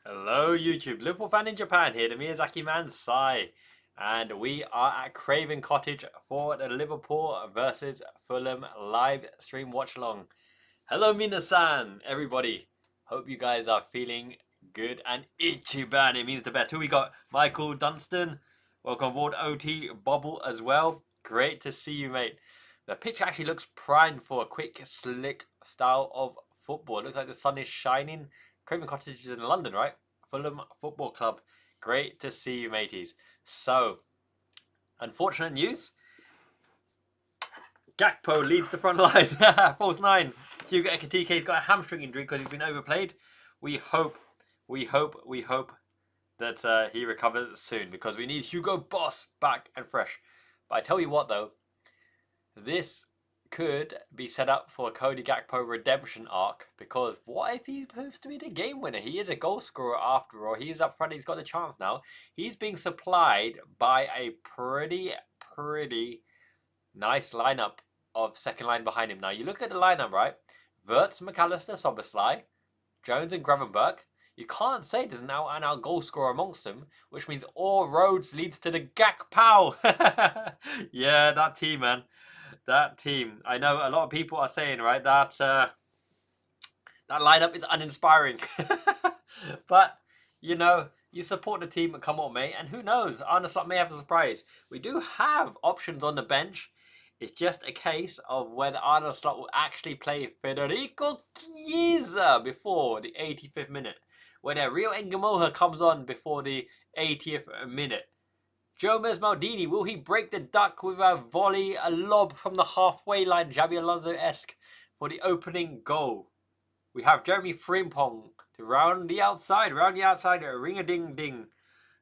Hello YouTube, Liverpool fan in Japan here, the Miyazaki man Sai, and we are at Craven Cottage for the Liverpool versus Fulham live stream watch along. Hello Mina-san, everybody. Hope you guys are feeling good and Ichiban. It means the best. Who we got? Michael Dunstan. Welcome aboard. OT Bobble as well. Great to see you, mate. The pitch actually looks primed for a quick, slick style of football. It looks like the sun is shining. Craven Cottage is in London, right? Fulham Football Club. Great to see you, mateys. So, unfortunate news. Gakpo leads the front line. False 9. Hugo Ekitike's got a hamstring injury because he's been overplayed. We hope that he recovers soon because we need Hugo Boss back and fresh. But I tell you what though, this could be set up for a Cody Gakpo redemption arc, because what if he proves to be the game winner? He is a goal scorer after all. He's up front. He's got the chance now. He's being supplied by a pretty nice lineup of second line behind him. Now you look at the lineup, right? Wirtz, McAllister, Soboslai, Jones and Gravenberch. You can't say there's an out-and-out goal scorer amongst them, which means all roads leads to the Gakpo. Yeah, that team, man. That team. I know a lot of people are saying, right, that that lineup is uninspiring. But, you know, you support the team and come on, mate. And who knows, Arne Slot may have a surprise. We do have options on the bench. It's just a case of whether Arne Slot will actually play Federico Chiesa before the 85th minute. Whether Rio Engamoha comes on before the 80th minute. Jomez Maldini, will he break the duck with a volley, a lob from the halfway line, Xabi Alonso-esque, for the opening goal? We have Jeremy Frimpong to round the outside, ring-a-ding-ding.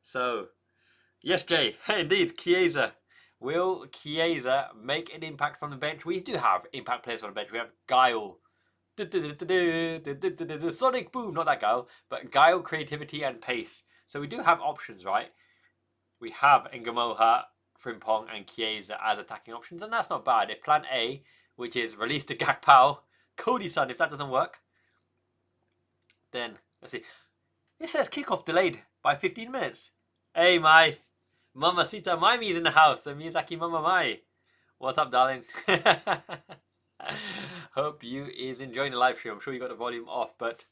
So, yes, Jay, indeed, Chiesa. Will Chiesa make an impact from the bench? We do have impact players on the bench. We have Guile. Sonic Boom, not that Guile, but Guile, creativity, and pace. So we do have options, right? We have Ngamoha, Frimpong, and Chiesa as attacking options, and that's not bad. If plan A, which is release to Gakpo, Cody-san, if that doesn't work, then let's see. It says kickoff delayed by 15 minutes. Hey, my Mamacita Maimi is in the house. The Miyazaki Mama Mai. What's up, darling? Hope you is enjoying the live stream. I'm sure you got the volume off, but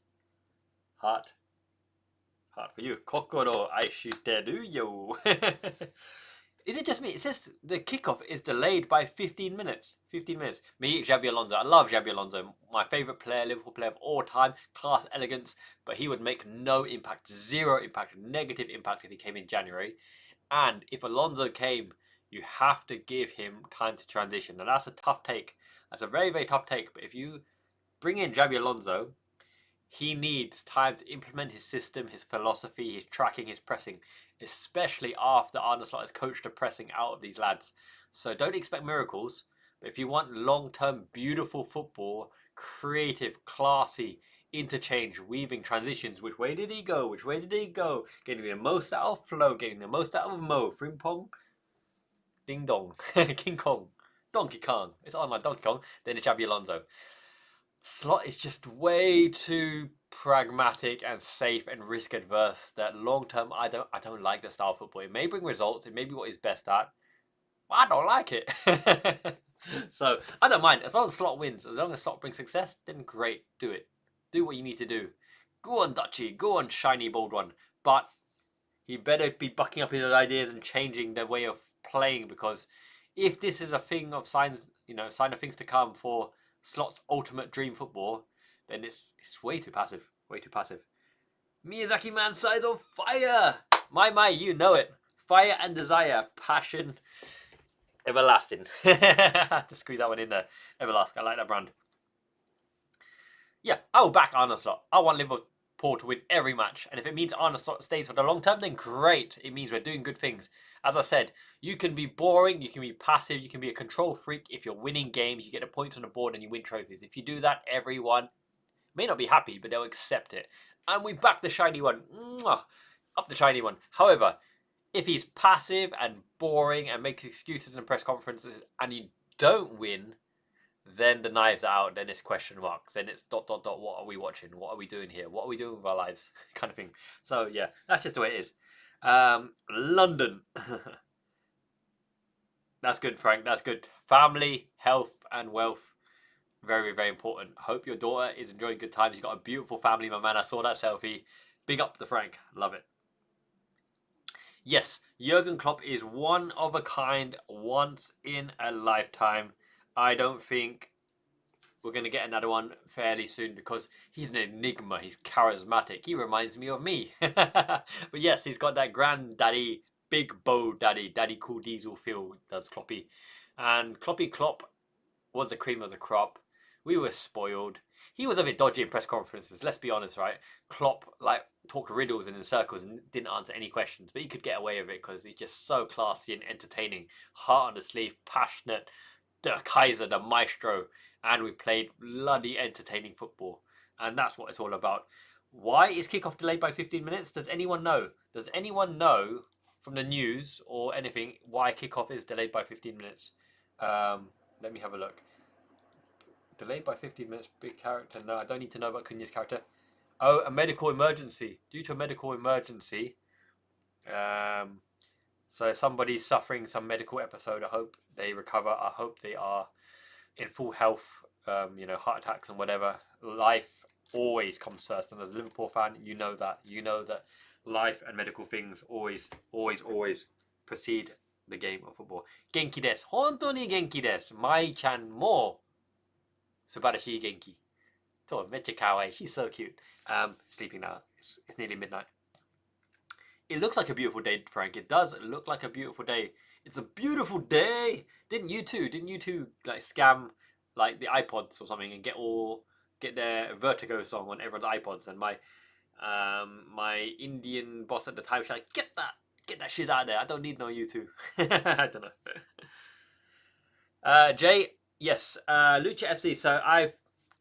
heart for you. Kokoro aishiteru yo. Is it just me? It says the kickoff is delayed by 15 minutes. 15 minutes. Me, Xabi Alonso. I love Xabi Alonso. My favourite player, Liverpool player of all time. Class, elegance. But he would make no impact. Zero impact. Negative impact if he came in January. And if Alonso came, you have to give him time to transition. Now that's a tough take. That's a very tough take. But if you bring in Xabi Alonso, he needs time to implement his system, his philosophy, his tracking, his pressing, especially after Arne Slot has coached the pressing out of these lads. So don't expect miracles, but if you want long-term, beautiful football, creative, classy, interchange, weaving transitions, which way did he go? Which way did he go? Getting the most out of Flo, getting the most out of Mo, Frimpong, Ding Dong, King Kong, Donkey Kong. It's on my Donkey Kong. Then it's Xabi Alonso. Slot is just way too pragmatic and safe and risk adverse that long term I don't like the style of football. It may bring results, it may be what he's best at, but I don't like it. So I don't mind. As long as Slot wins, as long as Slot brings success, then great, do it. Do what you need to do. Go on, Dutchy, go on, shiny bold one. But he better be bucking up his ideas and changing their way of playing, because if this is a thing of signs, sign of things to come for Slot's ultimate dream football, then it's way too passive. Way too passive. Miyazaki man size on fire. My, you know it. Fire and desire, passion, everlasting. To squeeze that one in there. Everlasting. I like that brand. Yeah, I will back Arne Slot. I want Liverpool to win every match, and if it means Arne Slot stays for the long term, then great. It means we're doing good things. As I said, you can be boring, you can be passive, you can be a control freak. If you're winning games, you get the points on the board and you win trophies. If you do that, everyone may not be happy, but they'll accept it. And we back the shiny one. Mwah! Up the shiny one. However, if he's passive and boring and makes excuses in press conferences and you don't win, then the knives are out, then it's question marks, then it's ... what are we watching, what are we doing here, what are we doing with our lives, kind of thing. So yeah, that's just the way it is. London. That's good, Frank, that's good. Family, health and wealth, very, very important. Hope your daughter is enjoying good times. You've got a beautiful family, my man. I saw that selfie. Big up the Frank, love it. Yes, Jurgen Klopp is one of a kind, once in a lifetime. I don't think we're going to get another one fairly soon because he's an enigma. He's charismatic. He reminds me of me. But yes, he's got that granddaddy, big bow daddy, daddy cool diesel feel, does Kloppy. And Klopp was the cream of the crop. We were spoiled. He was a bit dodgy in press conferences, let's be honest, right? Klopp like talked riddles and in circles and didn't answer any questions, but he could get away with it because he's just so classy and entertaining. Heart on the sleeve, passionate, the Kaiser, the maestro, and we played bloody entertaining football. And that's what it's all about. Why is kickoff delayed by 15 minutes? Does anyone know? Does anyone know from the news or anything why kickoff is delayed by 15 minutes? Let me have a look. Delayed by 15 minutes, big character. No, I don't need to know about Cunha's character. Oh, a medical emergency. Due to a medical emergency. So somebody's suffering some medical episode. I hope they recover. I hope they are in full health. You know, heart attacks and whatever. Life always comes first. And as a Liverpool fan, you know that. You know that life and medical things always precede the game of football. Genki desu. Hontoni genki desu. Mai-chan mo subarashii genki. To, mecha kawaii. She's so cute. Sleeping now. It's nearly midnight. It looks like a beautiful day, Frank. It does look like a beautiful day. It's a beautiful day. Didn't you two like scam like the iPods or something and get their Vertigo song on everyone's iPods? And my Indian boss at the time was like, get that shit out of there. I don't need no U2. I don't know. Jay, yes, Lucha FC. So I've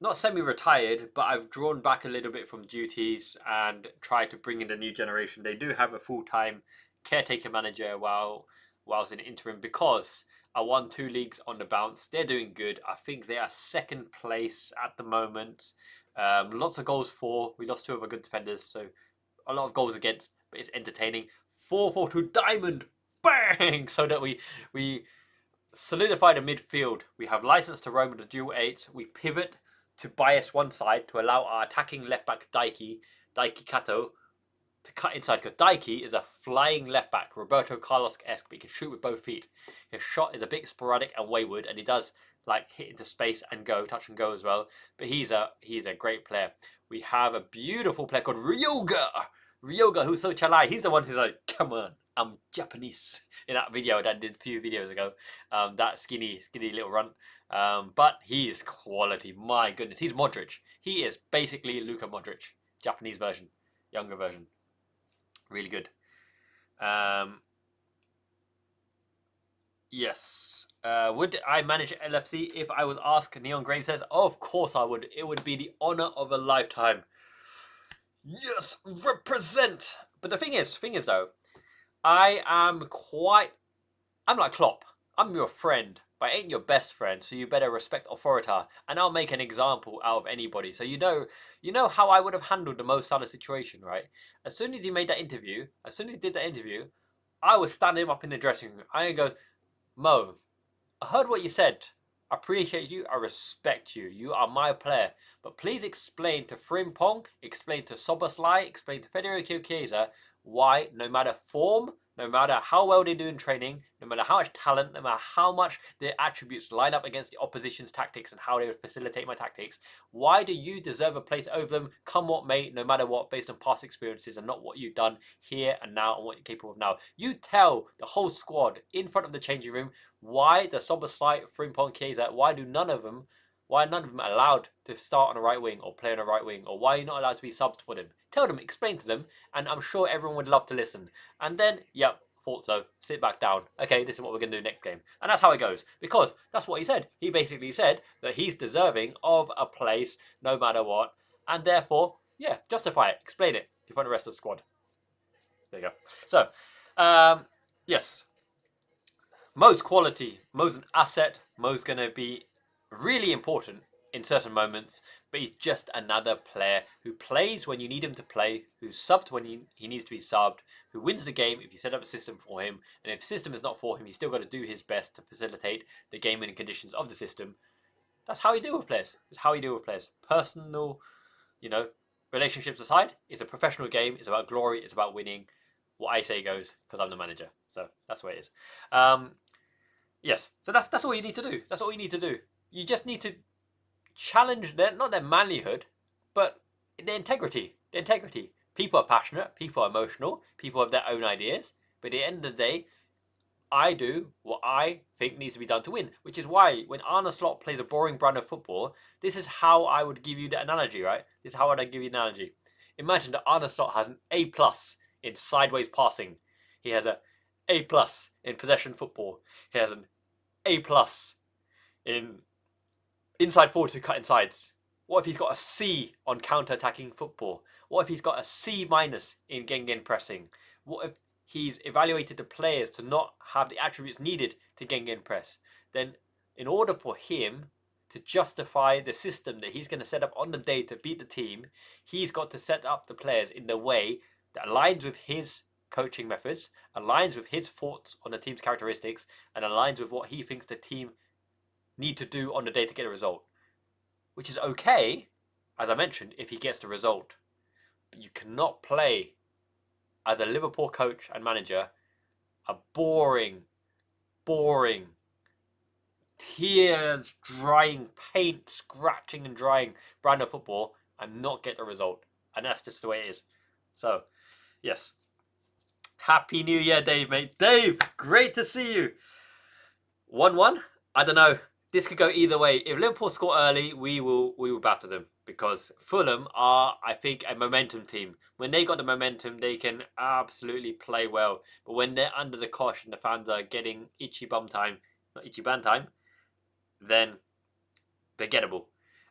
not semi-retired, but I've drawn back a little bit from duties and tried to bring in the new generation. They do have a full-time caretaker manager whilst in interim because I won 2 leagues on the bounce. They're doing good. I think they are 2nd place at the moment. Lots of goals for. We lost 2 of our good defenders, so a lot of goals against, but it's entertaining. 4-4 to Diamond. Bang! So that we solidify the midfield. We have license to roam with the dual 8. We pivot to bias one side to allow our attacking left back Daiki Kato to cut inside, because Daiki is a flying left back, Roberto Carlos-esque, but he can shoot with both feet. His shot is a bit sporadic and wayward, and he does like hit into space and go, touch and go as well. But he's a great player. We have a beautiful player called Ryoga, who's so chalai. He's the one who's like, come on, I'm Japanese, in that video that I did a few videos ago. That skinny little runt. But he is quality. My goodness, he's Modric. He is basically Luka Modric, Japanese version, younger version. Really good. Yes. Would I manage LFC if I was asked? Neon Grave says, of course I would. It would be the honor of a lifetime. Yes, represent. But the thing is though, I'm like Klopp. I'm your friend, but I ain't your best friend, so you better respect authority, and I'll make an example out of anybody. So you know how I would have handled the Mo Salah situation, right? As soon as he did that interview, I would stand him up in the dressing room. I go, Mo, I heard what you said. I appreciate you. I respect you. You are my player. But please explain to Frimpong, explain to Soboslai, explain to Federico Chiesa why, no matter form, no matter how well they do in training, no matter how much talent, no matter how much their attributes line up against the opposition's tactics and how they would facilitate my tactics, why do you deserve a place over them, come what may, no matter what, based on past experiences and not what you've done here and now and what you're capable of now? You tell the whole squad in front of the changing room why the Soboslai, Frimpong, Chiesa, why are none of them allowed to start on a right wing or play on a right wing, or why are you not allowed to be subbed for them? Tell them, explain to them, and I'm sure everyone would love to listen. And then, yep, thought so, sit back down. Okay, this is what we're going to do next game. And that's how it goes, because that's what he said. He basically said that he's deserving of a place no matter what, and therefore, yeah, justify it, explain it in front of the rest of the squad. There you go. So, yes, Mo's quality, Mo's an asset, Mo's going to be really important in certain moments, but he's just another player who plays when you need him to play, who's subbed when he needs to be subbed, who wins the game if you set up a system for him, and if the system is not for him, he's still got to do his best to facilitate the game and conditions of the system. That's how you deal with players. It's how you deal with players. Personal, relationships aside, it's a professional game. It's about glory. It's about winning. What I say goes, because I'm the manager. So that's the way it is. Yes. So that's all you need to do. That's all you need to do. You just need to challenge not their manlyhood, but their integrity. Their integrity. People are passionate. People are emotional. People have their own ideas. But at the end of the day, I do what I think needs to be done to win. Which is why when Arne Slot plays a boring brand of football, this is how I would give you the analogy, right? This is how I'd give you the analogy. Imagine that Arne Slot has an A+ in sideways passing. He has an A+ in possession football. He has an A+ in inside forward to cut insides. What if he's got a C on counter-attacking football? What if he's got a C- in Gengen pressing? What if he's evaluated the players to not have the attributes needed to Gengen press? Then in order for him to justify the system that he's going to set up on the day to beat the team, he's got to set up the players in the way that aligns with his coaching methods, aligns with his thoughts on the team's characteristics, and aligns with what he thinks the team need to do on the day to get a result. Which is okay, as I mentioned, if he gets the result. But you cannot play, as a Liverpool coach and manager, a boring, tears drying, paint scratching and drying brand of football and not get the result. And that's just the way it is. So, yes. Happy New Year, Dave, mate. Dave, great to see you. 1-1? I don't know. This could go either way. If Liverpool score early, we will batter them, because Fulham are, I think, a momentum team. When they got the momentum, they can absolutely play well. But when they're under the cosh and the fans are getting itchy bum time, not itchy band time, then they're gettable.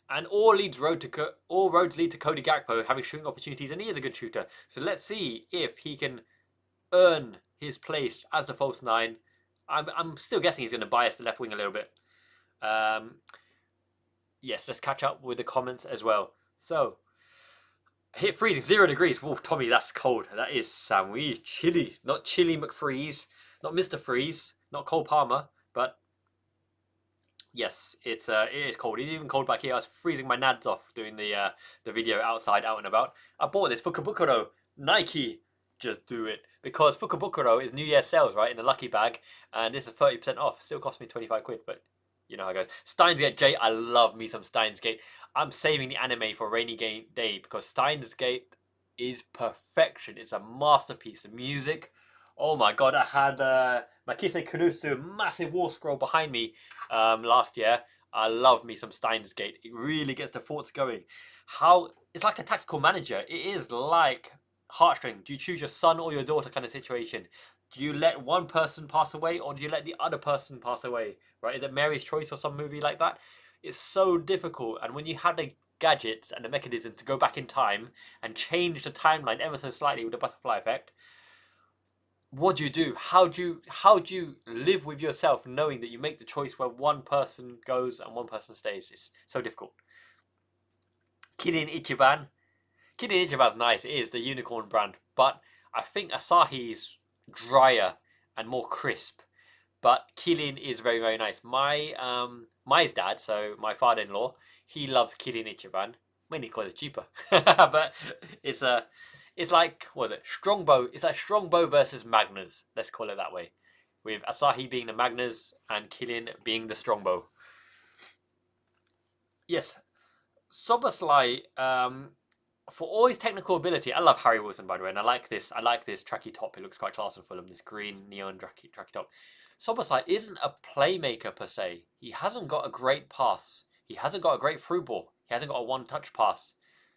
And all roads lead to Cody Gakpo having shooting opportunities, and he is a good shooter. So let's see if he can earn his place as the false nine. I'm still guessing he's going to bias the left wing a little bit. Yes, let's catch up with the comments as well. So, hit freezing, 0 degrees. Whoa, Tommy, that's cold. That is Samui. Chilly. Not Chilly McFreeze. Not Mr. Freeze. Not Cole Palmer. But, yes, it is cold. It's even cold back here. I was freezing my nads off doing the video outside, out and about. I bought this Fukabukuro Nike. Just do it. Because Fukabukuro is New Year's sales, right? In a lucky bag. And this is 30% off. Still cost me 25 quid, but you know how it goes. Steins Gate J, I love me some Steins Gate. I'm saving the anime for a rainy day because Steins Gate is perfection. It's a masterpiece. The music, oh my god. I had Makise Kurusu, massive wall scroll behind me last year. I love me some Steins Gate. It really gets the thoughts going. It's like a tactical manager. It is like heartstring. Do you choose your son or your daughter kind of situation? Do you let one person pass away, or do you let the other person pass away? Right? Is it Mary's Choice or some movie like that? It's so difficult. And when you have the gadgets and the mechanism to go back in time and change the timeline ever so slightly with the butterfly effect, what do you do? How do you live with yourself knowing that you make the choice where one person goes and one person stays? It's so difficult. Kirin Ichiban. Kirin Ichiban's nice. It is the unicorn brand. But I think Asahi's drier and more crisp, but Kirin is very, very nice. My dad, so my father-in-law, he loves Kirin Ichiban, mainly because it's cheaper. But it's like, what is it, Strongbow? It's like Strongbow versus Magners, let's call it that way, with Asahi being the Magners and Kirin being the Strongbow. Yes, Soboslai, for all his technical ability, I love Harry Wilson, by the way, and I like this tracky top. It looks quite class on Fulham, this green neon tracky top. Soboslai isn't a playmaker per se. He hasn't got a great pass. He hasn't got a great through ball. He hasn't got a one-touch pass.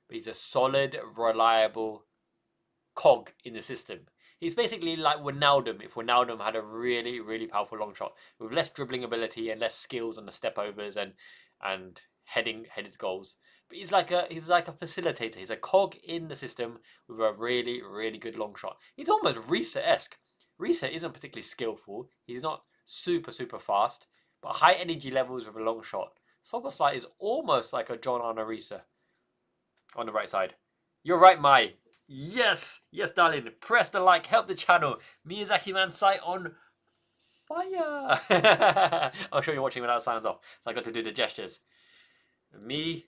But he's a solid, reliable cog in the system. He's basically like Wijnaldum, if Wijnaldum had a really, really powerful long shot with less dribbling ability and less skills on the step overs and headed goals. But he's like a facilitator. He's a cog in the system with a really, really good long shot. He's almost Risa-esque. Risa isn't particularly skillful. He's not super, super fast, but high energy levels with a long shot. Soboslai is almost like a John Arnorisa on the right side. You're right, Mai. Yes, yes, darling. Press the like, help the channel. Miyazaki Man site on fire. I'm sure you're watching without sounds off, so I got to do the gestures. Me,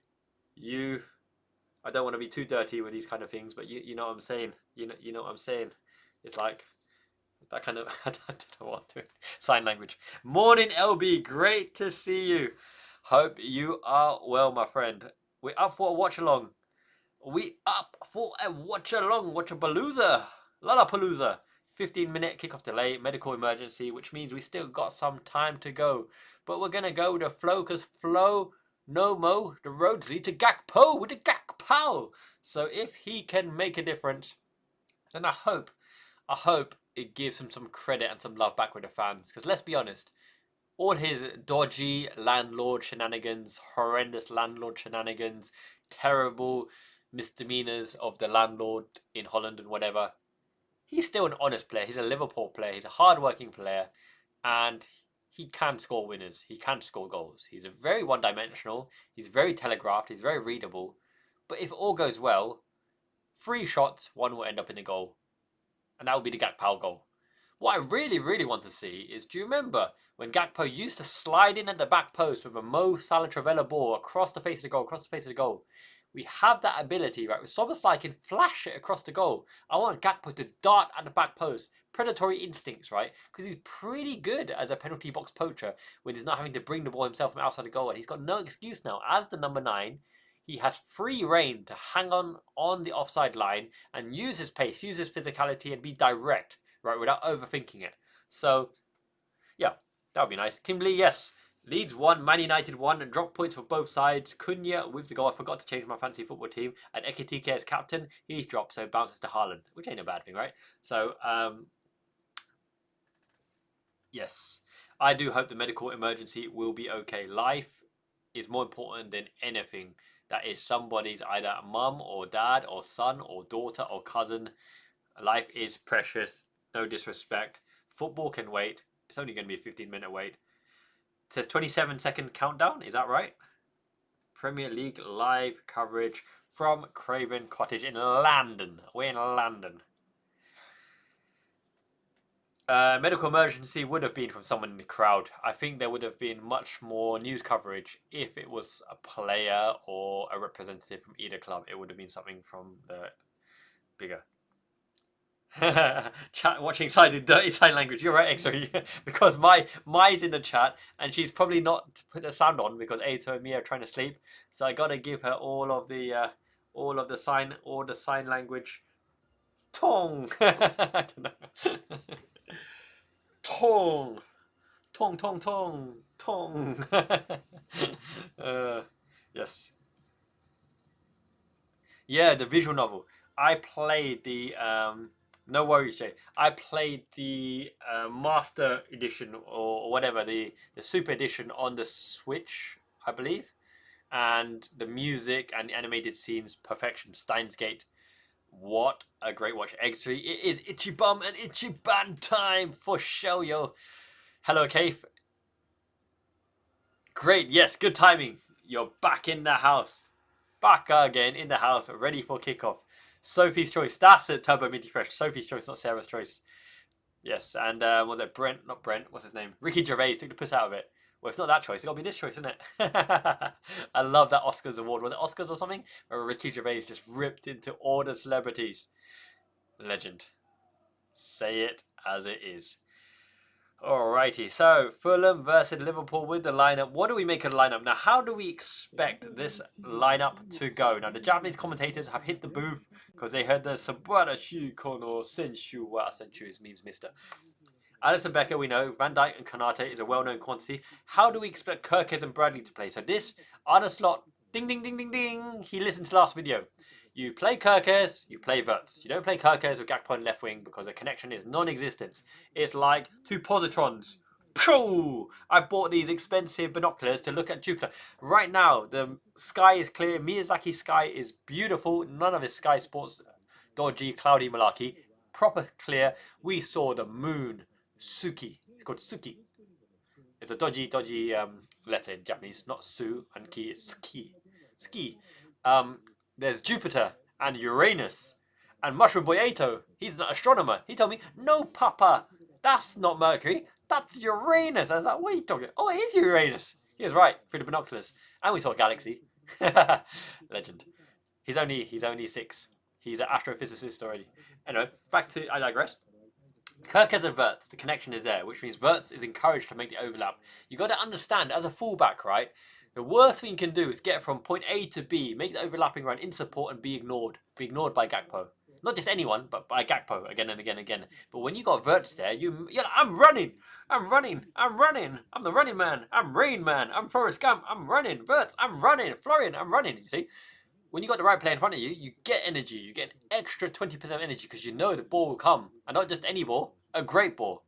you. I don't want to be too dirty with these kind of things, but you know what I'm saying. You know what I'm saying. It's like that kind of I don't know what to sign language. Morning, LB. Great to see you. Hope you are well, my friend. We're up for a watch along. We up for a watch along. Watch a palooza. Lollapalooza. 15-minute kickoff delay. Medical emergency, which means we still got some time to go. But we're gonna go with the flow, because flow. No mo, the roads lead to Gakpo with the Gakpo. So if he can make a difference, then I hope it gives him some credit and some love back with the fans. Because let's be honest, all his dodgy landlord shenanigans, horrendous landlord shenanigans, terrible misdemeanors of the landlord in Holland and whatever, he's still an honest player. He's a Liverpool player. He's a hard-working player, and he can score winners. He can score goals. He's a very one-dimensional. He's very telegraphed. He's very readable. But if all goes well, 3 shots, 1 will end up in the goal. And that will be the Gakpo goal. What I really, really want to see is, do you remember when Gakpo used to slide in at the back post with a Mo Salah Travella ball across the face of the goal, We have that ability, right? With Soboslai can flash it across the goal. I want Gakpo to dart at the back post. Predatory instincts, right? Because he's pretty good as a penalty box poacher when he's not having to bring the ball himself from outside the goal. And he's got no excuse now. As the number 9, he has free reign to hang on the offside line and use his pace, use his physicality, and be direct, right? Without overthinking it. So, yeah, that would be nice. Kimberley, yes. Leeds 1, Man United 1, and drop points for both sides. Cunha with the goal. I forgot to change my fantasy football team. And Ekitike as captain. He's dropped, so it bounces to Haaland, which ain't a bad thing, right? So, yes. I do hope the medical emergency will be okay. Life is more important than anything. That is somebody's either mum or dad or son or daughter or cousin. Life is precious. No disrespect. Football can wait. It's only going to be a 15-minute wait. It says 27-second countdown. Is that right? Premier League live coverage from Craven Cottage in London. We're in London. Medical emergency would have been from someone in the crowd. I think there would have been much more news coverage if it was a player or a representative from either club. It would have been something from the bigger. Chat watching side dirty sign language. You're right, X-ray. Because Mai's in the chat and she's probably not put the sound on because Ato and Mia are trying to sleep. So I gotta give her all the sign language. Tong. I don't know. Tong. Tong tong tong tong. Yes. Yeah, the visual novel. I played the no worries, Jay. I played the Master Edition or whatever, the Super Edition on the Switch, I believe. And the music and the animated scenes, perfection. Steins Gate. What a great watch. X3. It is Itchy Bum and Itchy Band time for show, yo. Hello, Kaif. Great. Yes, good timing. You're back in the house. Back again in the house, ready for kickoff. Sophie's choice. That's it, Turbo Minty Fresh. Sophie's choice, not Sarah's choice. Yes, and was it Brent? Not Brent. What's his name? Ricky Gervais took the piss out of it. Well, it's not that choice. It's got to be this choice, isn't it? I love that Oscars award. Was it Oscars or something? Where Ricky Gervais just ripped into all the celebrities. Legend. Say it as it is. Alrighty, so Fulham versus Liverpool with the lineup. What do we make of the lineup? Now, how do we expect this lineup to go? Now, the Japanese commentators have hit the booth because they heard the Sabarashi Kono Senshu. Well, Senshu means Mr. Alisson Becker, we know. Van Dijk and Konate is a well-known quantity. How do we expect Kirkes and Bradley to play? So this, Arne Slot, ding, ding, ding, ding, ding. He listened to the last video. You play Kirkes, you play Wirtz. You don't play Kirkes with Gakpo on left wing because the connection is non-existent. It's like 2 positrons. Phew! I bought these expensive binoculars to look at Jupiter. Right now, the sky is clear. Miyazaki's sky is beautiful. None of his Sky Sports dodgy, cloudy malarkey. Proper clear. We saw the moon. Suki. It's called Suki. It's a dodgy letter in Japanese, not su, and ki is ski. Ski. There's Jupiter and Uranus and Mushroom Boy Ato. He's an astronomer. He told me, no, Papa, that's not Mercury. That's Uranus. I was like, what are you talking? Oh, it is Uranus. He was right through the binoculars, and we saw a galaxy. Legend. He's only 6. He's an astrophysicist already. Anyway, back to I digress. Kirkes and Wirtz, the connection is there, which means Wirtz is encouraged to make the overlap. You got to understand, as a fullback, right? The worst thing you can do is get from point A to B, make the overlapping run in support, and be ignored. Be ignored by Gakpo. Not just anyone, but by Gakpo again and again and again. But when you got Wirtz there, you're like, I'm running. I'm the running man. I'm Rain Man. I'm Forrest Gump. I'm running. Wirtz, I'm running. Florian, I'm running. You see? When you got the right player in front of you, you get energy. You get an extra 20% energy because you know the ball will come. And not just any ball, a great ball.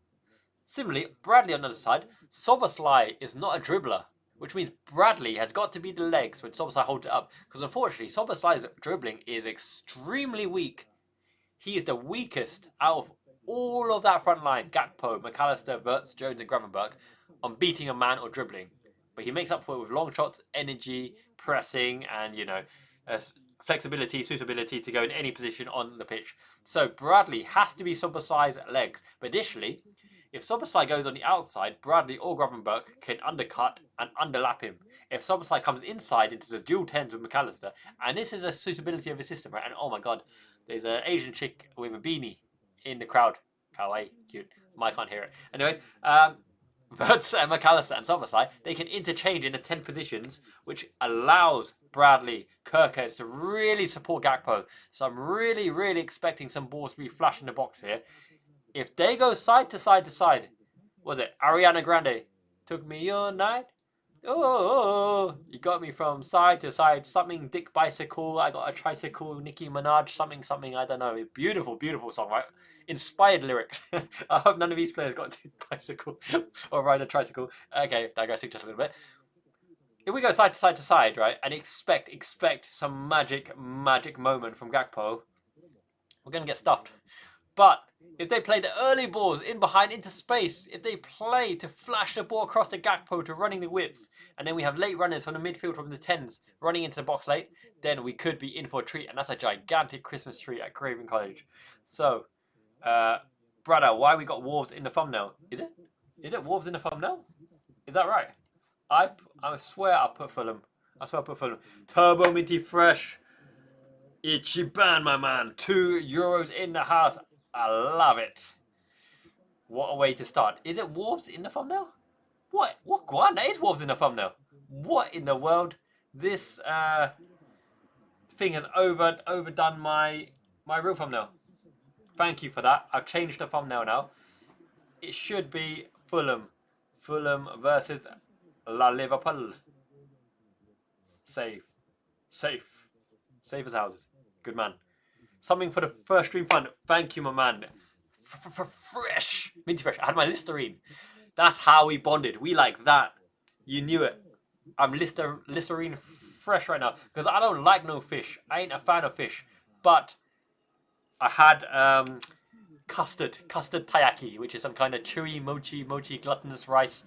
Similarly, Bradley on the other side, Szoboszlai is not a dribbler, which means Bradley has got to be the legs when Szoboszlai holds it up. Because unfortunately, Szoboszlai's dribbling is extremely weak. He is the weakest out of all of that front line, Gakpo, McAllister, Wirtz, Jones and Gravenberch, on beating a man or dribbling. But he makes up for it with long shots, energy, pressing, and, flexibility, suitability to go in any position on the pitch. So Bradley has to be Szoboszlai's legs. But additionally, if Szoboszlai goes on the outside, Bradley or Gravenberch can undercut and underlap him. If Szoboszlai comes inside into the dual 10s with McAllister, and this is a suitability of his system, right? And oh my god, there's an Asian chick with a beanie in the crowd. Kawaii, cute. Mike can't hear it. Anyway, Wirtz and McAllister and Szoboszlai, they can interchange in the 10 positions, which allows Bradley, Kirkes to really support Gakpo. So I'm really, really expecting some balls to be flashed in the box here. If they go side to side to side, was it Ariana Grande? Took me all night. Oh, you got me from side to side. Something Dick Bicycle. I got a tricycle. Nicki Minaj. Something. I don't know. Beautiful, beautiful song, right? Inspired lyrics. I hope none of these players got a bicycle or ride a tricycle. Okay, digressing just a little bit. If we go side to side, right, and expect some magic moment from Gakpo, we're gonna get stuffed. But if they play the early balls in behind into space, if they play to flash the ball across to Gakpo to running the widths, and then we have late runners from the midfield from the 10s running into the box late, then we could be in for a treat, and that's a gigantic Christmas treat at Craven College. So, brother, why we got Wolves in the thumbnail? Is it Wolves in the thumbnail? Is that right? I swear I put Fulham. Turbo Minty Fresh. Ichiban, my man. €2 in the house. I love it. What a way to start. Is it Wolves in the thumbnail? What? Guan? That is Wolves in the thumbnail. What in the world? This thing has overdone my real thumbnail. Thank you for that. I've changed the thumbnail now. It should be Fulham. Fulham versus La Liverpool. Safe as houses. Good man. Something for the first stream fund. Thank you, my man. Fresh. Minty fresh. I had my Listerine. That's how we bonded. We like that. You knew it. I'm Listerine fresh right now. Because I don't like no fish. I ain't a fan of fish. But I had custard taiyaki, which is some kind of chewy mochi glutinous rice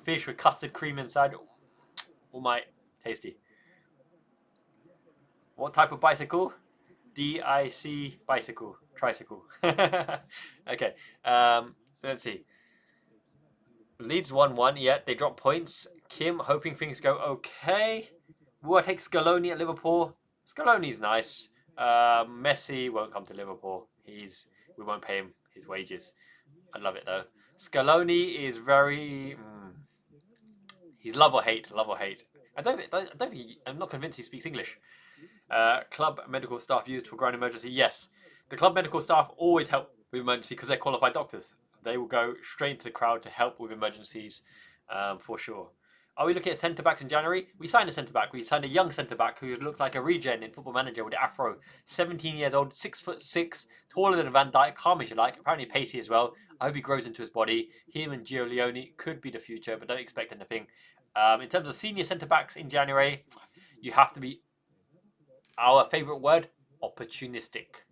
fish with custard cream inside. Oh my, tasty. What type of bicycle? DIC bicycle, tricycle. Okay, let's see. Leeds 1-1, yeah, they drop points. Kim, hoping things go okay. Will I take Scaloni at Liverpool? Scaloni's nice. Messi won't come to Liverpool. We won't pay him his wages. I love it though. Scaloni is very. He's love or hate. I'm not convinced he speaks English. Club medical staff used for ground emergency. Yes, the club medical staff always help with emergency because they're qualified doctors. They will go straight into the crowd to help with emergencies, for sure. Are we looking at centre-backs in January? We signed a centre-back. We signed a young centre-back who looks like a regen in Football Manager with the afro. 17 years old, 6'6", taller than Van Dijk, calm as you like, apparently pacey as well. I hope he grows into his body. Him and Gio Leone could be the future, but don't expect anything. In terms of senior centre-backs in January, you have to be, our favourite word, opportunistic.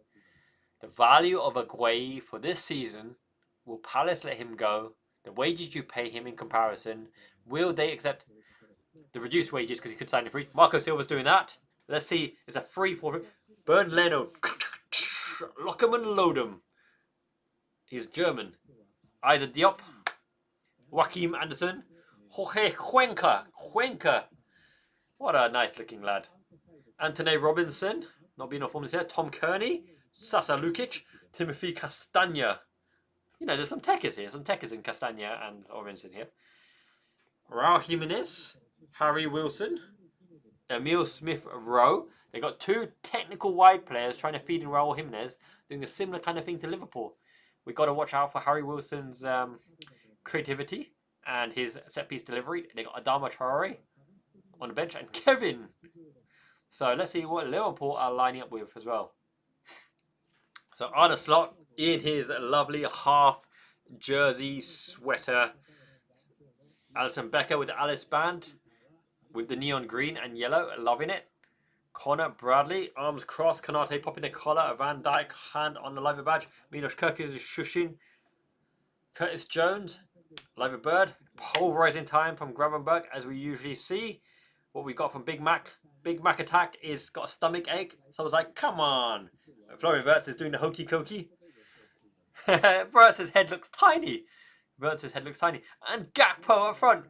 The value of Aguay for this season, will Palace let him go? The wages you pay him in comparison, Will they accept the reduced wages because he could sign it free? Marco Silva's doing that. Let's see. It's a free for Bernd Leno. Lock him and load him. He's German. Either Diop, Joachim Anderson, Jorge Cuenca. What a nice looking lad. Anthony Robinson, not being informed here. Tom Kearney, Sasa Lukic, Timothy Castagna. You know, there's some techers here. Some techers in Castagna and Robinson here. Raul Jimenez, Harry Wilson, Emil Smith-Rowe. They got two technical wide players trying to feed in Raul Jimenez, doing a similar kind of thing to Liverpool. We've got to watch out for Harry Wilson's creativity and his set-piece delivery. They got Adama Traore on the bench and Kevin. So let's see what Liverpool are lining up with as well. So Arne Slot in his lovely half jersey sweater. Alisson Becker with the Alice band with the neon green and yellow, loving it. Connor Bradley, arms crossed, Konate popping the collar, Van Dijk hand on the liver badge, Milos Kerkez is shushing, Curtis Jones, liver bird, pulverizing time from Gravenberg as we usually see. What we got from Big Mac attack is got a stomach ache, so I was like, come on. Florian Wirtz is doing the hokey cokey. Wirtz's head looks tiny. And Gakpo up front.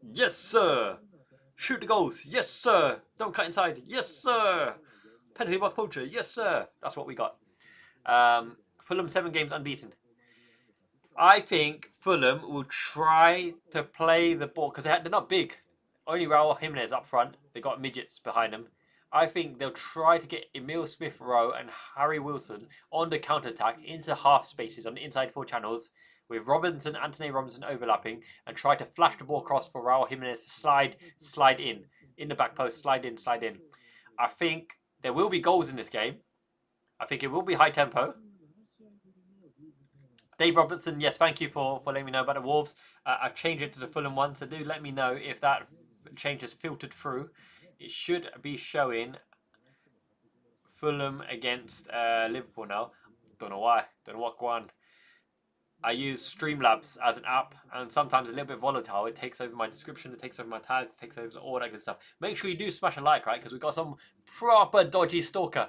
Yes, sir. Shoot the goals. Yes, sir. Don't cut inside. Yes, sir. Penalty box poacher. Yes, sir. That's what we got. Fulham 7 games unbeaten. I think Fulham will try to play the ball because they're not big. Only Raul Jimenez up front. They got midgets behind them. I think they'll try to get Emil Smith-Rowe and Harry Wilson on the counter-attack into half spaces on the inside 4 channels with Anthony Robinson overlapping and try to flash the ball across for Raul Jimenez to slide in the back post, slide in. I think there will be goals in this game. I think it will be high tempo. Dave Robertson, yes, thank you for letting me know about the Wolves. I've changed it to the Fulham one, so do let me know if that change has filtered through. It should be showing Fulham against Liverpool now. Don't know why. Don't know what one. I use Streamlabs as an app, and sometimes a little bit volatile. It takes over my description, it takes over my tag, it takes over all that good stuff. Make sure you do smash a like, right? Because we've got some proper dodgy stalker.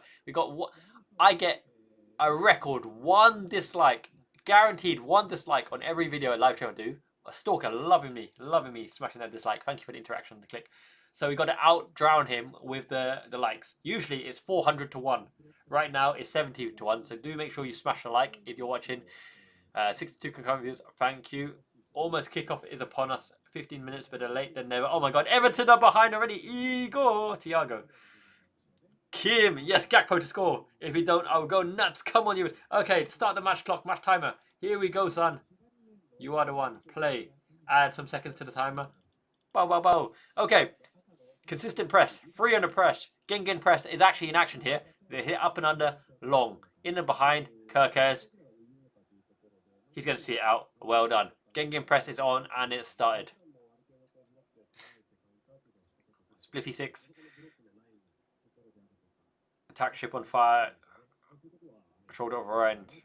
I get a record 1 dislike, guaranteed 1 dislike on every video at live stream I do. A stalker loving me, smashing that dislike. Thank you for the interaction, the click. So we got to out-drown him with the likes. Usually it's 400 to 1. Right now it's 70 to 1. So do make sure you smash a like if you're watching. 62 concurrent views. Thank you. Almost kickoff is upon us. 15 minutes better late than never. Oh my god. Everton are behind already. Thiago. Kim. Yes, Gakpo to score. If you don't, I'll go nuts. Come on, you. Okay, start the match clock. Match timer. Here we go, son. You are the one. Play. Add some seconds to the timer. Bow. Okay. Consistent press. 300 press. Gengen press is actually in action here. They hit up and under. Long. In and behind. Kerkez. He's going to see it out. Well done. Gengen press is on and it started. Spliffy 6. Attack ship on fire. Shoulder over end.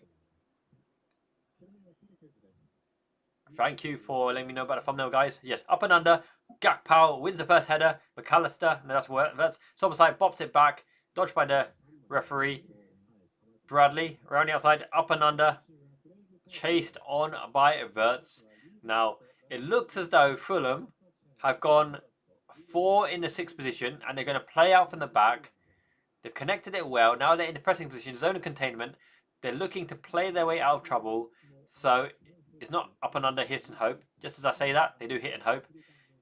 Thank you for letting me know about the thumbnail, guys. Yes, up and under. Gakpo wins the first header. McAllister, no, that's Soberside bops it back. Dodged by the referee. Bradley around the outside. Up and under. Chased on by Wirtz. Now, it looks as though Fulham have gone 4 in the 6th position and they're going to play out from the back. They've connected it well. Now they're in the pressing position, zone of containment. They're looking to play their way out of trouble. So it's not up and under, hit and hope. Just as I say that, they do hit and hope.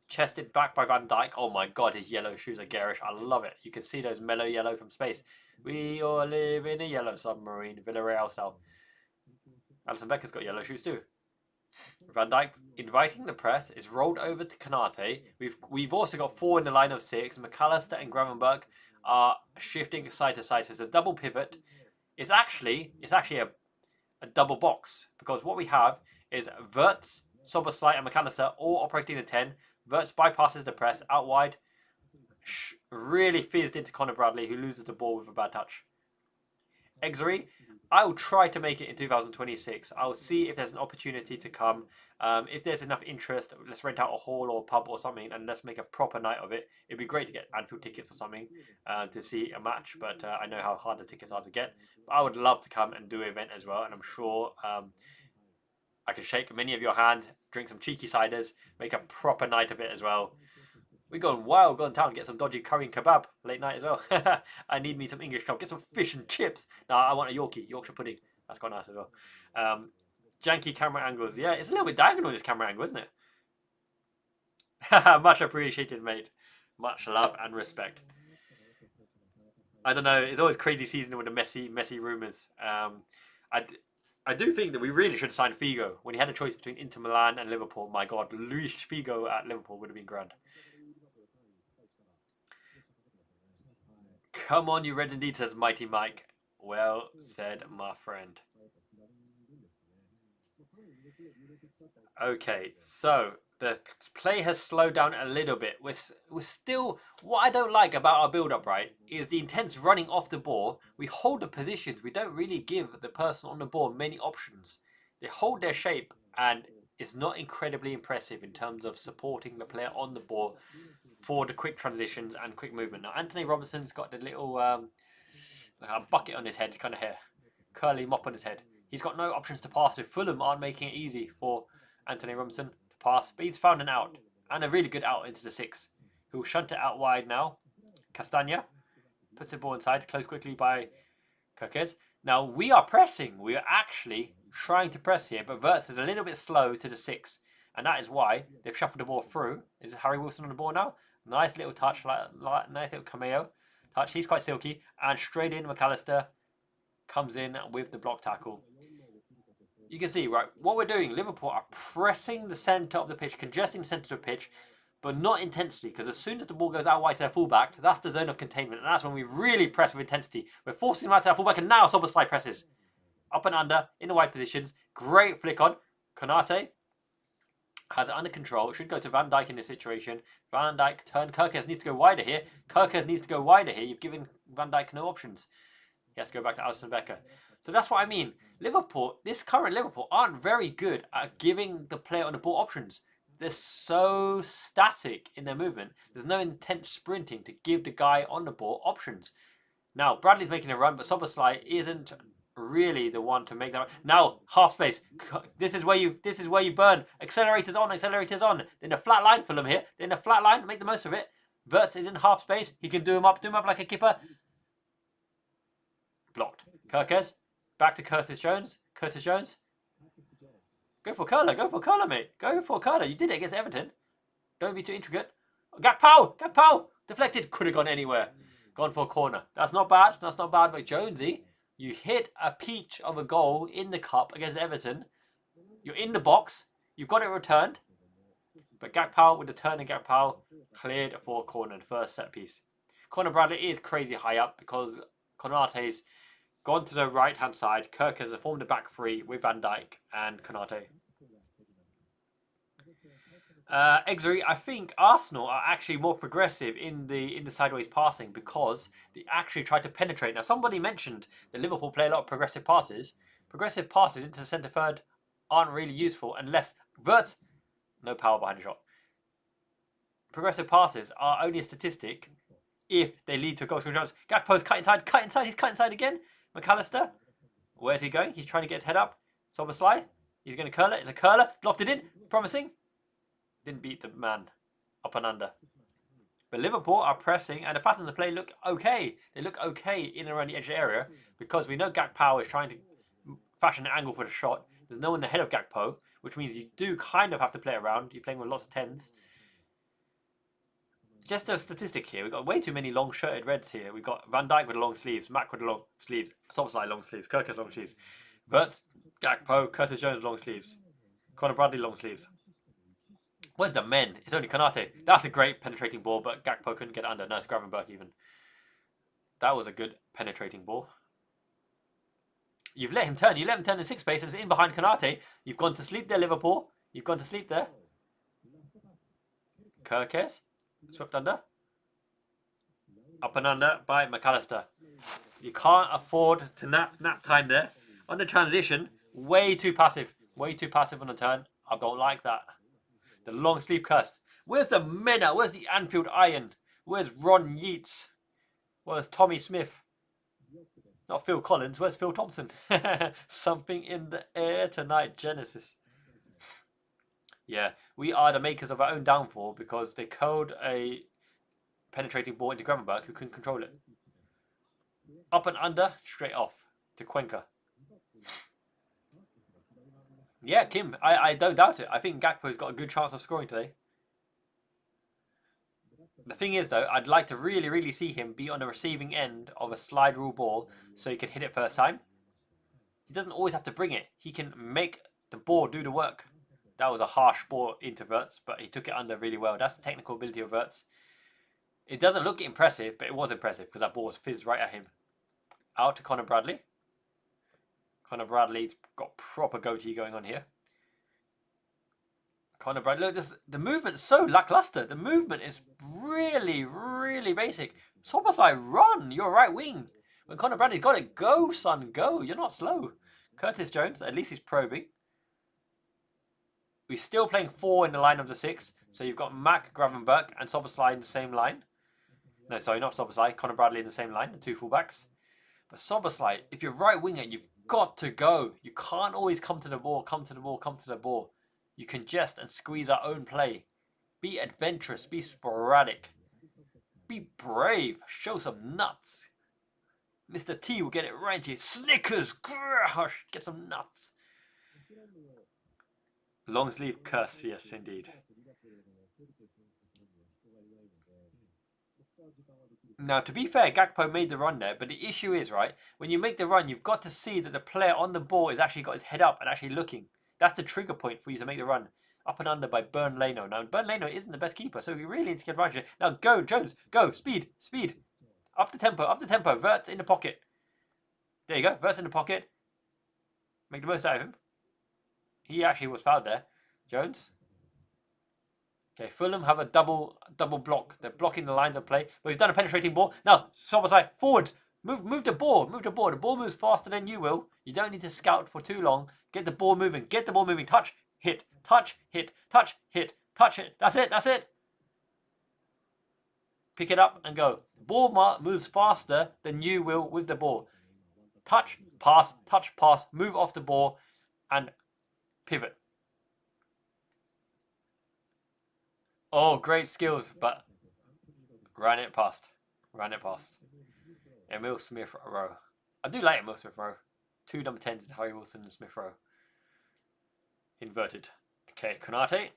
Chested back by Van Dijk. Oh my god, his yellow shoes are garish. I love it. You can see those mellow yellow from space. We all live in a yellow submarine, Villarreal style. Alisson Becker's got yellow shoes too. Van Dijk inviting the press is rolled over to Konate. We've also got 4 in the line of 6. McAllister and Gravenberg are shifting side to side. So it's a double pivot. It's actually a double box because what we have is Wirtz, Soberslite and McAllister all operating at 10. Wirtz bypasses the press out wide. Really fizzed into Connor Bradley who loses the ball with a bad touch. Exery, I will try to make it in 2026. I'll see if there's an opportunity to come. If there's enough interest, let's rent out a hall or a pub or something and let's make a proper night of it. It'd be great to get Anfield tickets or something to see a match, but I know how hard the tickets are to get. But I would love to come and do an event as well, and I'm sure I can shake many of your hand, drink some cheeky ciders, make a proper night of it as well. We're going wild, going town, get some dodgy curry and kebab late night as well. I need me some English club, get some fish and chips. No, I want a Yorkshire pudding. That's quite nice as well. Janky camera angles. Yeah, it's a little bit diagonal, this camera angle, isn't it? Much appreciated, mate. Much love and respect. I don't know, it's always crazy season with the messy rumours. I do think that we really should sign Figo. When he had a choice between Inter Milan and Liverpool, my God, Luis Figo at Liverpool would have been grand. Come on, you Reds indeed, says Mighty Mike. Well said, my friend. Okay, so the play has slowed down a little bit. We're still... What I don't like about our build-up, right, is the intense running off the ball. We hold the positions. We don't really give the person on the ball many options. They hold their shape, and it's not incredibly impressive in terms of supporting the player on the ball for the quick transitions and quick movement. Now, Anthony Robinson's got the little bucket on his head, kind of hair, curly mop on his head. He's got no options to pass, so Fulham aren't making it easy for Anthony Robinson to pass, but he's found an out, and a really good out into the 6. He'll shunt it out wide now. Castagna puts the ball inside, closed quickly by Kirkes. Now, we are pressing. We are actually trying to press here, but Wirtz is a little bit slow to the 6, and that is why they've shuffled the ball through. Is Harry Wilson on the ball now? Nice little touch, nice little cameo touch. He's quite silky, and straight in, McAllister comes in with the block tackle. You can see, right, what we're doing, Liverpool are pressing the centre of the pitch, congesting the centre of the pitch, but not intensely, because as soon as the ball goes out wide to their fullback, that's the zone of containment, and that's when we really press with intensity. We're forcing them out to their fullback, and now Szoboszlai presses. Up and under, in the wide positions, great flick on. Konate has it under control, should go to Van Dijk in this situation. Van Dijk turn, Kirkes needs to go wider here. You've given Van Dijk no options. He has to go back to Alisson Becker. So that's what I mean. Liverpool, this current Liverpool, aren't very good at giving the player on the ball options. They're so static in their movement. There's no intense sprinting to give the guy on the ball options. Now, Bradley's making a run, but Szoboszlai isn't really the one to make that. Now, half space. This is where you burn. Accelerators on. In the flat line, Fulham here. In the flat line, make the most of it. Wirtz is in half space. He can do him up like a keeper. Blocked. Kirkes. Back to Curtis Jones. Go for Curler, mate. Go for Curler. You did it against Everton. Don't be too intricate. Gakpo! Deflected. Could have gone anywhere. Gone for a corner. That's not bad, but Jonesy, you hit a peach of a goal in the cup against Everton. You're in the box. You've got it returned. But Gakpo with the turn and Gakpo cleared for a corner. The first set piece. Conor Bradley is crazy high up because Konate's gone to the right-hand side. Kirk has formed a back three with Van Dijk and Konate. Exery, I think Arsenal are actually more progressive in the sideways passing because they actually try to penetrate. Now, somebody mentioned that Liverpool play a lot of progressive passes. Progressive passes into the centre third aren't really useful unless Wirtz, no power behind the shot. Progressive passes are only a statistic if they lead to a goal scoring chance. Gakpo's cut inside, he's cut inside again. McAllister, where's he going? He's trying to get his head up. Szoboszlai, he's going to curl it. It's a curler, lofted in, promising. Didn't beat the man up and under. But Liverpool are pressing, and the patterns of play look okay. They look okay in and around the edge of the area because we know Gakpo is trying to fashion an angle for the shot. There's no one ahead of Gakpo, which means you do kind of have to play around. You're playing with lots of tens. Just a statistic here, we've got way too many long-shirted Reds here. We've got Van Dijk with the long sleeves, Mac with the long sleeves, Szoboszlai long sleeves, Kirkes long sleeves, Wirtz, Gakpo, Curtis Jones long sleeves, Conor Bradley long sleeves. Where's the men? It's only Konate. That's a great penetrating ball, but Gakpo couldn't get under. No, it's Gravenberch even. That was a good penetrating ball. You've let him turn. You let him turn in six space and it's in behind Konate. You've gone to sleep there, Liverpool. You've gone to sleep there. Kirkes. Swept under. Up and under by McAllister. You can't afford to nap time there. On the transition, way too passive. Way too passive on the turn. I don't like that. The long sleeve curse. Where's the Mena? Where's the Anfield Iron? Where's Ron Yeats? Where's Tommy Smith? Not Phil Collins. Where's Phil Thompson? Something in the air tonight, Genesis. Yeah, we are the makers of our own downfall because they code a penetrating ball into Gravenberg who couldn't control it. Up and under, straight off to Cuenca. Yeah, Kim, I don't doubt it. I think Gakpo's got a good chance of scoring today. The thing is, though, I'd like to really see him be on the receiving end of a slide rule ball so he can hit it first time. He doesn't always have to bring it. He can make the ball do the work. That was a harsh ball into Wirtz, but he took it under really well. That's the technical ability of Wirtz. It doesn't look impressive, but it was impressive because that ball was fizzed right at him. Out to Connor Bradley. Connor Bradley's got proper goatee going on here. Connor Bradley, look, the movement's so lackluster. The movement is really basic. Sobosai, run! You're right wing. When Connor Bradley's got it, go, son, go. You're not slow. Curtis Jones, at least he's probing. We're still playing 4 in the line of the 6. So you've got Mac, Gravenberg, and Sobosai in the same line. No, sorry, not Sobosai. Connor Bradley in the same line, the 2 fullbacks. But Sobosai, if you're right winger, you've got to go. You can't always come to the ball. You congest and squeeze our own play. Be adventurous. Be sporadic. Be brave. Show some nuts. Mr. T will get it right here. Snickers. Get some nuts. Long sleeve curse. Yes, indeed. Now, to be fair, Gakpo made the run there, but the issue is, right, when you make the run, you've got to see that the player on the ball has actually got his head up and actually looking. That's the trigger point for you to make the run. Up and under by Bern Leno. Now, Bern Leno isn't the best keeper, so we really need to get advantage of it. Now, go, Jones, go, speed. Up the tempo. Wirtz in the pocket. There you go, Wirtz in the pocket. Make the most out of him. He actually was fouled there. Jones. Okay, Fulham have a double block. They're blocking the lines of play. But we've done a penetrating ball. Now, Sobosai, forwards. Move the ball. The ball moves faster than you will. You don't need to scout for too long. Get the ball moving. Touch, hit. Touch, hit. Touch it. That's it. Pick it up and go. The ball moves faster than you will with the ball. Touch, pass. Move off the ball and pivot. Oh, great skills, but ran it past. Emil Smith-Rowe. I do like Emil Smith-Rowe. 2 number 10s in Harry Wilson and Smith-Rowe. Inverted. Okay, Konate.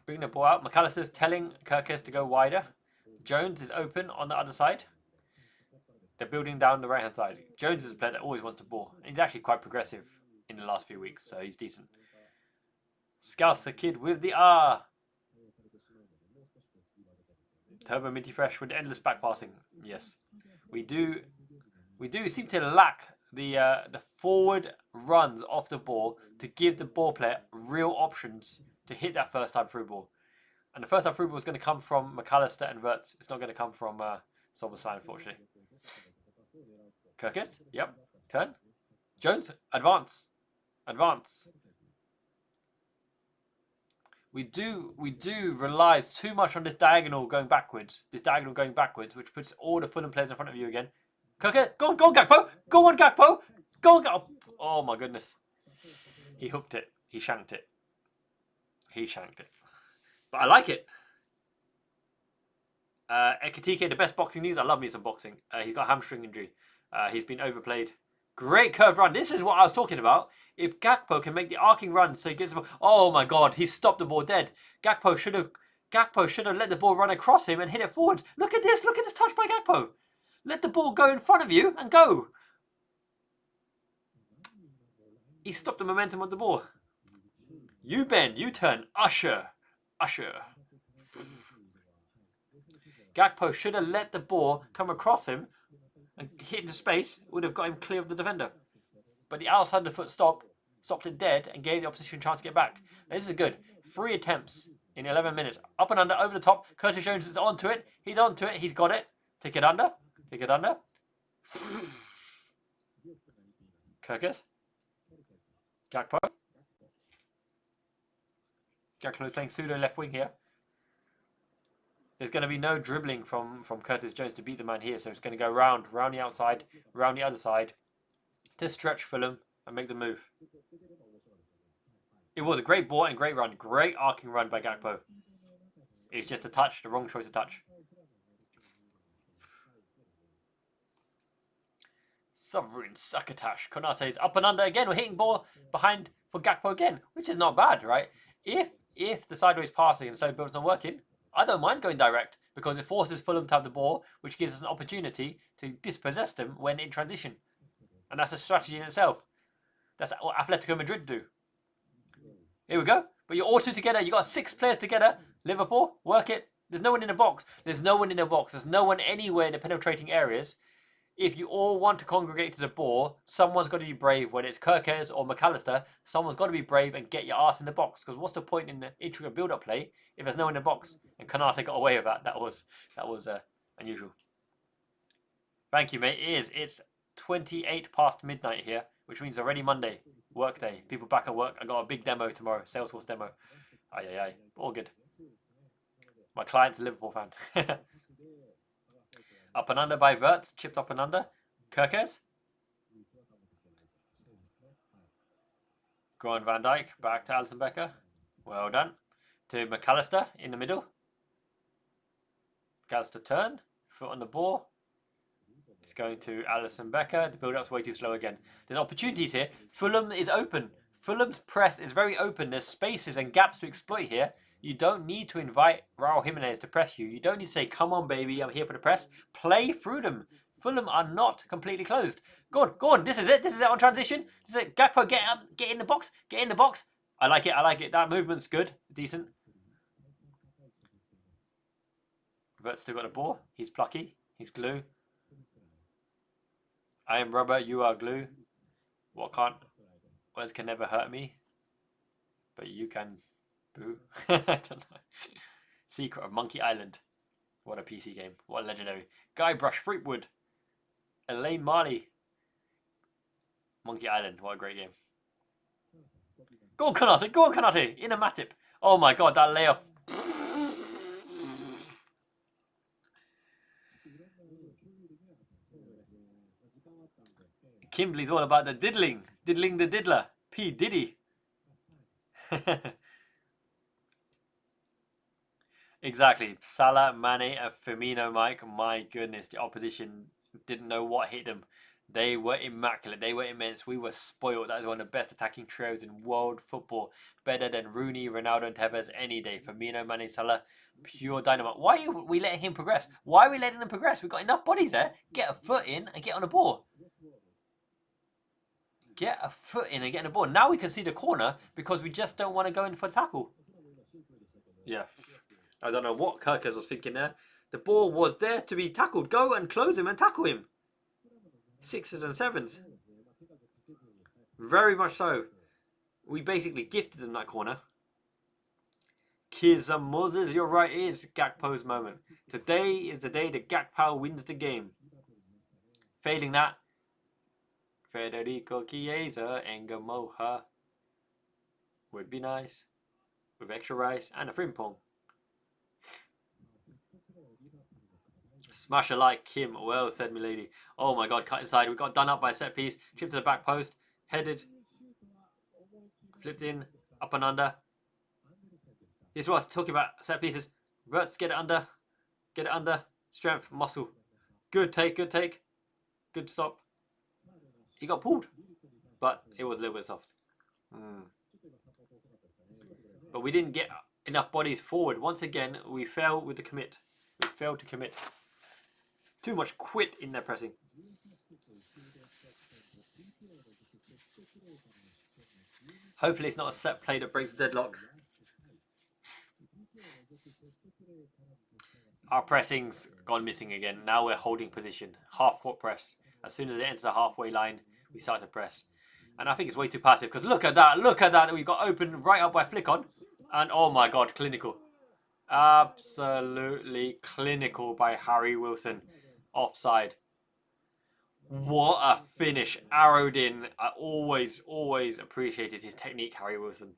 Bring the ball out. McAllister's telling Kirkes to go wider. Jones is open on the other side. They're building down the right-hand side. Jones is a player that always wants the ball. He's actually quite progressive in the last few weeks, so he's decent. Scouser Kid with the R. Turbo Minty Fresh with endless back passing. Yes. We do seem to lack the forward runs off the ball to give the ball player real options to hit that first time through ball. And the first time through ball is going to come from McAllister and Wirtz. It's not going to come from Sobosai, unfortunately. Kirkes, yep. Turn. Jones, advance. We do rely too much on this diagonal going backwards. Which puts all the Fulham players in front of you again. Kirkes, go on Gakpo! Go on Gakpo! Oh my goodness. He hooked it. He shanked it. But I like it. Ekitike, the best boxing news. I love me some boxing. He's got a hamstring injury. He's been overplayed. Great curved run. This is what I was talking about. If Gakpo can make the arcing run so he gets the ball. Oh my god, he stopped the ball dead. Gakpo should have let the ball run across him and hit it forwards. Look at this touch by Gakpo. Let the ball go in front of you and go. He stopped the momentum of the ball. You bend, you turn. Usher. Gakpo should have let the ball come across him and hit into space. Would have got him clear of the defender. But the outside of the foot stopped it dead and gave the opposition a chance to get back. Now, this is good. 3 attempts in 11 minutes. Up and under, over the top. Curtis Jones is onto it. He's got it. Take it under. Kirkus. Gakpo. Gakpo playing pseudo left wing here. There's going to be no dribbling from Curtis Jones to beat the man here, so it's going to go round the outside, round the other side, to stretch Fulham and make the move. It was a great ball and great run. Great arcing run by Gakpo. It's just a touch, the wrong choice of touch. Sovereign succotash. Konate's up and under again. We're hitting ball behind for Gakpo again, which is not bad, right? If the sideways passing and slow builds not working, I don't mind going direct because it forces Fulham to have the ball, which gives us an opportunity to dispossess them when in transition. And that's a strategy in itself. That's what Atletico Madrid do. Here we go. But you're all two together. You got 6 players together. Liverpool, work it. There's no one in the box. There's no one in the box. There's no one anywhere in the penetrating areas. If you all want to congregate to the ball, someone's got to be brave. When it's Kirkes or McAllister, someone's got to be brave and get your ass in the box. Because what's the point in the intricate build-up play if there's no one in the box? And Konate got away with that. That was unusual. Thank you, mate. It's 28 past midnight here, which means already Monday, work day. People back at work. I got a big demo tomorrow, Salesforce demo. Aye. All good. My client's a Liverpool fan. Up and under by Wirtz, chipped up and under. Kirkes. Go on Van Dijk, back to Alisson Becker. Well done. To McAllister in the middle. McAllister turn, foot on the ball. It's going to Alisson Becker. The build-up's way too slow again. There's opportunities here. Fulham is open. Fulham's press is very open. There's spaces and gaps to exploit here. You don't need to invite Raul Jimenez to press you. You don't need to say, come on, baby, I'm here for the press. Play through them. Fulham are not completely closed. Go on. This is it. This is it on transition. This is it. Gakpo, get up. Get in the box. Get in the box. I like it. That movement's good. Decent. Vert's still got the ball. He's plucky. He's glue. I am rubber. You are glue. Words can never hurt me. But you can... Boo. I don't know. Secret of Monkey Island. What a PC game. What a legendary. Guybrush Threepwood. Elaine Marley. Monkey Island. What a great game. Go on, Konate. Go on, Konate. In a Matip. Oh my god, that layoff. Kimberly's all about the diddling. Diddling the diddler. P. Diddy. Exactly. Salah, Mane, and Firmino, Mike. My goodness, the opposition didn't know what hit them. They were immaculate. They were immense. We were spoiled. That is one of the best attacking trios in world football. Better than Rooney, Ronaldo, and Tevez any day. Firmino, Mane, Salah, pure dynamite. Why are we letting him progress? Why are we letting him progress? We've got enough bodies there. Get a foot in and get on the ball. Get a foot in and get on the ball. Now we can see the corner because we just don't want to go in for the tackle. Yeah. I don't know what Kirkes was thinking there. The ball was there to be tackled. Go and close him and tackle him. 6s and 7s. Very much so. We basically gifted them that corner. Kiz and Moses, you're right, it is Gakpo's moment. Today is the day that Gakpo wins the game. Failing that, Federico Chiesa and Gamoha would be nice. With extra rice and a frimpong. Smash a like, Kim. Well said, milady. Oh my god, cut inside. We got done up by a set piece. Chipped to the back post. Headed. Flipped in. Up and under. This is what I was talking about. Set pieces. Verts, get it under. Get it under. Strength, muscle. Good take, good take. Good stop. He got pulled. But it was a little bit soft. But we didn't get enough bodies forward. Once again, we failed with the commit. We failed to commit. Too much quit in their pressing. Hopefully it's not a set play that breaks the deadlock. Our pressing's gone missing again. Now we're holding position. Half court press. As soon as they enter the halfway line, we start to press. And I think it's way too passive because look at that. Look at that. We got open right up by flick on. And oh my god, clinical. Absolutely clinical by Harry Wilson. Offside. What a finish. Arrowed in. I always appreciated his technique, Harry Wilson.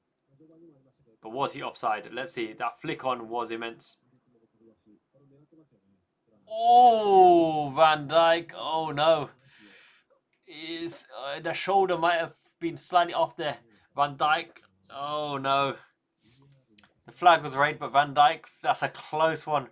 But was he offside? Let's see. That flick on was immense. Oh, Van Dijk. Oh no. The shoulder might have been slightly off there. Van Dijk. Oh no. The flag was raised, but Van Dijk, that's a close one.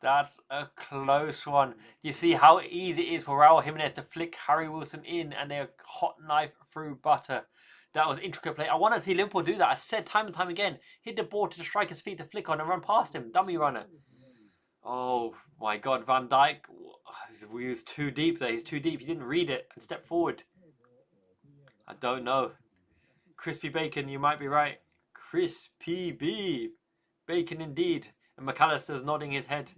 That's a close one. You see how easy it is for Raul Jimenez to flick Harry Wilson in and they're hot knife through butter. That was intricate play. I want to see Liverpool do that. I said time and time again, hit the ball to the striker's feet to flick on and run past him. Dummy runner. Oh my God, Van Dijk. He was too deep there. He's too deep. He didn't read it and step forward. I don't know. Crispy bacon, you might be right. Crispy bacon indeed. And McAllister's nodding his head.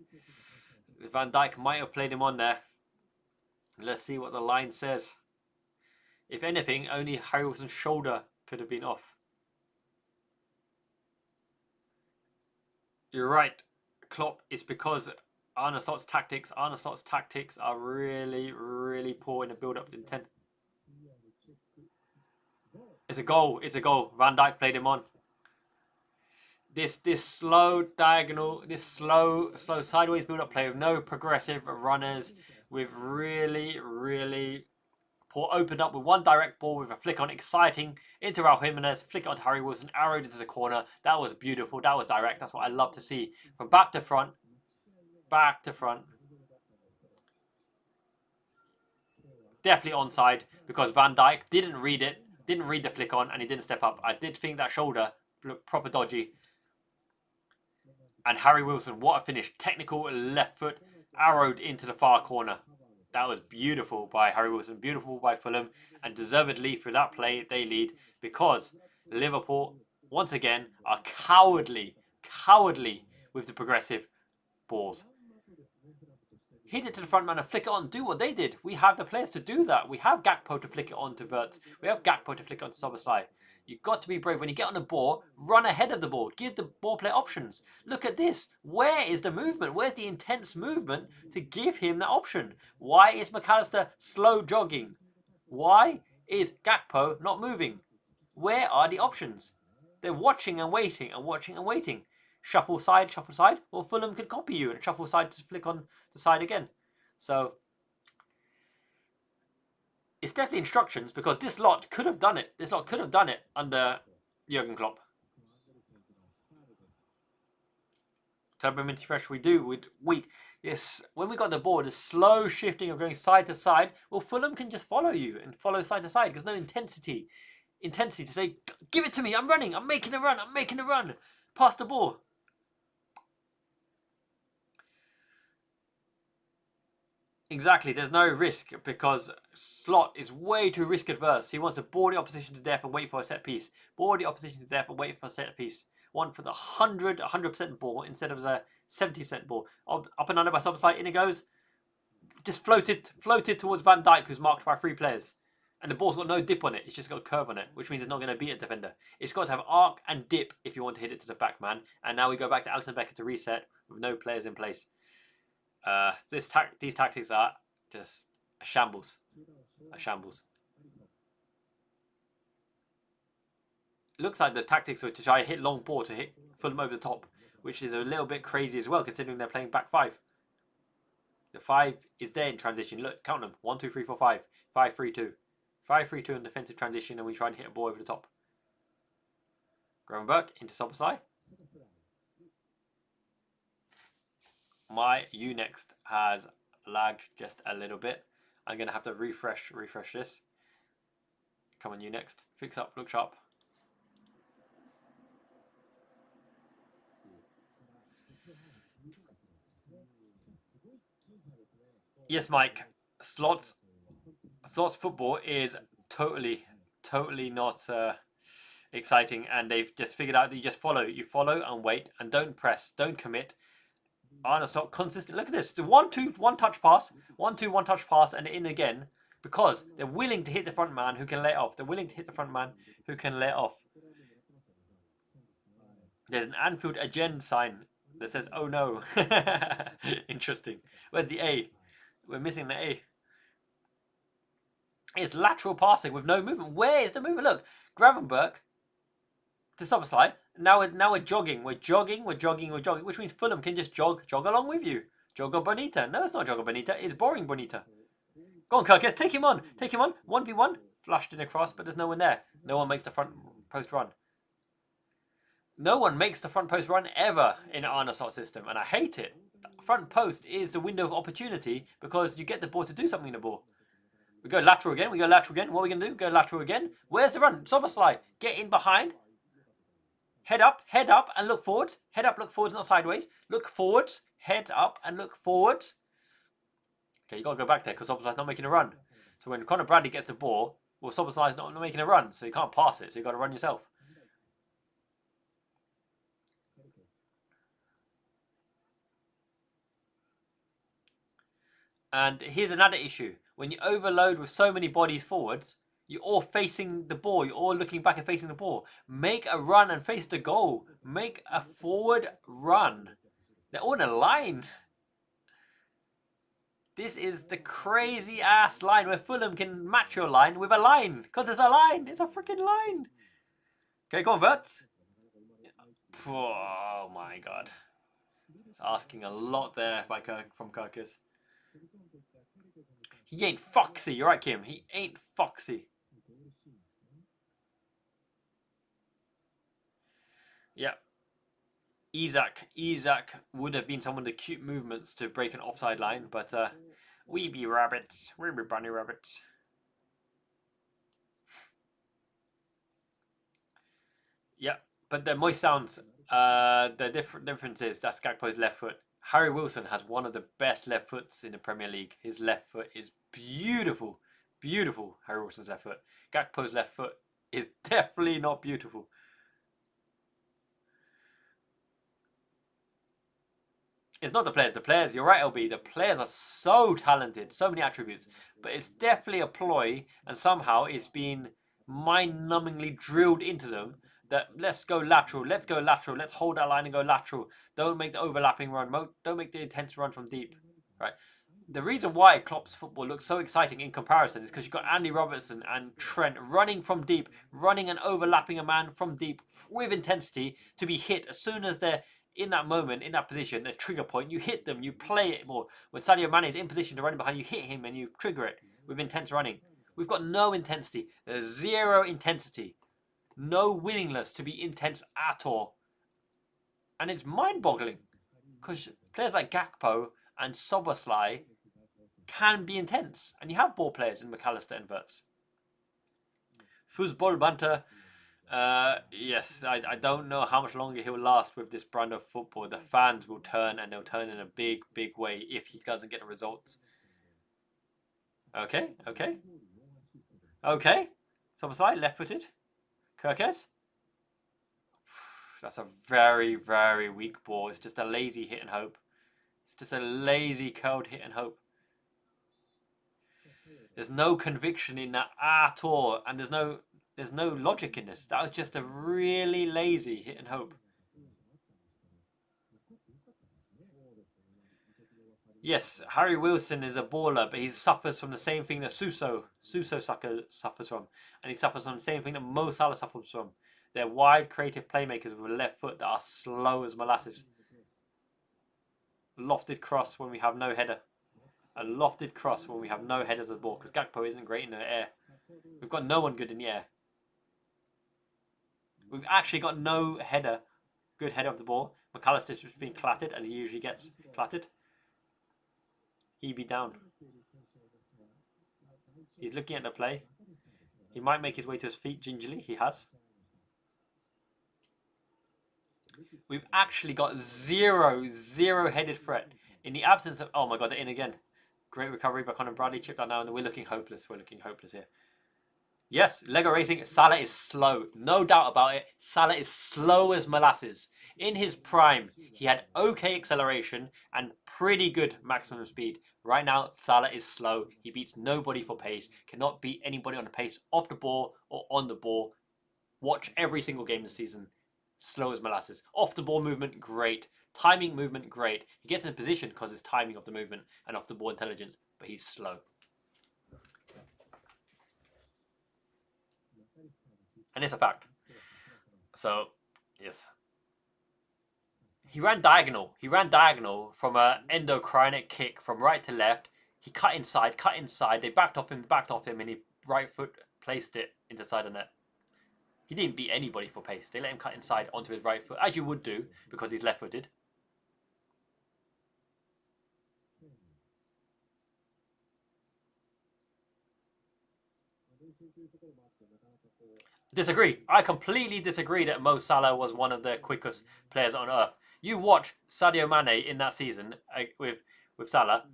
Van Dijk might have played him on there. Let's see what the line says. If anything, only Harry Wilson's shoulder could have been off. You're right, Klopp. It's because Arne Slot's tactics are really poor in the build-up intent. It's a goal. Van Dijk played him on. This slow diagonal, this slow sideways build-up play with no progressive runners, with really poor opened up with one direct ball with a flick on, exciting into Raul Jimenez, flick onto Harry Wilson, arrowed into the corner. That was beautiful. That was direct. That's what I love to see. From back to front. Definitely onside because Van Dijk didn't read it, didn't read the flick on, and he didn't step up. I did think that shoulder looked proper dodgy. And Harry Wilson, what a finish. Technical left foot, arrowed into the far corner. That was beautiful by Harry Wilson, beautiful by Fulham, and deservedly through that play they lead because Liverpool, once again, are cowardly with the progressive balls. Hit it to the front man and flick it on, do what they did. We have the players to do that. We have Gakpo to flick it on to Wirtz. We have Gakpo to flick it on to Szoboszlai. You've got to be brave. When you get on the ball, run ahead of the ball. Give the ball player options. Look at this. Where is the movement? Where's the intense movement to give him that option? Why is McAllister slow jogging? Why is Gakpo not moving? Where are the options? They're watching and waiting and watching and waiting. Shuffle side. Well, Fulham could copy you and shuffle side to flick on the side again. So it's definitely instructions because this lot could have done it. This lot could have done it under Jurgen Klopp. Turbo Minty Fresh, we do. Yes, when we got the ball, the slow shifting of going side to side, well, Fulham can just follow you and follow side to side. There's no intensity. Intensity to say, give it to me, I'm running, I'm making a run. Pass the ball. Exactly, there's no risk because Slot is way too risk adverse. He wants to bore the opposition to death and wait for a set piece. Bore the opposition to death and wait for a set piece. Want for the 100% ball instead of the 70% ball. Up and under by Szoboszlai, in it goes. Just floated towards Van Dijk, who's marked by 3 players. And the ball's got no dip on it. It's just got a curve on it, which means it's not going to beat a defender. It's got to have arc and dip if you want to hit it to the back man. And now we go back to Alisson Becker to reset with no players in place. These tactics are just a shambles. Looks like the tactics were to try and hit long ball to hit Fulham over the top, which is a little bit crazy as well, considering they're playing back 5. The 5 is there in transition. Look, count them. 1, 2, 3, 4, 5. 5, 3, 2. 5, 3, 2 in defensive transition, and we try and hit a ball over the top. Gravenberch into Szoboszlai. My U-Next has lagged just a little bit. I'm going to have to refresh this. Come on, U-Next. Fix up, look sharp. Yes, Mike. Slot's football is totally not exciting, and they've just figured out that you just follow. You follow and wait, and don't press, don't commit. Arne Slot consistent. Look at this. The 1-2, one touch pass, 1-2, one touch pass, and in again because they're willing to hit the front man who can lay it off. There's an Anfield Agenda sign that says, "Oh no." Interesting. Where's the A? We're missing the A. It's lateral passing with no movement. Where is the movement? Look, Gravenberch to Szoboszlai. Now we're jogging. We're jogging, which means Fulham can just jog along with you. Jogger Bonita. No, it's not Jogger Bonita. It's boring Bonita. Go on, Kirkes. Take him on. 1v1. Flashed in across, but there's no one there. No one makes the front post run. No one makes the front post run ever in an Arne Slot system, and I hate it. Front post is the window of opportunity because you get the ball to do something in the ball. We go lateral again. What are we going to do? Go lateral again. Where's the run? Szoboszlai. Get in behind. Head up, and look forwards. Head up, look forwards, not sideways. Look forwards. Head up and look forwards. Okay, you got to go back there because Szoboszlai's not making a run. So when Conor Bradley gets the ball, well, Szoboszlai's not making a run, so you can't pass it. So you got to run yourself. And here's another issue. When you overload with so many bodies forwards, you're all facing the ball. You're all looking back and facing the ball. Make a run and face the goal. Make a forward run. They're all in a line. This is the crazy ass line where Fulham can match your line with a line. Because it's a line. It's a freaking line. Okay, go on, Verts. Oh my god. It's asking a lot there from Kirkes. He ain't foxy. You're right, Kim. He ain't foxy. Yeah. Isak would have been someone with the cute movements to break an offside line, but we be rabbits. We be bunny rabbits. Yeah, but the moist sounds. The difference is that's Gakpo's left foot. Harry Wilson has one of the best left foots in the Premier League. His left foot is beautiful. Beautiful, Harry Wilson's left foot. Gakpo's left foot is definitely not beautiful. It's not the players. The players, you're right, LB. The players are so talented, so many attributes. But it's definitely a ploy, and somehow it's been mind-numbingly drilled into them that let's go lateral, let's hold that line and go lateral. Don't make the overlapping run, don't make the intense run from deep. Right? The reason why Klopp's football looks so exciting in comparison is because you've got Andy Robertson and Trent running from deep, running and overlapping a man from deep with intensity to be hit as soon as they're in that moment, in that position, a trigger point, you hit them, you play it more. When Sadio Mane is in position to run behind, you hit him and you trigger it with intense running. We've got no intensity. There's zero intensity. No willingness to be intense at all. And it's mind-boggling. Because players like Gakpo and Szoboszlai can be intense. And you have ball players in McAllister and Wirtz. Football banter. Yes, I don't know how much longer he'll last with this brand of football. The fans will turn, and they'll turn in a big, big way if he doesn't get the results. Okay. Szoboszlai, left-footed. Kirkes. That's a very, very weak ball. It's just a lazy hit and hope. It's just a lazy curled hit and hope. There's no conviction in that at all, and there's no logic in this. That was just a really lazy hit and hope. Yes, Harry Wilson is a baller, but he suffers from the same thing that Suso suffers from. And he suffers from the same thing that Mo Salah suffers from. They're wide, creative playmakers with a left foot that are slow as molasses. Lofted cross when we have no header. A lofted cross when we have no headers of the ball, because Gakpo isn't great in the air. We've got no one good in the air. We've actually got no header, good header of the ball. McAllister's just being clattered as he usually gets clattered. He be down. He's looking at the play. He might make his way to his feet gingerly. He has. We've actually got zero headed threat. In the absence of... Oh my god, they're in again. Great recovery by Conor Bradley. Chipped out now, and we're looking hopeless. We're looking hopeless here. Yes, Lego racing. Salah is slow. No doubt about it. Salah is slow as molasses. In his prime, he had okay acceleration and pretty good maximum speed. Right now, Salah is slow. He beats nobody for pace. Cannot beat anybody on the pace off the ball or on the ball. Watch every single game this season. Slow as molasses. Off the ball movement, great. Timing movement, great. He gets in position because his timing of the movement and off the ball intelligence, but he's slow. And it's a fact. So, yes. He ran diagonal. He ran diagonal from an endocrinic kick from right to left. He cut inside. They backed off him, and he right foot placed it into the side of the net. He didn't beat anybody for pace. They let him cut inside onto his right foot, as you would do, because he's left-footed. Disagree. I completely disagree that Mo Salah was one of the quickest players on earth. You watch Sadio Mane in that season with Salah.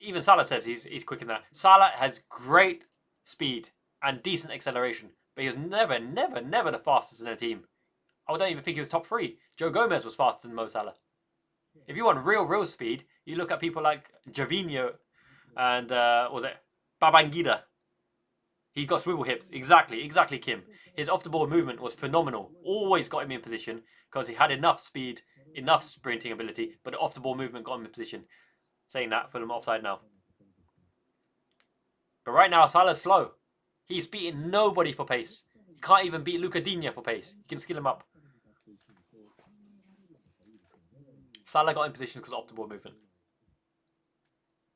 Even Salah says he's quicker than that. Salah has great speed and decent acceleration, but he was never the fastest in the team. I don't even think he was top 3. Joe Gomez was faster than Mo Salah. If you want real speed, you look at people like Javinho and was it Babangida. He got swivel hips. Exactly, Kim. His off-the-ball movement was phenomenal. Always got him in position because he had enough speed, enough sprinting ability, but the off-the-ball movement got him in position. Saying that, Fulham offside now. But right now, Salah's slow. He's beating nobody for pace. He can't even beat Luca Digne for pace. You can skill him up. Salah got in position because of off-the-ball movement.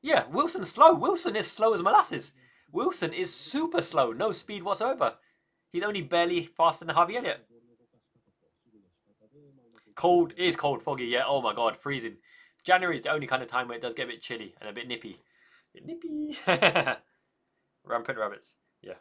Yeah, Wilson's slow. Wilson is slow as molasses. Wilson is super slow, no speed whatsoever. He's only barely faster than Harvey Elliott. Cold, it is cold, foggy, yeah. Oh my god, freezing. January is the only kind of time where it does get a bit chilly and a bit nippy. Rampant rabbits, yeah.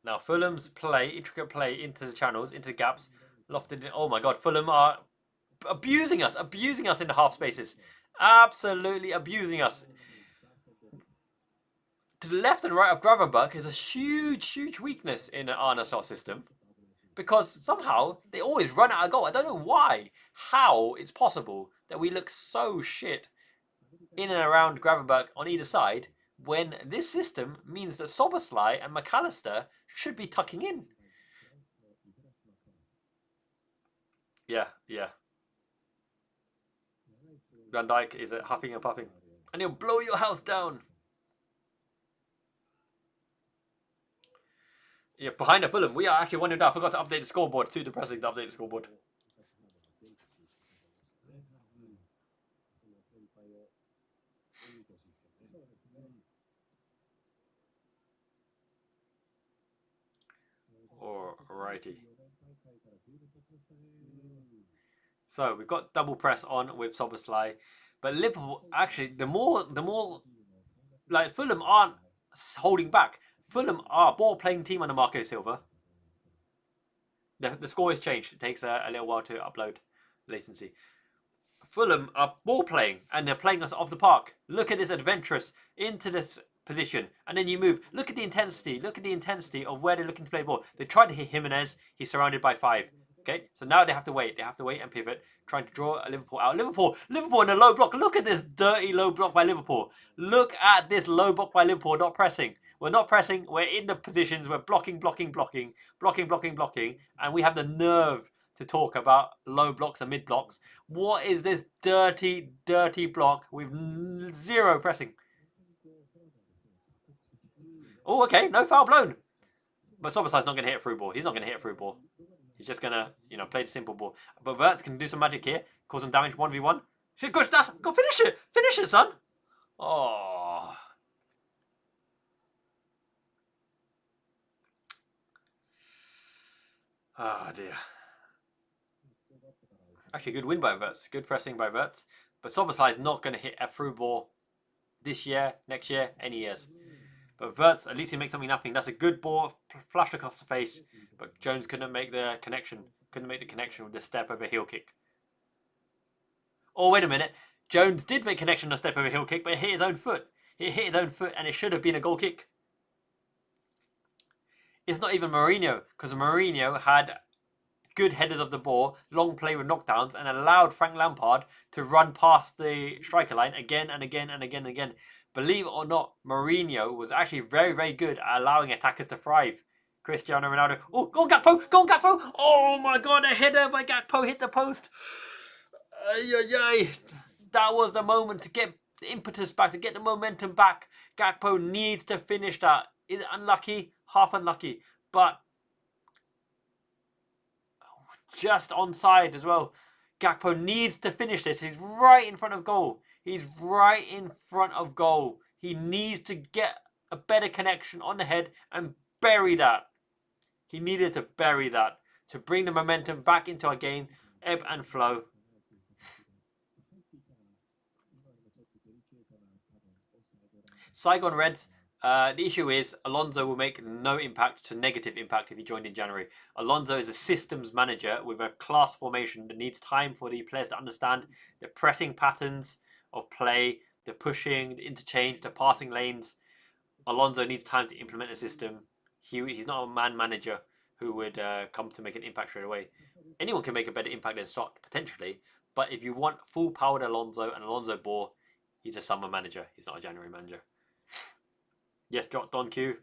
Now Fulham's play, intricate play into the channels, into the gaps. Lofted in. Oh my god, Fulham are abusing us in the half spaces. Absolutely abusing us. To the left and right of Gravenberch is a huge weakness in an Arne Slot system. Because somehow they always run out of goal. I don't know why. How it's possible that we look so shit in and around Gravenberch on either side when this system means that Szoboszlai and McAllister should be tucking in. Yeah. Van Dijk is huffing and puffing. And he'll blow your house down. Yeah, behind the Fulham. We are actually 1-0 down. I forgot to update the scoreboard. Too depressing to update the scoreboard. Alrighty. So we've got double press on with Szoboszlai, but Liverpool actually the more like Fulham aren't holding back. Fulham are a ball playing team under Marco Silva. The score has changed. It takes a little while to upload latency. Fulham are ball playing and they're playing us off the park. Look at this adventurous into this position and then you move. Look at the intensity. Look at the intensity of where they're looking to play the ball. They tried to hit Jimenez. He's surrounded by 5. Okay, so now they have to wait. They have to wait and pivot, trying to draw Liverpool out. Liverpool in a low block. Look at this dirty low block by Liverpool. Look at this low block by Liverpool. Not pressing. We're not pressing. We're in the positions. We're blocking, and we have the nerve to talk about low blocks and mid blocks. What is this dirty block with 0 pressing? Oh, okay, no foul blown. But Szoboszlai's not going to hit a through ball. He's not going to hit a through ball. He's just going to, play the simple ball. But Wirtz can do some magic here. Cause some damage 1v1. Good, go finish it. Finish it, son. Oh. Oh, dear. Actually, good win by Wirtz. Good pressing by Wirtz. But Szoboszlai's not going to hit a through ball this year, next year, any years. But Wirtz, at least he makes something nothing. That's a good ball, flashed across the face. But Jones couldn't make the connection. Couldn't make the connection with the step over heel kick. Oh, wait a minute. Jones did make connection on a step over heel kick, but it hit his own foot. It hit his own foot and it should have been a goal kick. It's not even Mourinho, because Mourinho had good headers of the ball, long play with knockdowns, and allowed Frank Lampard to run past the striker line again and again and again and again. Believe it or not, Mourinho was actually very good at allowing attackers to thrive. Cristiano Ronaldo. Oh, go on Gakpo! Go on Gakpo! Oh my god, a header by Gakpo hit the post. That was the moment to get the impetus back, to get the momentum back. Gakpo needs to finish that. Is it unlucky? Half unlucky. But just onside as well. Gakpo needs to finish this. He's right in front of goal. He's right in front of goal. He needs to get a better connection on the head and bury that. He needed to bury that to bring the momentum back into our game, ebb and flow. Saigon Reds, the issue is Alonso will make no impact to negative impact if he joined in January. Alonso is a systems manager with a class formation that needs time for the players to understand the pressing patterns of play, the pushing, the interchange, the passing lanes. Alonso needs time to implement a system. He's not a man manager who would come to make an impact straight away. Anyone can make a better impact than Slot, potentially. But if you want full-powered Alonso and Alonso ball, he's a summer manager. He's not a January manager. Yes, Don Q.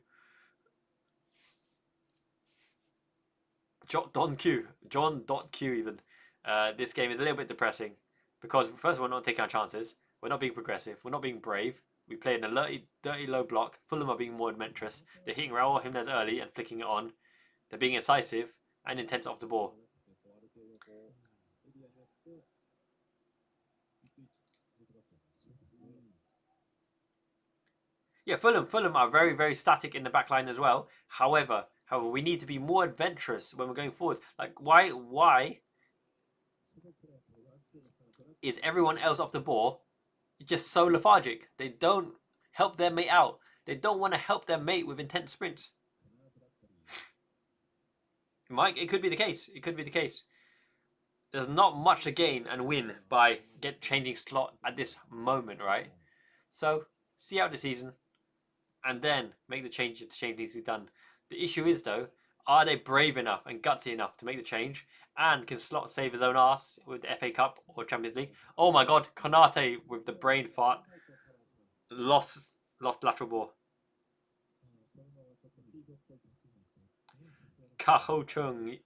John Q even. This game is a little bit depressing because first we're not taking our chances. We're not being progressive. We're not being brave. We play in a dirty low block. Fulham are being more adventurous. They're hitting Raul Jimenez early and flicking it on. They're being incisive and intense off the ball. Yeah, Fulham are very, very static in the back line as well. However, we need to be more adventurous when we're going forward. Like, why is everyone else off the ball just so lethargic? They don't help their mate out. They don't want to help their mate with intense sprints. Mike, it could be the case. It could be the case. There's not much to gain and win by changing Slot at this moment, right? So, see out the season. And then make the change if the change needs to be done. The issue is, though, are they brave enough and gutsy enough to make the change? And can Slot save his own ass with the FA Cup or Champions League? Oh my God, Konate with the brain fart. Lost lateral ball. Kaho Chung.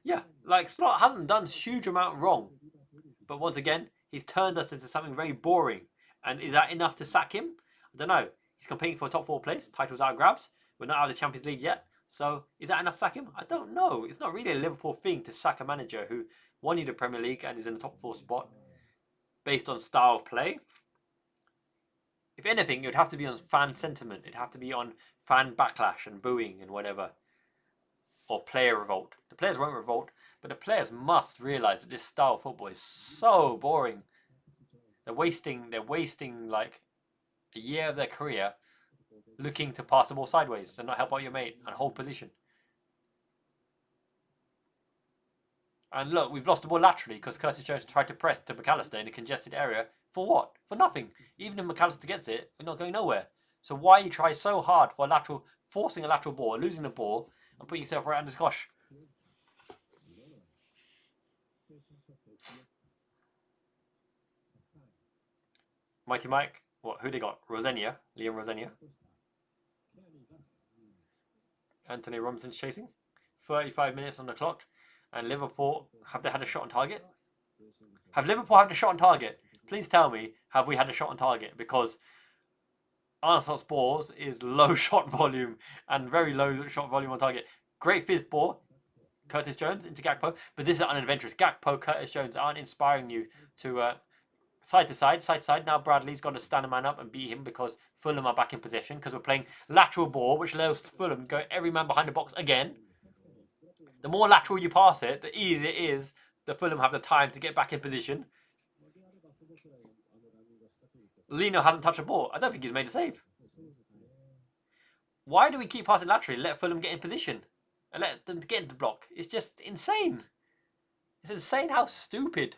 Yeah, like Slot hasn't done a huge amount wrong. But once again, he's turned us into something very boring. And is that enough to sack him? I don't know. He's competing for a top 4 place. Title's out of grabs. We're not out of the Champions League yet. So, is that enough to sack him? I don't know. It's not really a Liverpool thing to sack a manager who won you the Premier League and is in the top 4 spot based on style of play. If anything, it would have to be on fan sentiment. It'd have to be on fan backlash and booing and whatever. Or player revolt. The players won't revolt, but the players must realise that this style of football is so boring. They're wasting like a year of their career looking to pass the ball sideways and not help out your mate and hold position. And look, we've lost the ball laterally because Curtis Jones tried to press to McAllister in a congested area. For what? For nothing. Even if McAllister gets it, we're not going nowhere. So why you try so hard for forcing a lateral ball, losing the ball, and putting yourself right under the cosh? Mighty Mike. Who they got? Rosenia. Liam Rosenia. Anthony Robinson's chasing. 35 minutes on the clock. And Liverpool, have they had a shot on target? Have Liverpool had a shot on target? Please tell me, have we had a shot on target? Because Arne Slot's balls is low shot volume and very low shot volume on target. Great fizz ball. Curtis Jones into Gakpo. But this is unadventurous. Gakpo, Curtis Jones aren't inspiring you to... side to side. Now Bradley's got to stand a man up and beat him because Fulham are back in possession because we're playing lateral ball, which allows Fulham to go every man behind the box again. The more lateral you pass it, the easier it is that Fulham have the time to get back in position. Lino hasn't touched the ball. I don't think he's made a save. Why do we keep passing laterally and let Fulham get in position and let them get into the block? It's just insane. It's insane how stupid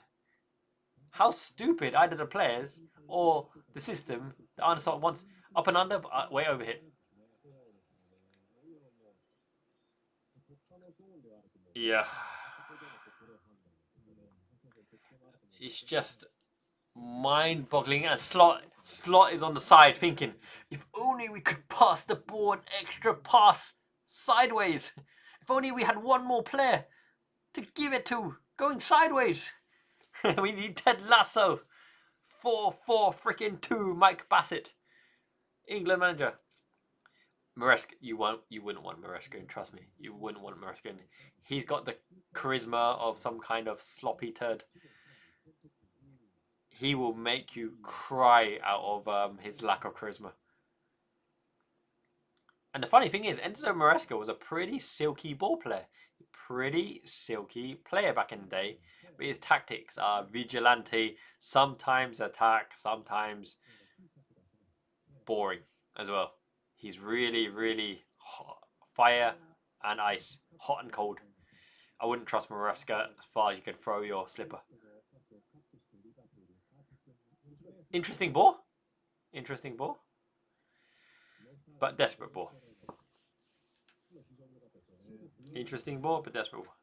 either the players or the system that Arne Slot wants up and under, way overhit. Yeah. It's just mind-boggling, and Slot is on the side thinking, if only we could pass the ball an extra pass sideways. If only we had one more player to give it to going sideways. We need Ted Lasso. 4-4 freaking 2 Mike Bassett. England manager. Maresca, you wouldn't want Maresca in, trust me. You wouldn't want Maresca in. He's got the charisma of some kind of sloppy turd. He will make you cry out of his lack of charisma. And the funny thing is, Enzo Maresca was a pretty silky ball player. Pretty silky player back in the day. But his tactics are vigilante, sometimes attack, sometimes boring as well. He's really, really hot. Fire and ice. Hot and cold. I wouldn't trust Maresca as far as you can throw your slipper. Interesting ball. Interesting ball. But desperate ball. Interesting ball, but desperate ball.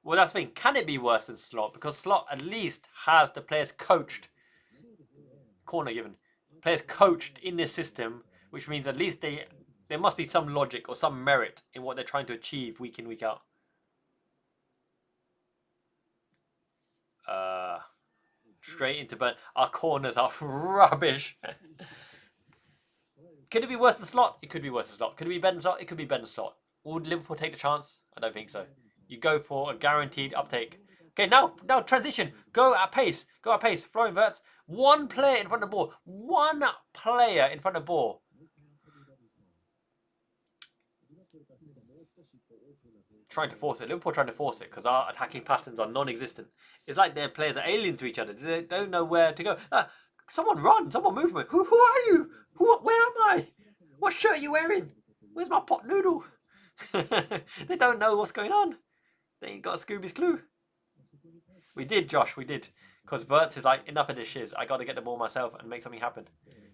Well, that's the thing. Can it be worse than Slot? Because Slot at least has the players coached. Corner given. Players coached in this system, which means at least there must be some logic or some merit in what they're trying to achieve week in, week out. Straight into burn. Our corners are rubbish. Could it be worse than Slot? It could be worse than Slot. Could it be better than Slot? It could be better than Slot. Would Liverpool take the chance? I don't think so. You go for a guaranteed uptake. Okay, now transition. Go at pace. Go at pace. Florian Wirtz. One player in front of the ball. One player in front of the ball. Trying to force it. Liverpool trying to force it because our attacking patterns are non-existent. It's like their players are alien to each other. They don't know where to go. Someone run. Someone move me. Who are you? Where am I? What shirt are you wearing? Where's my pot noodle? They don't know what's going on. They ain't got a Scooby's clue. We did, Josh. We did. Because Wirtz is like, enough of this shiz. I got to get the ball myself and make something happen.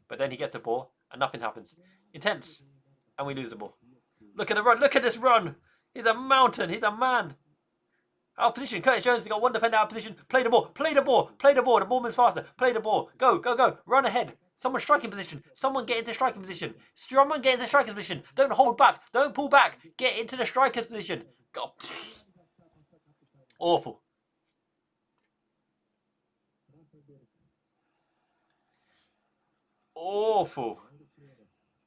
But then he gets the ball and nothing happens. Intense. And we lose the ball. Look at the run. Look at this run. He's a mountain. He's a man. Our position. Curtis Jones, they got one defender out of position. Play the ball. Play the ball. Play the ball. The ball moves faster. Play the ball. Go, go, go. Run ahead. Someone striking position. Someone get into striking position. Someone get into striker's position. Don't hold back. Don't pull back. Get into the striker's position. God. Awful. Awful.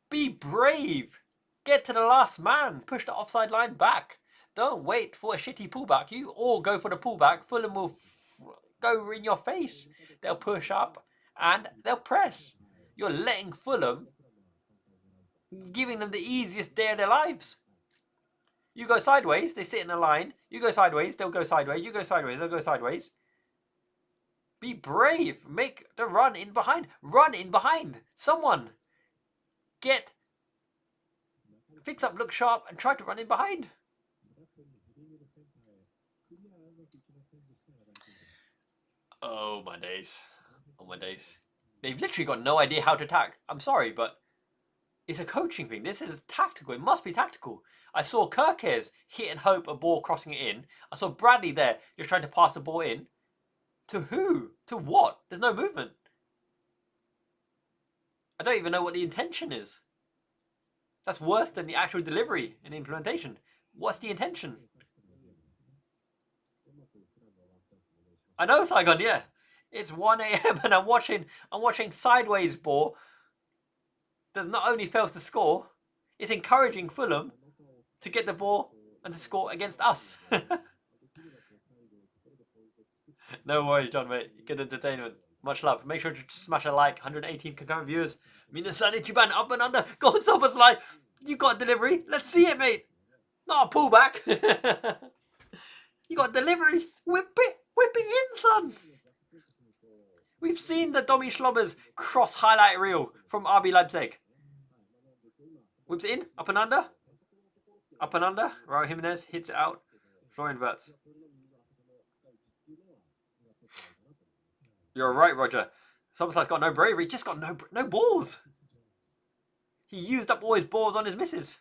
Be brave. Get to the last man. Push the offside line back. Don't wait for a shitty pullback. You all go for the pullback. Fulham will go in your face. They'll push up and they'll press. You're letting Fulham, giving them the easiest day of their lives. You go sideways, they sit in a line. You go sideways, they'll go sideways. You go sideways, they'll go sideways. Be brave. Make the run in behind. Run in behind. Someone. Fix up, look sharp, and try to run in behind. Oh my days. Oh my days. They've literally got no idea how to attack. I'm sorry, but it's a coaching thing. This is tactical. It must be tactical. I saw Kirkes hit and hope a ball crossing it in. I saw Bradley there just trying to pass the ball in. To who? To what? There's no movement. I don't even know what the intention is. That's worse than the actual delivery and implementation. What's the intention? I know, Saigon, yeah. It's 1 AM and I'm watching sideways ball. That not only fails to score, it's encouraging Fulham to get the ball and to score against us. No worries, John, mate. Good entertainment. Much love. Make sure to smash a like. 118 concurrent viewers. Minasan Ichiban up and under. Go Soberslide. You got delivery. Let's see it, mate. Not a pullback. You got delivery. Whip it in, son. We've seen the Domi Schlobbers cross highlight reel from RB Leipzig. Whips it in. Up and under. Up and under. Raul Jimenez hits it out. Florian Wirtz. You're right, Roger. Somerside's got no bravery. Just got no balls. He used up all his balls on his misses.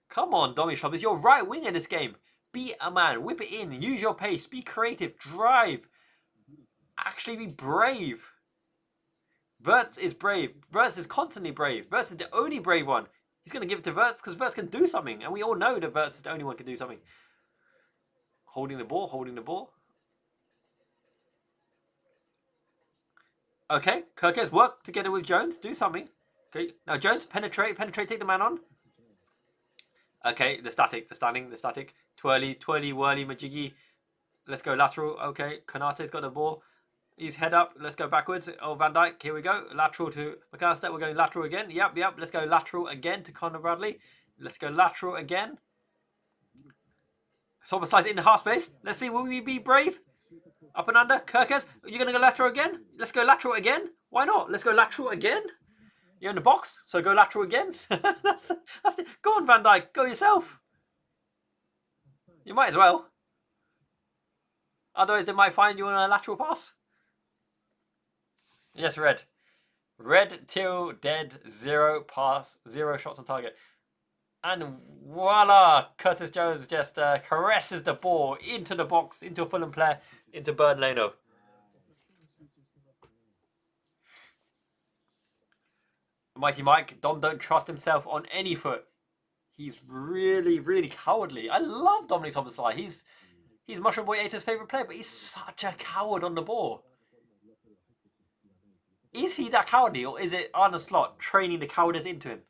Come on, Domi Schlobbers. You're right wing in this game. Be a man. Whip it in. Use your pace. Be creative. Drive. Actually be brave. Wirtz is brave. Wirtz is constantly brave. Wirtz is the only brave one. He's going to give it to Wirtz because Wirtz can do something. And we all know that Wirtz is the only one who can do something. Holding the ball, holding the ball. Okay, Kirkes work together with Jones. Do something. Okay, now Jones, penetrate, take the man on. Okay, the static. Twirly, whirly, Majiggy. Let's go lateral. Okay, Konate's got the ball. He's head up. Let's go backwards. Oh, Van Dijk. Here we go. Lateral to McAllister. We're going lateral again. Yep. Let's go lateral again to Conor Bradley. Let's go lateral again. Sober slides in the half space. Let's see. Will we be brave? Up and under. Kirkes. You're going to go lateral again? Let's go lateral again. Why not? Let's go lateral again. You're in the box, so go lateral again. that's the, go on, Van Dijk. Go yourself. You might as well. Otherwise, they might find you on a lateral pass. Yes, red. Red till dead. 0 pass. 0 shots on target. And voila! Curtis Jones just caresses the ball into the box, into a Fulham player, into Bernd Leno. Mighty Mike, Dom don't trust himself on any foot. He's really, really cowardly. I love Dominic Szoboszlai. He's Mushroom Boy 8's favourite player, but he's such a coward on the ball. Is he that cowardly, or is it Arne Slot training the cowardice into him?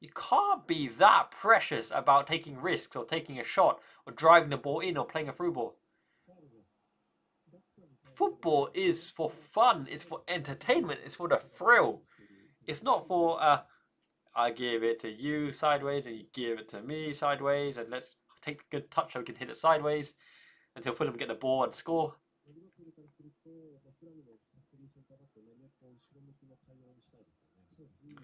You can't be that precious about taking risks or taking a shot or driving the ball in or playing a through ball. Football is for fun. It's for entertainment. It's for the thrill. It's not for, I give it to you sideways and you give it to me sideways and let's take a good touch so we can hit it sideways until Fulham get the ball and score.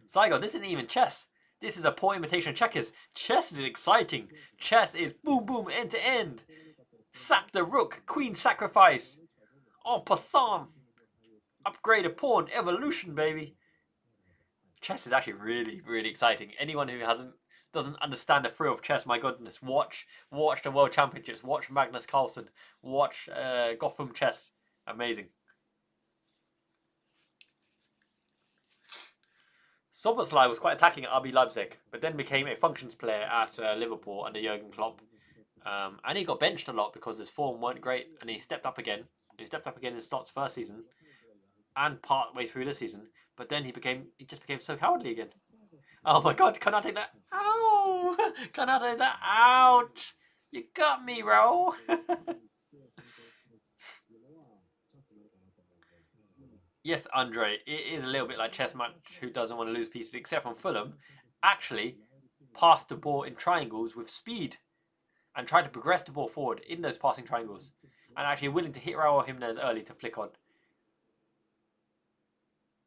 Saigon, this isn't even chess. This is a poor imitation of checkers. Chess is exciting. Chess is boom boom end to end. Sap the rook, queen sacrifice. En passant. Upgrade a pawn, evolution baby. Chess is actually really, really exciting. Anyone who doesn't understand the thrill of chess, my goodness, watch the World Championships, watch Magnus Carlsen, watch Gotham Chess. Amazing. Szoboszlai was quite attacking at RB Leipzig, but then became a functions player at Liverpool under Jurgen Klopp. And he got benched a lot because his form weren't great, and he stepped up again. He stepped up again in Slot's first season and part way through this season. But then he just became so cowardly again. Oh my god, can I take that? Ow! Can I take that? Ouch! You got me, bro! Yes, Andre, it is a little bit like chess match who doesn't want to lose pieces, except from Fulham. Actually, passed the ball in triangles with speed and tried to progress the ball forward in those passing triangles. And actually willing to hit Raul Jimenez early to flick on.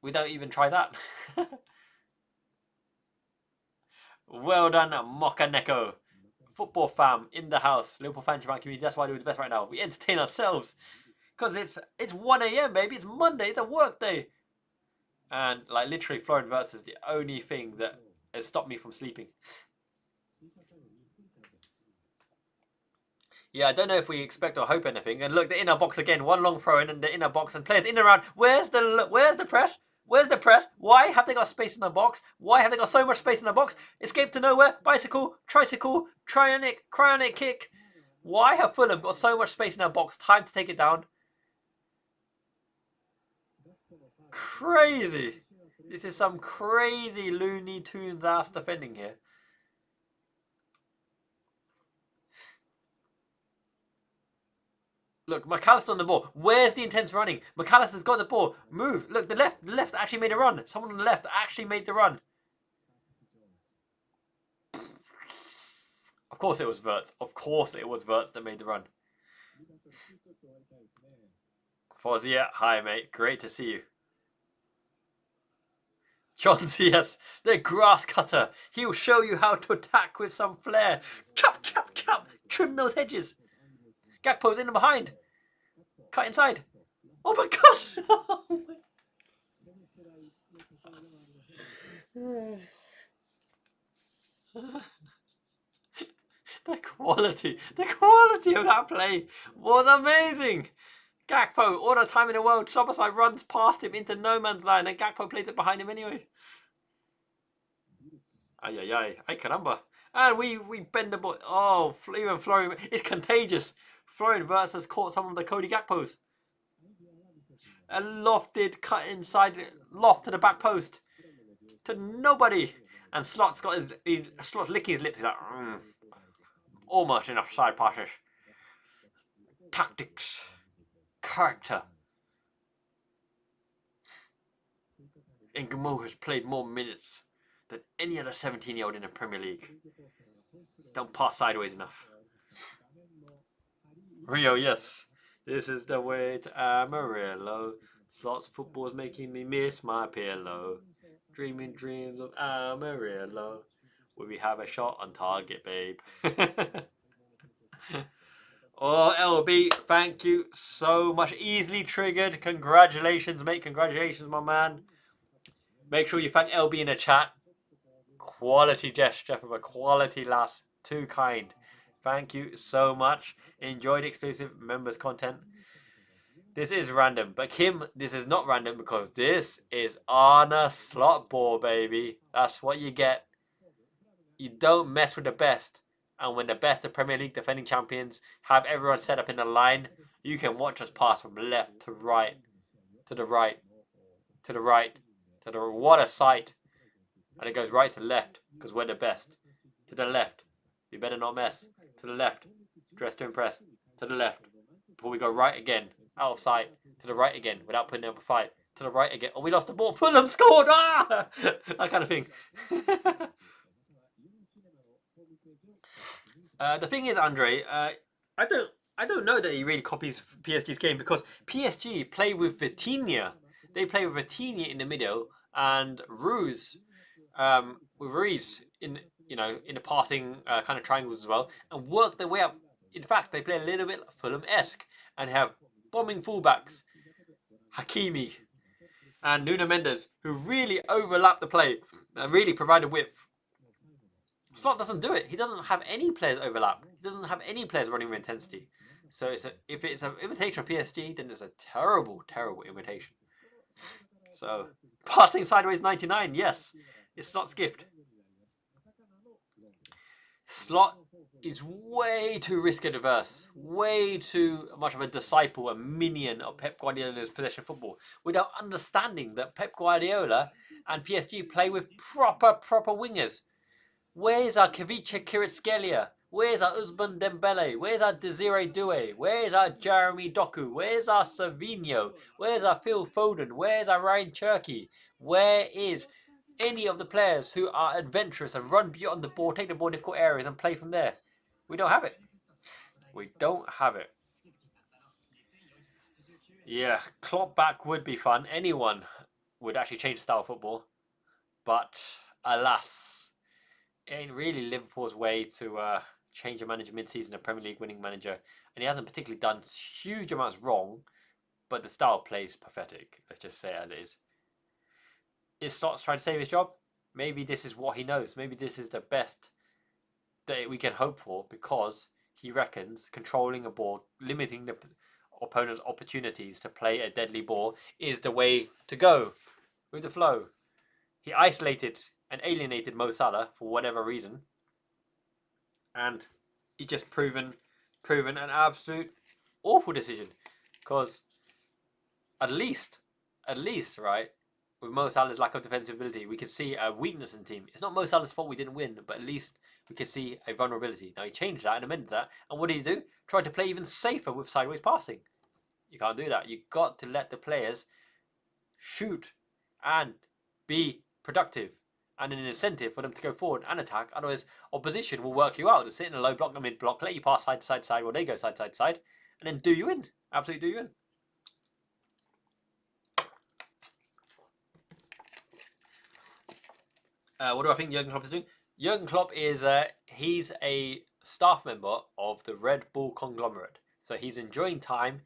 We don't even try that. Well done, Mokaneko. Football fam in the house. Liverpool fan community. That's why we're the best right now. We entertain ourselves. Because it's 1 AM, baby. It's Monday. It's a work day. And like literally Florian Wirtz is the only thing that has stopped me from sleeping. Yeah, I don't know if we expect or hope anything. And look, the inner box again. One long throw in and the inner box and players in and around. Where's the press? Where's the press? Why have they got space in the box? Why have they got so much space in the box? Escape to nowhere. Bicycle. Tricycle. Cryonic kick. Why have Fulham got so much space in their box? Time to take it down. Crazy. This is some crazy Looney Tunes ass defending here. Look, McAllister on the ball. Where's the intense running? McAllister's got the ball. Move. Look, the left actually made a run. Someone on the left actually made the run. Of course it was Wirtz. Of course it was Wirtz that made the run. Fozia, hi mate. Great to see you. John CS, the grass cutter. He'll show you how to attack with some flair. Chop, chop, chop. Trim those hedges. Gakpo's in and behind. Cut inside. Oh my god. The quality of that play was amazing. Gakpo, all the time in the world. Szoboszlai runs past him into no man's land and Gakpo plays it behind him anyway. Ay, ay, ay. Ay, caramba. And we bend the ball. Oh, even Florian, it's contagious. Florian Wirtz has caught some of the Cody Gakpos. A lofted cut inside, loft to the back post. To nobody. And Slot's got Slot's licking his lips. He's like, almost enough side passes. Tactics. Character. Ngamo has played more minutes than any other 17-year-old in the Premier League. Don't pass sideways enough. Rio, yes. This is the way to Amarillo. Slots football's making me miss my pillow. Dreaming dreams of Amarillo. Will we have a shot on target, babe? Oh, LB, thank you so much. Easily triggered. Congratulations, mate. Congratulations, my man. Make sure you thank LB in the chat. Quality gesture from a quality lass. Too kind. Thank you so much. Enjoyed exclusive members content. This is random. But Kim, this is not random because this is Arne Slot ball, baby. That's what you get. You don't mess with the best. And when the best of Premier League defending champions have everyone set up in a line, you can watch us pass from left to right, to the right, to the right, to the... What a sight. And it goes right to left because we're the best. To the left. You better not mess. To the left. Dress to impress. To the left. Before we go right again. Out of sight. To the right again without putting up a fight. To the right again. Oh, we lost the ball. Fulham scored. Ah! That kind of thing. The thing is, Andre, I don't know that he really copies PSG's game because PSG play with Vitinha. They play with Vitinha in the middle and Ruiz, with Ruiz in the passing kind of triangles as well, and work their way up. In fact, they play a little bit Fulham-esque and have bombing fullbacks, Hakimi and Nuno Mendes, who really overlap the play and really provide a width. Slot doesn't do it. He doesn't have any players overlap. He doesn't have any players running with intensity. So if it's an imitation of PSG, then it's a terrible, terrible imitation. So passing sideways 99, yes, it's Slot's gift. Slot is way too risk adverse, way too much of a disciple, a minion of Pep Guardiola's possession football, without understanding that Pep Guardiola and PSG play with proper wingers. Where's our Kavicha Kvaratskhelia? Where's our Ousmane Dembele? Where's our Desire Doué? Where's our Jeremy Doku? Where's our Savinho? Where's our Phil Foden? Where's our Ryan Cherky? Where is any of the players who are adventurous and run beyond the ball, take the ball in difficult areas and play from there? We don't have it. We don't have it. Yeah, Klopp back would be fun. Anyone would actually change the style of football. But alas, it ain't really Liverpool's way to change a manager mid-season, a Premier League winning manager. And he hasn't particularly done huge amounts wrong, but the style of play is pathetic. Let's just say it as it is. Is Slot's trying to save his job? Maybe this is what he knows. Maybe this is the best that we can hope for because he reckons controlling a ball, limiting the opponent's opportunities to play a deadly ball is the way to go with the flow. He isolated and alienated Mo Salah for whatever reason. And he just proven an absolute awful decision. Because at least, right, with Mo Salah's lack of defensive ability, we could see a weakness in the team. It's not Mo Salah's fault we didn't win, but at least we could see a vulnerability. Now he changed that and amended that. And what did he do? Tried to play even safer with sideways passing. You can't do that. You've got to let the players shoot and be productive. And an incentive for them to go forward and attack. Otherwise, opposition will work you out. They'll sit in a low block, a mid block, let you pass side to side to side while they go side to side, and then do you in. Absolutely do you in. What do I think Jurgen Klopp is doing? Jurgen Klopp is he's a staff member of the Red Bull conglomerate. So he's enjoying time,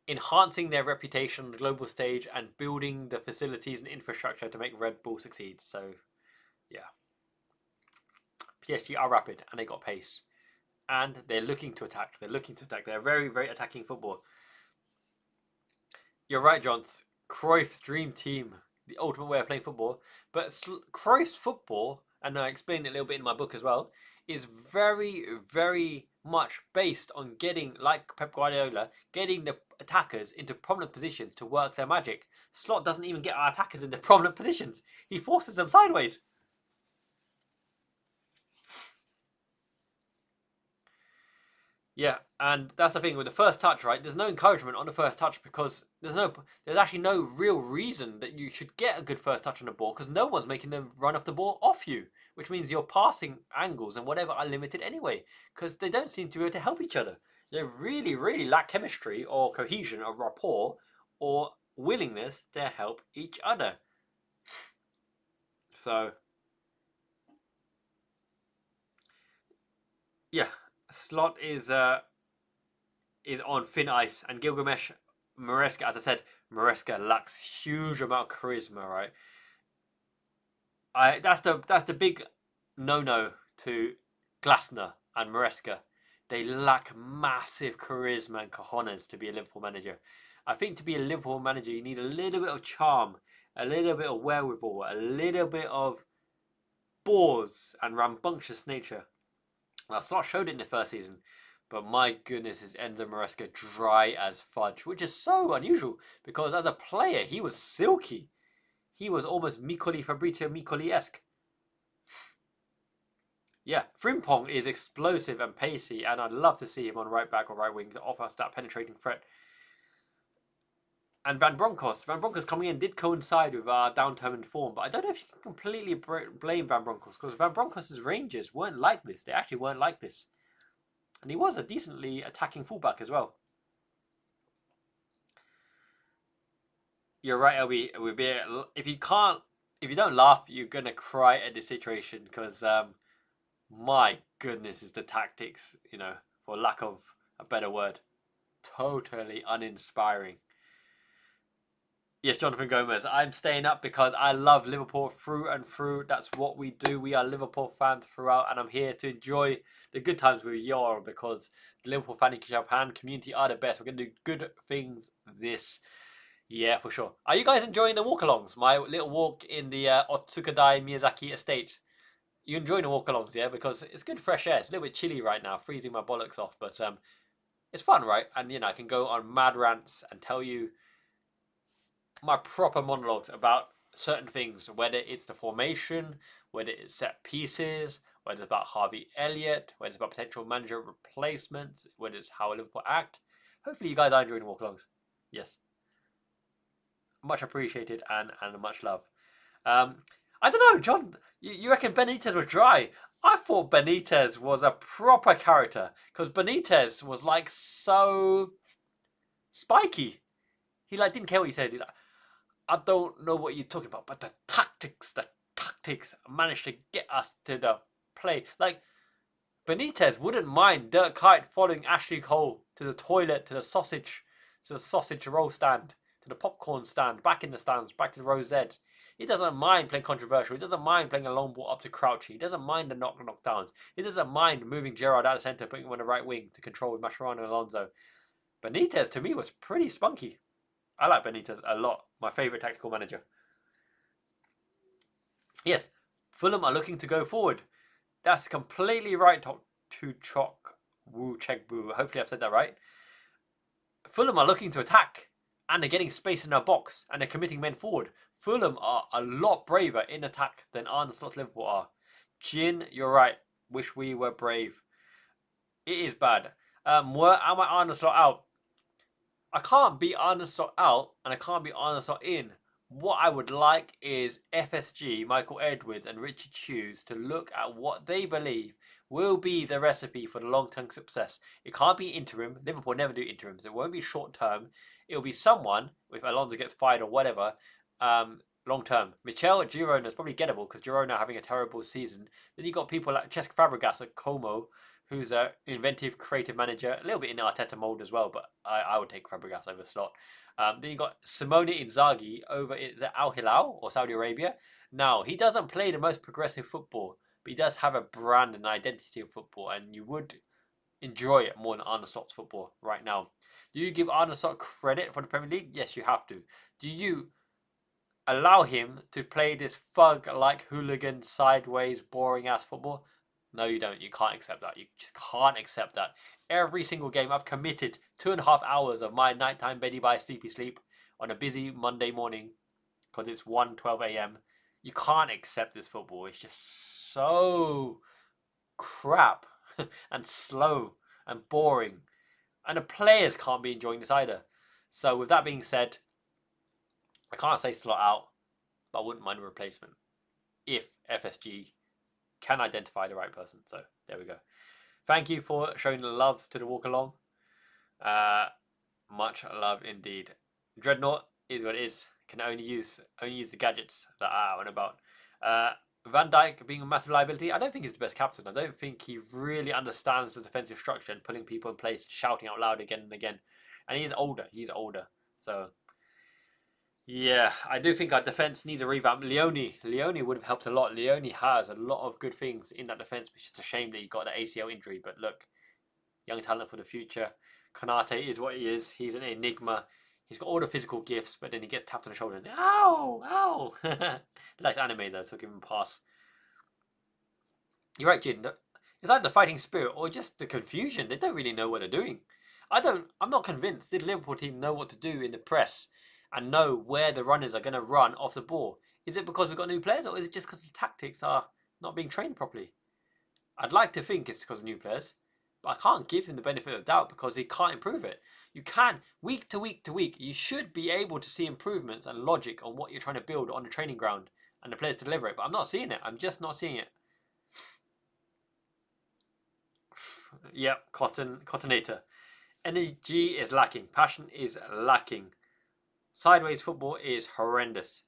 enhancing their reputation on the global stage and building the facilities and infrastructure to make Red Bull succeed. So, yeah. PSG are rapid and they got pace. And they're looking to attack. They're very, very attacking football. You're right, Johns. Cruyff's dream team. The ultimate way of playing football. But Cruyff's football and I explain it a little bit in my book as well, is very, very much based on getting, like Pep Guardiola, getting the attackers into prominent positions to work their magic. Slot doesn't even get our attackers into prominent positions. He forces them sideways. Yeah, and that's the thing with the first touch, right? There's no encouragement on the first touch because there's actually no real reason that you should get a good first touch on the ball because no one's making them run off the ball off you, which means your passing angles and whatever are limited anyway because they don't seem to be able to help each other. They really, really lack chemistry or cohesion or rapport or willingness to help each other. So, yeah, Slot is on thin ice, and Gilgamesh Maresca, as I said, Maresca lacks huge amount of charisma, right? That's the big no to Glasner and Maresca. They lack massive charisma and cojones to be a Liverpool manager. I think to be a Liverpool manager, you need a little bit of charm, a little bit of wherewithal, a little bit of bores and rambunctious nature. Well, Slot showed it in the first season, but my goodness, is Enzo Maresca dry as fudge, which is so unusual because as a player, he was silky. He was almost Fabrizio Micoli-esque. Yeah, Frimpong is explosive and pacey, and I'd love to see him on right back or right wing to offer us that penetrating threat. And Van Bronckhorst coming in did coincide with our downturn in form, but I don't know if you can completely blame Van Bronckhorst because Van Bronckhorst's Rangers weren't like this. They actually weren't like this. And he was a decently attacking fullback as well. You're right, LB. If you don't laugh, you're gonna cry at this situation because my goodness, is the tactics, for lack of a better word, totally uninspiring. Yes, Jonathan Gomez. I'm staying up because I love Liverpool through and through. That's what we do. We are Liverpool fans throughout, and I'm here to enjoy the good times with y'all because the Liverpool fan in Japan community are the best. We're going to do good things this year for sure. Are you guys enjoying the walk-alongs? My little walk in the Otsukadai Miyazaki estate. You enjoying the walk-alongs, yeah? Because it's good fresh air. It's a little bit chilly right now, freezing my bollocks off, but it's fun, right? And, I can go on mad rants and tell you my proper monologues about certain things, whether it's the formation, whether it's set pieces, whether it's about Harvey Elliott, whether it's about potential manager replacements, whether it's how Liverpool act. Hopefully you guys are enjoying the walk-alongs. Yes. Much appreciated and much love. I don't know, John, you reckon Benitez was dry? I thought Benitez was a proper character because Benitez was like so spiky. He didn't care what he said. I don't know what you're talking about, but the tactics managed to get us to the play. Benitez wouldn't mind Dirk Kuyt following Ashley Cole to the toilet, to the sausage roll stand, to the popcorn stand, back in the stands, back to the Rosette. He doesn't mind playing controversial. He doesn't mind playing a long ball up to Crouchy. He doesn't mind the knockdowns. He doesn't mind moving Gerrard out of centre, putting him on the right wing to control with Mascherano and Alonso. Benitez, to me, was pretty spunky. I like Benitez a lot. My favourite tactical manager. Yes, Fulham are looking to go forward. That's completely right to Chok Woo Chek Boo. Hopefully I've said that right. Fulham are looking to attack. And they're getting space in their box. And they're committing men forward. Fulham are a lot braver in attack than Arne Slot Liverpool are. Jin, you're right. Wish we were brave. It is bad. Am I Arne Slot out? I can't be Arne Slot out and I can't be Arne Slot in. What I would like is FSG, Michael Edwards and Richard Hughes to look at what they believe will be the recipe for the long-term success. It can't be interim. Liverpool never do interims. It won't be short-term. It'll be someone, if Alonso gets fired or whatever, long-term. Michel Girona is probably gettable because Girona having a terrible season. Then you got people like Cesc Fabregas at Como, who's an inventive, creative manager, a little bit in Arteta mould as well, but I would take Fabregas over Slot. Then you got Simone Inzaghi over at Al Hilal or Saudi Arabia. Now, he doesn't play the most progressive football, but he does have a brand and identity of football, and you would enjoy it more than Arne Slot's football right now. Do you give Arne Slot credit for the Premier League? Yes, you have to. Do you allow him to play this thug-like hooligan, sideways, boring-ass football? No, you don't. You can't accept that. You just can't accept that. Every single game, I've committed 2.5 hours of my nighttime beddy bye sleepy sleep on a busy Monday morning because it's 1:12 a.m. You can't accept this football. It's just so crap and slow and boring. And the players can't be enjoying this either. So with that being said, I can't say Slot out, but I wouldn't mind a replacement if FSG can identify the right person. So there we go. Thank you for showing the loves to the walk along. Much love indeed. Dreadnought is what it is. Can only use the gadgets that are out and about. Van Dijk being a massive liability. I don't think he's the best captain. I don't think he really understands the defensive structure and putting people in place, shouting out loud again and again. And he is older. He's older. So yeah, I do think our defence needs a revamp. Leone would have helped a lot. Leone has a lot of good things in that defence, which is a shame that he got the ACL injury. But look, young talent for the future. Konate is what he is. He's an enigma. He's got all the physical gifts, but then he gets tapped on the shoulder and ow, ow. He likes anime though, so give him a pass. You're right, Jin. It's like the fighting spirit or just the confusion. They don't really know what they're doing. I'm not convinced. Did the Liverpool team know what to do in the press and know where the runners are going to run off the ball? Is it because we've got new players, or is it just because the tactics are not being trained properly? I'd like to think it's because of new players, but I can't give him the benefit of the doubt because he can't improve it. You can, week to week to week, you should be able to see improvements and logic on what you're trying to build on the training ground and the players to deliver it, but I'm not seeing it. I'm just not seeing it. Yep, Cottonator. Energy is lacking. Passion is lacking. Sideways football is horrendous.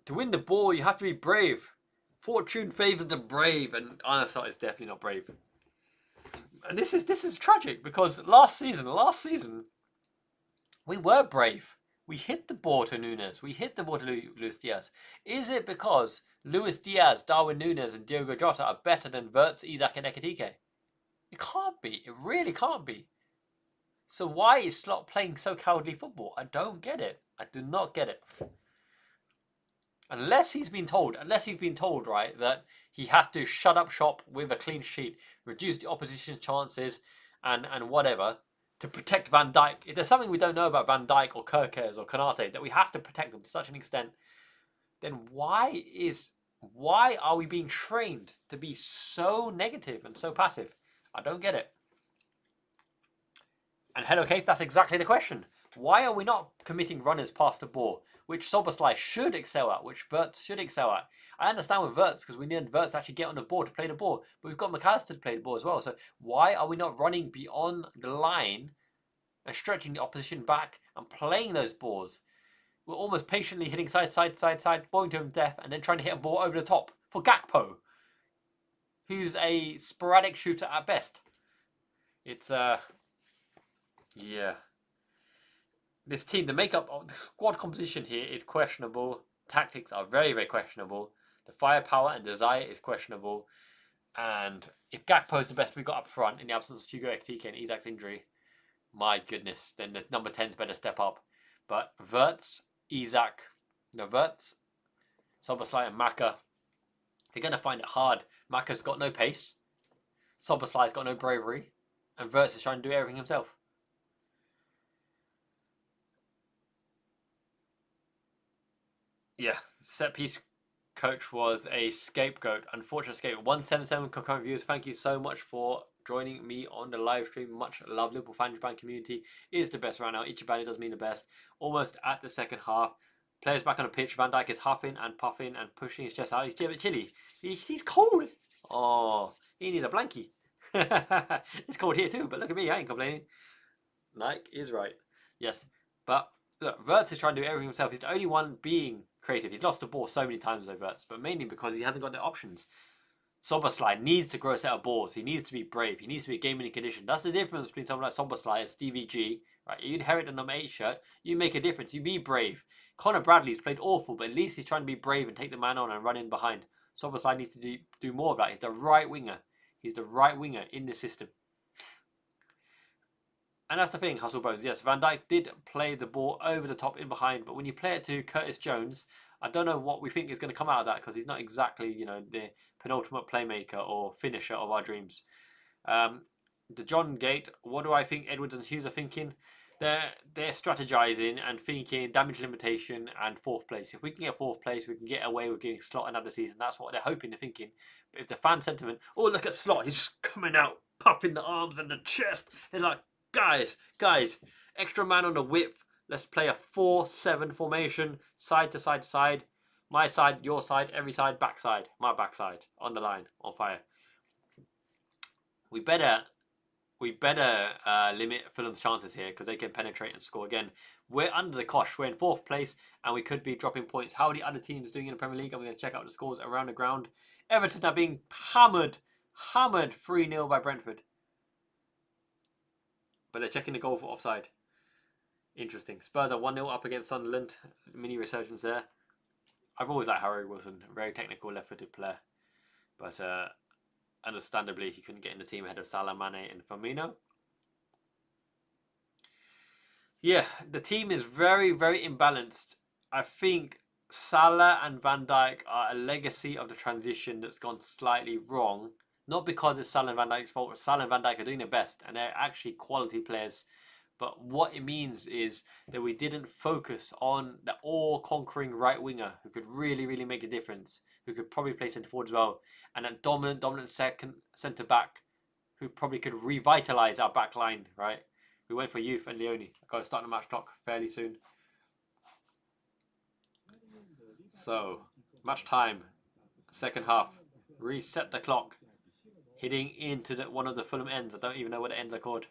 To win the ball, you have to be brave. Fortune favours the brave, and Arne Slot is definitely not brave. And this is tragic because last season, we were brave. We hit the ball to Nunes. We hit the ball to Luis Diaz. Is it because Luis Diaz, Darwin Nunes, and Diogo Jota are better than Wirtz, Isak, and Ekitike? It can't be. It really can't be. So why is Slot playing so cowardly football? I don't get it. I do not get it. Unless he's been told, right, that he has to shut up shop with a clean sheet, reduce the opposition's chances, and whatever, to protect Van Dijk. If there's something we don't know about Van Dijk or Kerkers or Konate, that we have to protect them to such an extent, then why are we being trained to be so negative and so passive? I don't get it. And Hello Cave, that's exactly the question. Why are we not committing runners past the ball, which Soboslai should excel at, which Wirtz should excel at? I understand with Wirtz, because we need Wirtz to actually get on the ball to play the ball, but we've got McAllister to play the ball as well. So why are we not running beyond the line and stretching the opposition back and playing those balls? We're almost patiently hitting side, balling to him death, and then trying to hit a ball over the top for Gakpo, who's a sporadic shooter at best. It's, yeah. This team, the makeup of the squad composition here is questionable. Tactics are very, very questionable. The firepower and desire is questionable. And if Gakpo is the best we've got up front in the absence of Hugo Ekitike and Isak's injury, my goodness, then the number 10's better step up. But Wirtz, Soboslai and Maka, they're going to find it hard. Maka's got no pace. Soboslai's got no bravery. And Wirtz is trying to do everything himself. Yeah, set piece coach was a scapegoat, unfortunate scapegoat. 177 concurrent viewers. Thank you so much for joining me on the live stream. Much love. Liverpool fan community is the best right now. Ichibani does mean the best. Almost at the second half. Players back on the pitch. Van Dijk is huffing and puffing and pushing his chest out. He's a bit chilly. He's cold. Oh, he needs a blankie. It's cold here too, but look at me. I ain't complaining. Nike is right. Yes, but look, Wirtz is trying to do everything himself. He's the only one being creative. He's lost the ball so many times over Wirtz, but mainly because he hasn't got the options. Soboslai needs to grow a set of balls. He needs to be brave. He needs to be game-winning condition. That's the difference between someone like Soboslai and Stevie G. Right? You inherit the number 8 shirt. You make a difference. You be brave. Connor Bradley's played awful, but at least he's trying to be brave and take the man on and run in behind. Soboslai needs to do more of that. He's the right winger. He's the right winger in the system. And that's the thing, Hustle Bones. Yes, Van Dijk did play the ball over the top in behind, but when you play it to Curtis Jones, I don't know what we think is going to come out of that because he's not exactly, you know, the penultimate playmaker or finisher of our dreams. The John Gate, what do I think Edwards and Hughes are thinking? They're strategizing and thinking damage limitation and fourth place. If we can get fourth place, we can get away with getting Slot another season. That's what they're hoping, they're thinking. But if the fan sentiment, oh, look at Slot, he's coming out, puffing the arms and the chest. They're like, guys, extra man on the width. Let's play a 4-7 formation, side to side to side. My side, your side, every side, backside. My backside, on the line, on fire. We better limit Fulham's chances here because they can penetrate and score again. We're under the cosh. We're in fourth place and we could be dropping points. How are the other teams doing in the Premier League? I'm going to check out the scores around the ground. Everton are being hammered 3-0 by Brentford. But they're checking the goal for offside. Interesting. Spurs are 1-0 up against Sunderland. Mini resurgence there. I've always liked Harry Wilson. A very technical left-footed player. But understandably, he couldn't get in the team ahead of Salah, Mane and Firmino. Yeah, the team is very, very imbalanced. I think Salah and Van Dijk are a legacy of the transition that's gone slightly wrong. Not because it's Salah and Van Dijk's fault. Salah and Van Dijk are doing their best and they're actually quality players. But what it means is that we didn't focus on the all-conquering right winger who could really, really make a difference, who could probably play centre forward as well, and that dominant second centre back who probably could revitalise our back line, right? We went for Youth and Leone. I've got to start the match clock fairly soon. So, match time, second half. Reset the clock. Heading into one of the Fulham ends. I don't even know what the ends are called.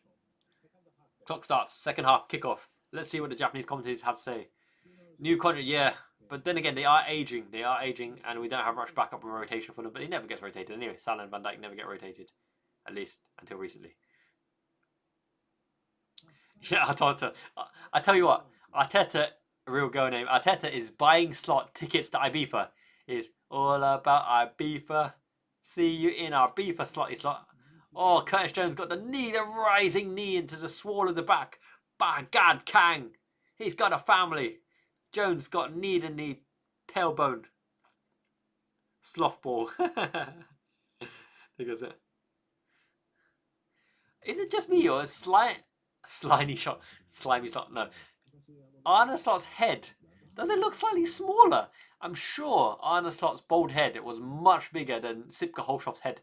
Clock starts, second half, kickoff. Let's see what the Japanese commentators have to say. New contract, yeah. But then again, they are aging. They are aging, and we don't have much backup with rotation for them. But he never gets rotated anyway. Salah and Van Dijk never get rotated. At least until recently. Yeah, Arteta. I tell you what, Arteta, a real girl name. Arteta is buying Slot tickets to Ibiza. Is all about Ibiza. See you in Ibiza, Slot. Oh, Curtis Jones got the rising knee into the swall of the back. By God, Kang. He's got a family. Jones got knee to knee tailbone. Sloth ball. Is it just me or a slimy shot? No. Arne Slot's head. Does it look slightly smaller? I'm sure Arne Slot's bald head was much bigger than Sipka Holshoff's head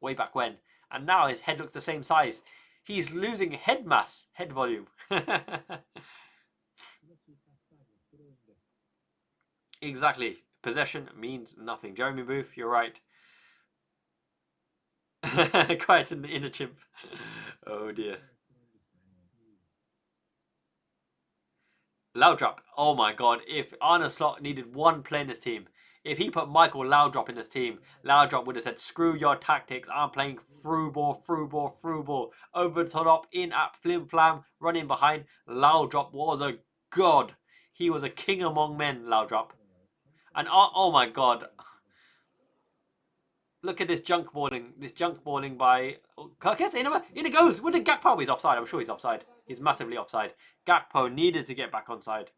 way back when. And now his head looks the same size. He's losing head mass, head volume. Exactly. Possession means nothing. Jeremy Booth, you're right. Quiet in the inner chimp. Oh dear. Laudrup. Oh my god. If Arne Slot needed one player in his team, if he put Michael Laudrup in his team, Laudrup would have said, screw your tactics. I'm playing through ball. Over the top, in at flim flam, running behind. Laudrup was a god. He was a king among men, Laudrup. And oh my god. Look at this junk balling. This junk balling by Kirkes. In it goes. With the Gakpo, he's offside. I'm sure he's offside. He's massively offside. Gakpo needed to get back onside.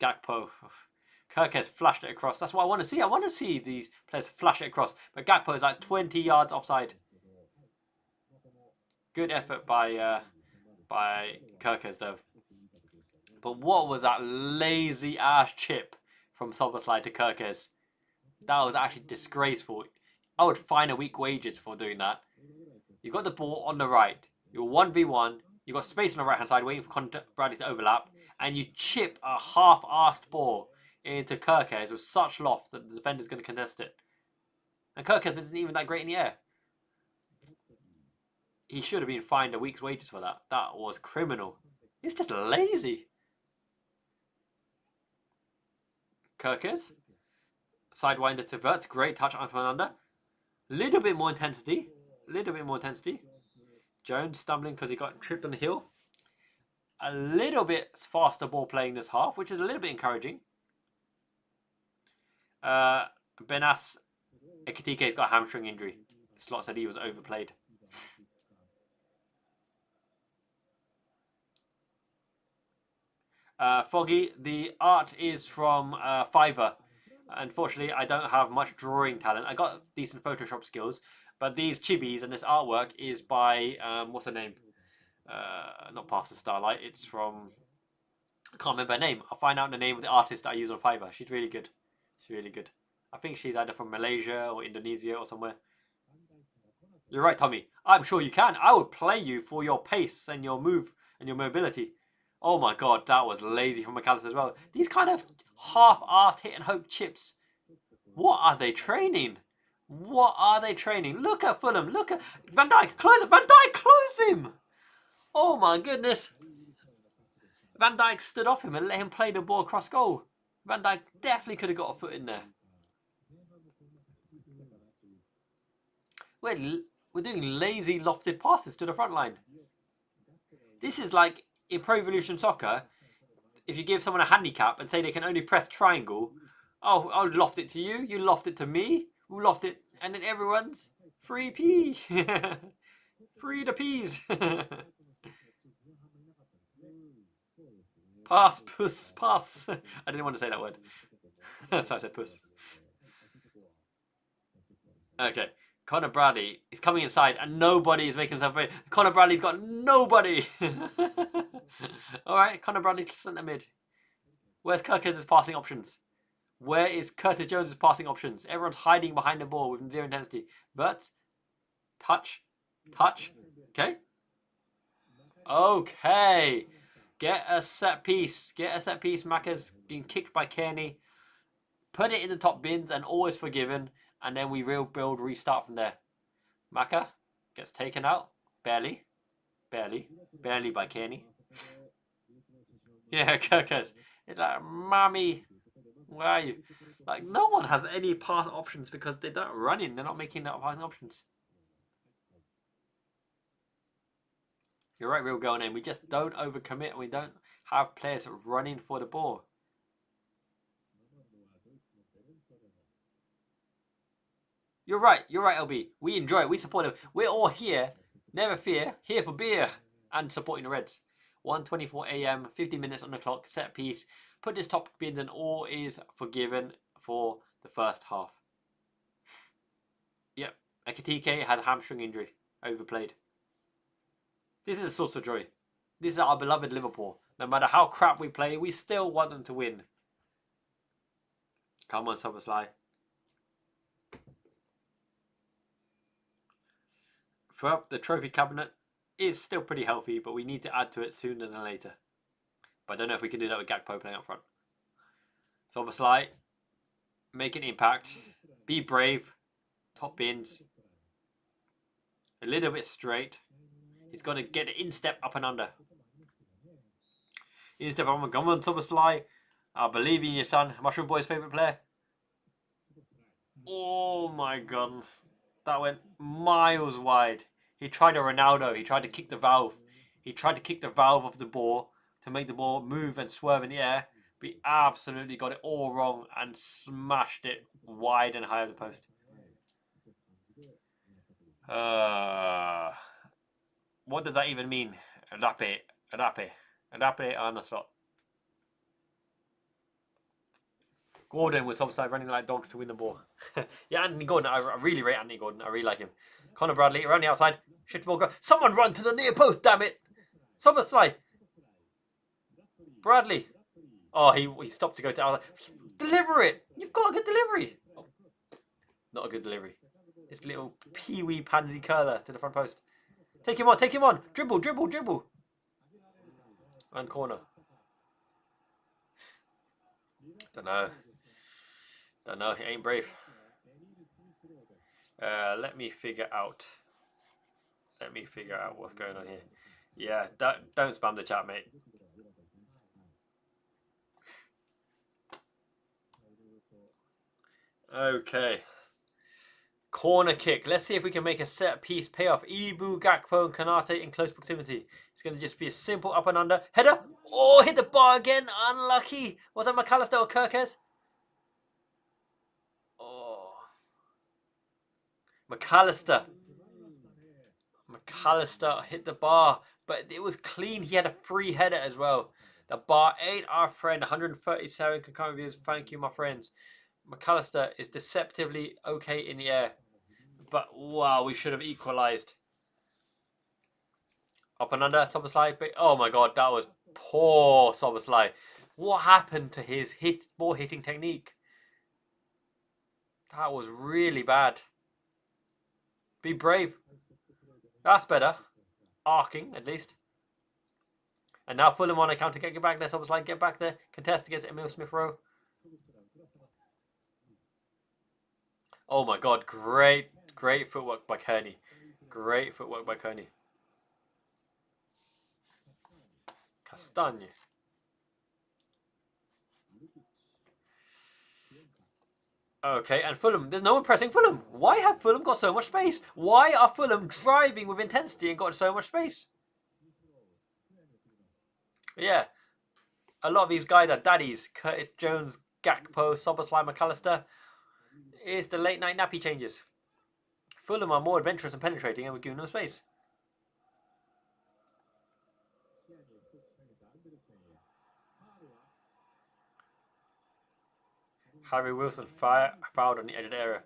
Gakpo. Kirkes flashed it across. That's what I want to see. I want to see these players flash it across. But Gakpo is like 20 yards offside. Good effort by Kirkes though. But what was that lazy ass chip from Soberslide to Kirkes? That was actually disgraceful. I would fine a week wages for doing that. You got the ball on the right. You're 1v1. You got space on the right hand side waiting for Bradley to overlap. And you chip a half-assed ball into Kirkes with such loft that the defender's going to contest it. And Kirkes isn't even that great in the air. He should have been fined a week's wages for that. That was criminal. He's just lazy. Kirkes. Sidewinder to Verts. Great touch on under. Little bit more intensity. Jones stumbling because he got tripped on the heel. A little bit faster ball playing this half, which is a little bit encouraging. Benas Ekitike's got a hamstring injury. Slot said he was overplayed. Foggy, the art is from Fiverr. Unfortunately, I don't have much drawing talent. I got decent Photoshop skills, but these chibis and this artwork is by what's her name? Not Past the Starlight. It's from, I can't remember her name. I'll find out the name of the artist that I use on Fiverr. She's really good. She's really good. I think she's either from Malaysia or Indonesia or somewhere. You're right, Tommy. I'm sure you can. I would play you for your pace and your move and your mobility. Oh my god, that was lazy from McAllister as well. These kind of half-assed hit and hope chips. What are they training? What are they training? Look at Fulham. Look at Van Dijk. Close it. Van Dijk, close him. Oh my goodness. Van Dijk stood off him and let him play the ball across goal. Van Dijk definitely could have got a foot in there. We're doing lazy lofted passes to the front line. This is like in Pro Evolution Soccer, if you give someone a handicap and say they can only press triangle, oh, I'll loft it to you, you loft it to me, we'll loft it, and then everyone's free P. Free the P's. Pass, puss, pass. I didn't want to say that word. So I said puss. Okay. Connor Bradley is coming inside and nobody is making himself available. Connor Bradley's got nobody. Alright, Connor Bradley centre mid. Where's Kirk's passing options? Where is Curtis Jones' passing options? Everyone's hiding behind the ball with zero intensity. But touch. Touch. Okay. Okay. Get a set piece. Get a set piece. Macca's being kicked by Kearney. Put it in the top bins and always forgiven. And then we rebuild, restart from there. Macca gets taken out. Barely. Barely. Barely by Kearney. Yeah, Kirkers. It's like, mommy, where are you? Like, no one has any pass options because they're not running. They're not making that passing options. You're right, real girl name. We just don't overcommit and we don't have players running for the ball. You're right, LB. We enjoy it. We support them. We're all here, never fear, here for beer and supporting the Reds. 1:24 AM, 50 minutes on the clock, set piece. Put this top bins and all is forgiven for the first half. Yep, Ekitike had a hamstring injury, overplayed. This is a source of joy. This is our beloved Liverpool. No matter how crap we play, we still want them to win. Come on, Summersly. The trophy cabinet is still pretty healthy, but we need to add to it sooner than later. But I don't know if we can do that with Gakpo playing up front. So Sly, make an impact, be brave, top bins, a little bit straight. He's got to get the instep up and under. Instep up and come on, Sly. I believe in your son. Mushroom Boy's favourite player. Oh my god. That went miles wide. He tried a Ronaldo. He tried to kick the valve. He tried to kick the valve of the ball to make the ball move and swerve in the air. But he absolutely got it all wrong and smashed it wide and high of the post. What does that even mean? Rappe, Arne Slot. Gordon was offside running like dogs to win the ball. Yeah, Anthony Gordon. I really rate Anthony Gordon. I really like him. Connor Bradley around the outside. Shift the ball. Go. Someone run to the near post, damn it. Somerslide. Bradley. Oh, he stopped to go to outside. Deliver it. You've got a good delivery. Oh, not a good delivery. This little pee-wee pansy curler to the front post. Take him on. Take him on. Dribble, dribble, dribble. And corner. Don't know. He ain't brave. Let me figure out what's going on here. Yeah, don't spam the chat, mate. Okay. Corner kick. Let's see if we can make a set piece pay off. Ibu, Gakpo, and Kanate in close proximity. It's going to just be a simple up and under. Header. Oh, hit the bar again. Unlucky. Was that McAllister or Kirkes? Oh. McAllister hit the bar, but it was clean. He had a free header as well. The bar ain't our friend. 137 concurrent views. Thank you, my friends. McAllister is deceptively okay in the air. But wow, we should have equalised. Up and under, Soberslai. Oh my god, that was poor Soberslai. What happened to his ball hitting technique? That was really bad. Be brave. That's better. Arcing, at least. And now Fulham on a counter. Get back there, Soberslai. Get back there. Contest against Emil Smith-Rowe. Oh my god, great footwork by Kearney. Great footwork by Kearney. Castagne. Okay, and Fulham. There's no one pressing Fulham. Why have Fulham got so much space? Why are Fulham driving with intensity and got so much space? Yeah. A lot of these guys are daddies. Curtis Jones, Gakpo, Soberslai, McAllister. It's the late night nappy changes. Fulham are more adventurous and penetrating, and we're giving them space. Harry Wilson fouled on the edge of the area.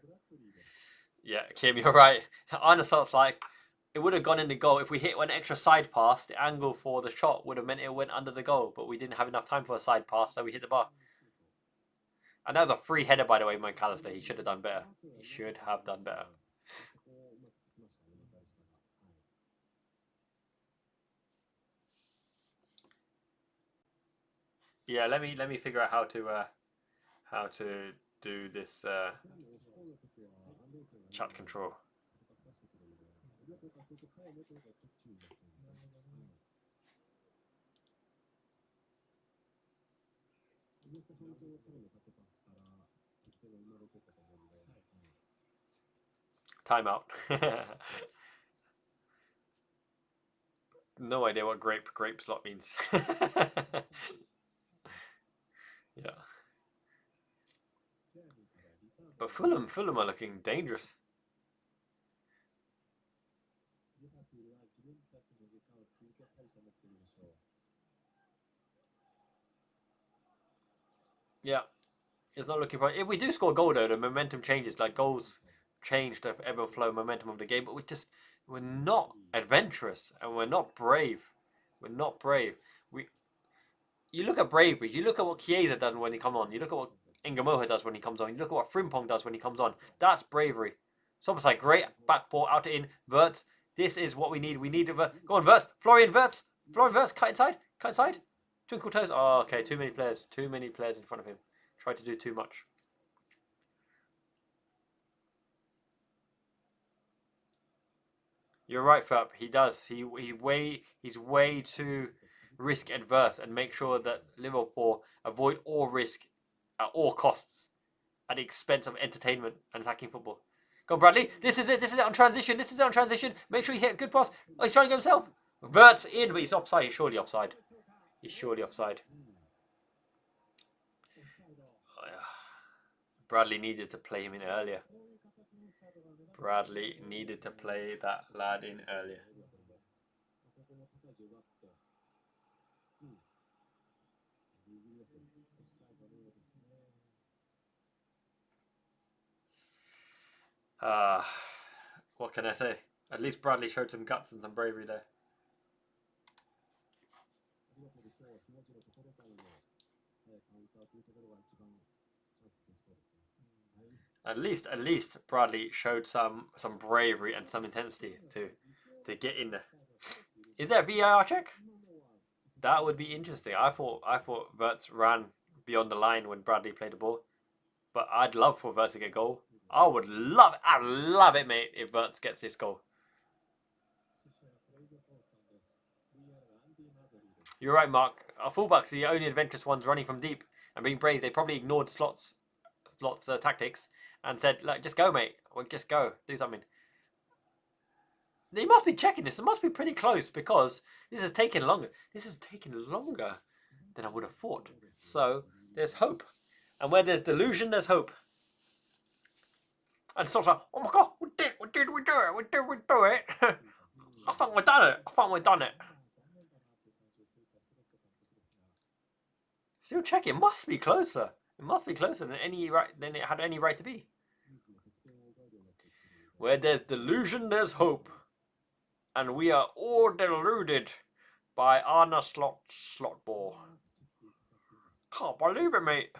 Yeah, Kim, you're right. Arne Slot's like, it would have gone in the goal. If we hit one extra side pass, the angle for the shot would have meant it went under the goal, but we didn't have enough time for a side pass, so we hit the bar. And that was a free header, by the way, McAllister. He should have done better. He should have done better. Yeah, let me figure out how to do this chat control. Timeout. No idea what grape slot means. Yeah. But Fulham are looking dangerous. Yeah. It's not looking bright. If we do score a goal though, the momentum changes. Like goals change the ebb and flow momentum of the game, but we're not adventurous and we're not brave. We're not brave. You look at bravery. You look at what Chiesa does when he comes on. You look at what Ngamoha does when he comes on. You look at what Frimpong does when he comes on. That's bravery. Soberslai, great back ball out to in. Wirtz, this is what we need. We need go on, Wirtz. Florian Wirtz, cut inside. Twinkle toes. Oh, okay. Too many players in front of him. Tried to do too much. You're right, Ferb. He does. He's way too risk adverse and make sure that Liverpool avoid all risk at all costs at the expense of entertainment and attacking football. Go on, Bradley. This is it on transition. Make sure you hit a good pass. Oh, he's trying to go himself. Wirtz in, but he's offside. He's surely offside. Bradley needed to play him in earlier. Bradley needed to play that lad in earlier. What can I say? At least Bradley showed some guts and some bravery there. At least Bradley showed some bravery and some intensity to get in there. Is that a VAR check? That would be interesting. I thought Wirtz ran beyond the line when Bradley played the ball, but I'd love for Wirtz to get a goal. I'd love it, mate, if Wirtz gets this goal. You're right, Mark. Our fullbacks are the only adventurous ones running from deep and being brave. They probably ignored Slot's tactics and said, "Like, just go, mate. Well, just go. Do something." They must be checking this. It must be pretty close because this has taken longer. This has taken longer than I would have thought. So there's hope, and where there's delusion, there's hope. And Slot's like, "Oh my god, Did we do it? Did we do it? I think we done it. I think we done it. Still checking. It must be closer. It must be closer than it had any right to be. Where there's delusion, there's hope. And we are all deluded by Arne Slot ball. Can't believe it, mate.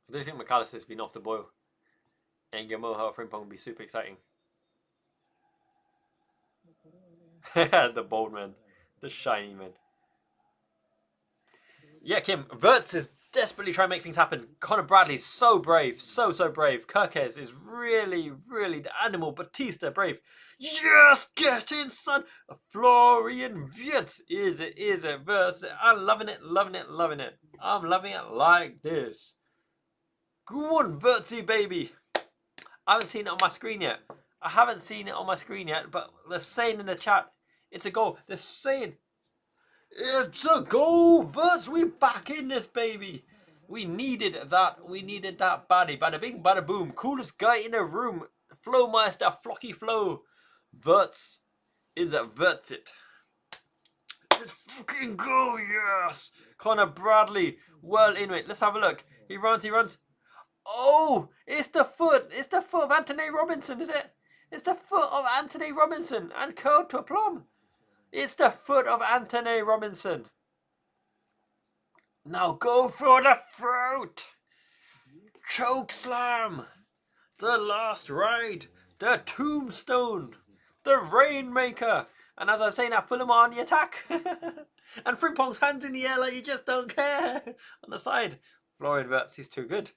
I do think McAllister's been off the boil. And Gamoha Frimpong would be super exciting. The bold man. The shiny man. Yeah, Kim. Wirtz is desperately trying to make things happen. Conor Bradley's so brave. So brave. Kirkes is really the animal. Batista brave. Yes! Get in, son! Florian Wirtz. Is it? Wirtz. I'm loving it. I'm loving it like this. Go on, Wirtzy, baby. I haven't seen it on my screen yet. But they're saying in the chat, it's a goal. They're saying, it's a goal, Wirtz. We're back in this, baby. We needed that. We needed that baddie. Bada bing, bada boom. Coolest guy in the room. Flowmeister, Flocky Flow. Wirtz is a Wirtz it. Let's fucking go, yes. Conor Bradley, well into it. Let's have a look. He runs. Oh, it's the foot of Anthony Robinson, is it? It's the foot of Anthony Robinson and curled to a plum. It's the foot of Anthony Robinson. Now go for the throat. Choke slam. The last ride. The tombstone. The rainmaker. And as I was saying, that Fulham are on the attack. And Frimpong's hands in the air like you just don't care. On the side. Florian Wirtz, he's too good.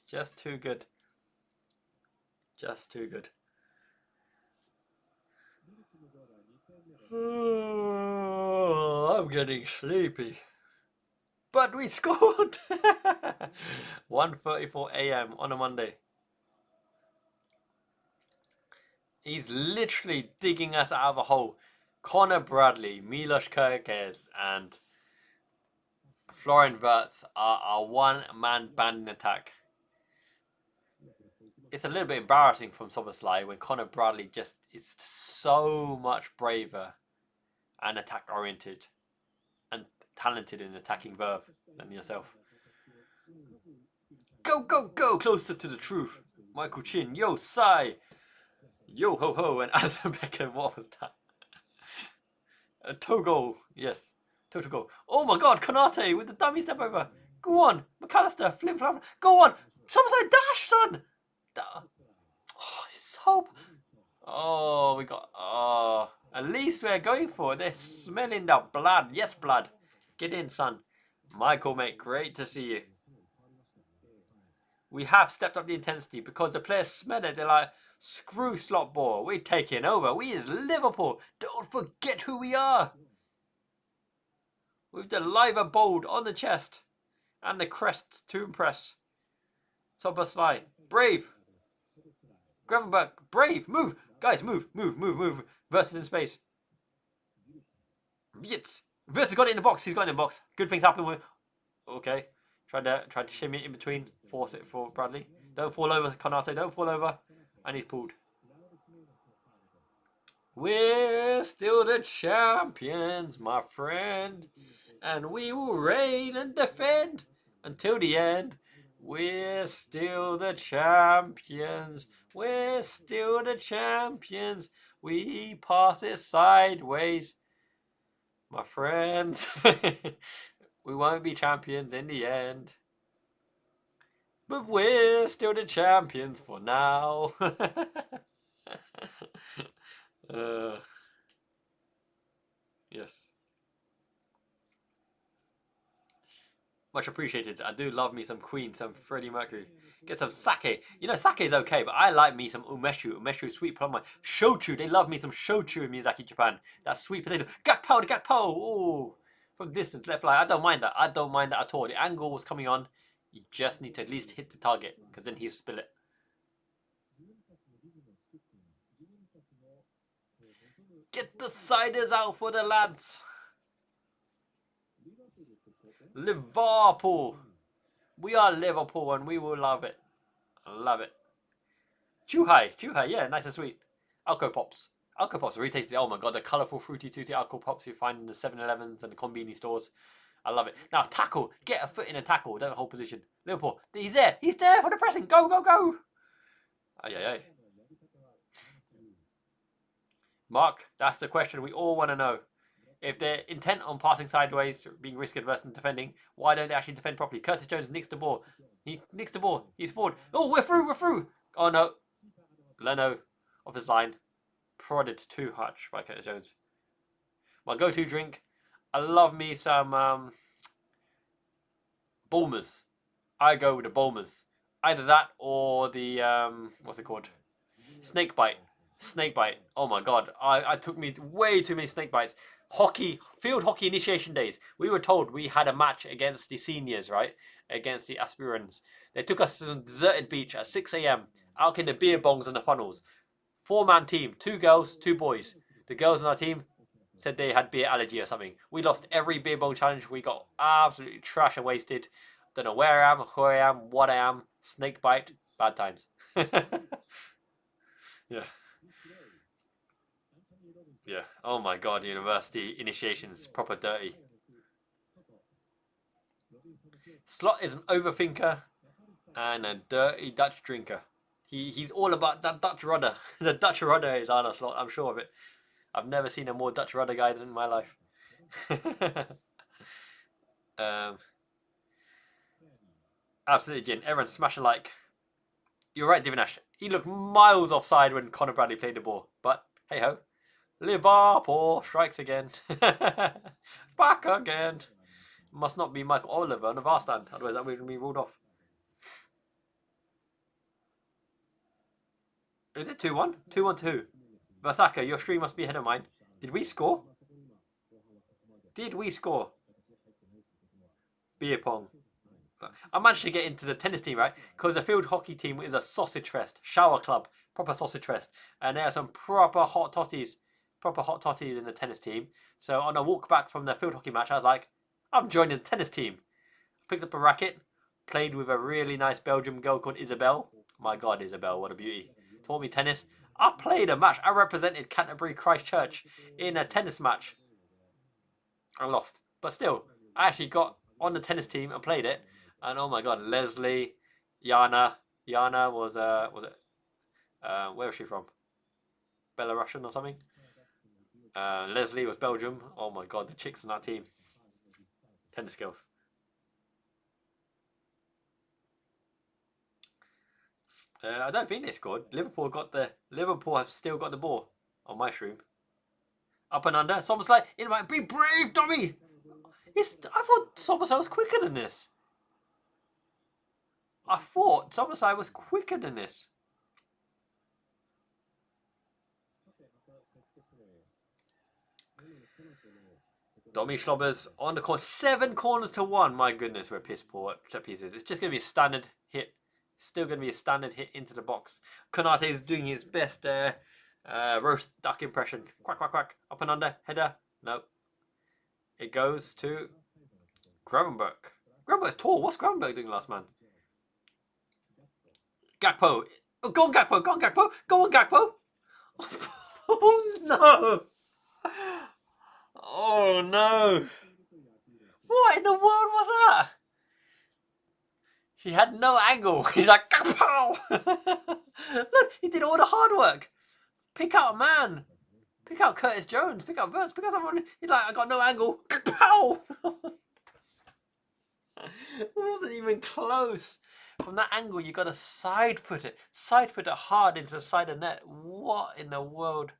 Just too good. Oh, I'm getting sleepy. But we scored. 1:34 AM on a Monday. He's literally digging us out of a hole. Conor Bradley, Milos Kerkez and Florian Wirtz are our one-man band in attack. It's a little bit embarrassing from Soberslai when Conor Bradley just is so much braver and attack oriented and talented in attacking verve than yourself. Go closer to the truth. Michael Chin, yo Sai, yo ho ho, and Alison Becker. What was that? A toe goal, yes, total goal. Oh my God, Konate with the dummy step over. Go on, McAllister, flip flop. Go on, Soberslai dash, son. Oh, it's so. Oh, we got. Oh, at least we're going for it. They're smelling the blood. Yes, blood. Get in, son. Michael, mate, great to see you. We have stepped up the intensity because the players smell it. They're like, screw slot ball. We're taking over. We is Liverpool. Don't forget who we are. With the liver bold on the chest and the crest to impress. Soberslai, brave. Gravenberg, brave, move, guys, move. Versus in space. Yes, Versus got it in the box. He's got it in the box. Good things happen with. Okay, tried to shimmy it in between. Force it for Bradley. Don't fall over, Konate. Don't fall over. And he's pulled. We're still the champions, my friend, and we will reign and defend until the end. We're still the champions. We're still the champions. We pass it sideways. My friends. We won't be champions in the end. But we're still the champions for now. Yes. Much appreciated. I do love me some Queen, some Freddie Mercury. Get some sake. You know, sake is okay, but I like me some umeshu. Umeshu, sweet plum wine. Shochu. They love me some shochu in Miyazaki, Japan. That sweet potato. Gakpo, the Gakpo. Oh, from distance, left fly. I don't mind that. I don't mind that at all. The angle was coming on. You just need to at least hit the target, because then he'll spill it. Get the ciders out for the lads. Liverpool. We are Liverpool and we will love it. Love it. Chuhai, yeah, nice and sweet. Alco Pops. Alco Pops, really tasty. Oh my god, the colourful fruity tooty Alco Pops you find in the 7-Elevens and the Konbini stores. I love it. Now, tackle. Get a foot in a tackle. Don't hold position. Liverpool. He's there. He's there for the pressing. Go, go, go. Aye, aye, aye. Mark, that's the question we all want to know. If they're intent on passing sideways, being risk adverse and defending, why don't they actually defend properly? Curtis Jones nicks the ball. He nicks the ball. He's forward. Oh, we're through. We're through. Oh, no. Leno, off his line. Prodded too much by Curtis Jones. My go-to drink. I love me some Bulmers. I go with the Bulmers. Either that or the, what's it called? Snake bite. Snake bite. Oh my god. I took me way too many snake bites. Hockey, field hockey initiation days. We were told we had a match against the seniors, right? Against the aspirants. They took us to some deserted beach at 6 a.m. out in the beer bongs and the funnels. 4-man team. 2 girls, 2 boys. The girls on our team said they had beer allergy or something. We lost every beer bong challenge. We got absolutely trash and wasted. Don't know where I am, who I am, what I am. Snake bite. Bad times. Yeah. Yeah. Oh my god, university initiations proper dirty. Slot is an overthinker and a dirty Dutch drinker. He's all about that Dutch rudder. The Dutch rudder is Arne Slot, I'm sure of it. I've never seen a more Dutch rudder guy than in my life. Absolutely gin. Everyone smash a like. You're right, Divinash. He looked miles offside when Conor Bradley played the ball. But hey ho. Liverpool strikes again. Back again. Must not be Michael Oliver on the VAR stand. Otherwise that would be ruled off. Is it 2-1? 2-1 to who? Vasaka, your stream must be ahead of mine. Did we score? Did we score? Beer pong. I managed to get into the tennis team, right? Because the field hockey team is a sausage fest. Shower club. Proper sausage fest. And there are some proper hot totties. Proper hot totties in the tennis team. So on a walk back from the field hockey match, I was like, I'm joining the tennis team. Picked up a racket. Played with a really nice Belgian girl called Isabel. My god, Isabel, what a beauty. Taught me tennis. I played a match. I represented Canterbury Christchurch in a tennis match. I lost. But still, I actually got on the tennis team and played it. And oh my god, Leslie, Yana. Yana was it? Where was she from? Belarusian or something? Leslie was Belgium. Oh my god, the chicks on that team. Tennis skills. I don't think they scored. Liverpool have still got the ball on my stream. Up and under. Someone's like, it might be brave, dummy. I thought Somerset was quicker than this. I thought Somerset was quicker than this. Dommy Schlobbers on the corner. 7 corners to 1. My goodness, we're piss poor at set pieces. It's just going to be a standard hit. Still going to be a standard hit into the box. Konate is doing his best roast duck impression. Quack, quack, quack. Up and under. Header. No. It goes to Gravenberg. Gravenberg's tall. What's Gravenberg doing last man? Gakpo. Oh, go on, Gakpo. Go on, Gakpo. Go on, Gakpo. Oh, no. Oh, no. What in the world was that? He had no angle. He's like, Gakpo. Look, he did all the hard work. Pick out a man. Pick out Curtis Jones. Pick out Verts. Pick out someone. He's like, I got no angle. Gakpo. It wasn't even close. From that angle, you got to side foot it. Side foot it hard into the side of net. What in the world?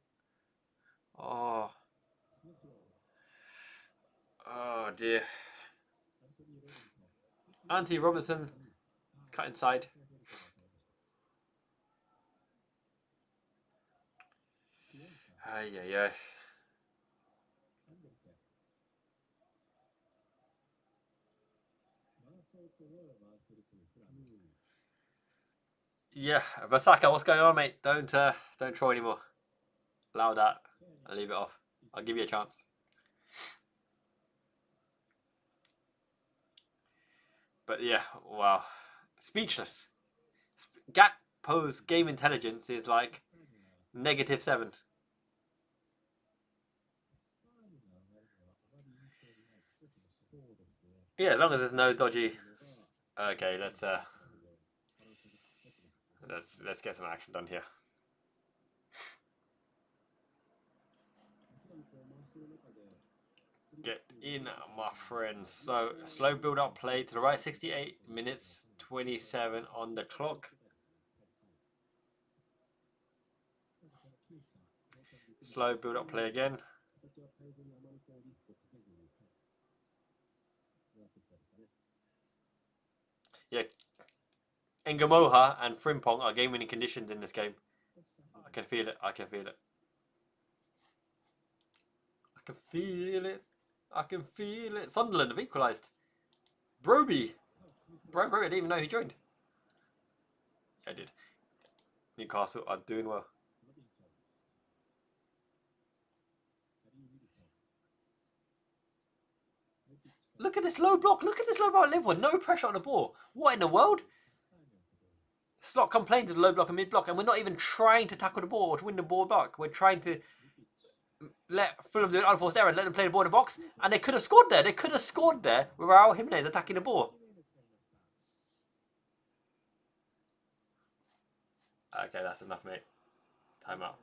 Oh. Oh dear. Anthony Robinson cut inside. Ay, ay, ay. Yeah, Vasaka, what's going on, mate? Don't troll anymore. Allow that and leave it off. I'll give you a chance. But yeah, wow. Speechless. Gakpo's game intelligence is like -7. Yeah, as long as there's no dodgy. Okay, let's get some action done here. Get in, my friends. So slow build-up play to the right. 68 minutes 27 on the clock. Slow build-up play again. Yeah, Ngamoha and Frimpong are game-winning conditions in this game. I can feel it. I can feel it. I can feel it. I can feel it. Sunderland have equalised. Broby. Bro, I didn't even know he joined. Yeah, I did. Newcastle are doing well. Look at this low block. Look at this low block at Liverpool. No pressure on the ball. What in the world? Slot complains of the low block and mid block, and we're not even trying to tackle the ball or to win the ball back. We're trying to let Fulham do an unforced error and let them play the ball in the box, and they could have scored there. They could have scored there with Raul Jimenez attacking the ball. Okay, that's enough, mate. Time out.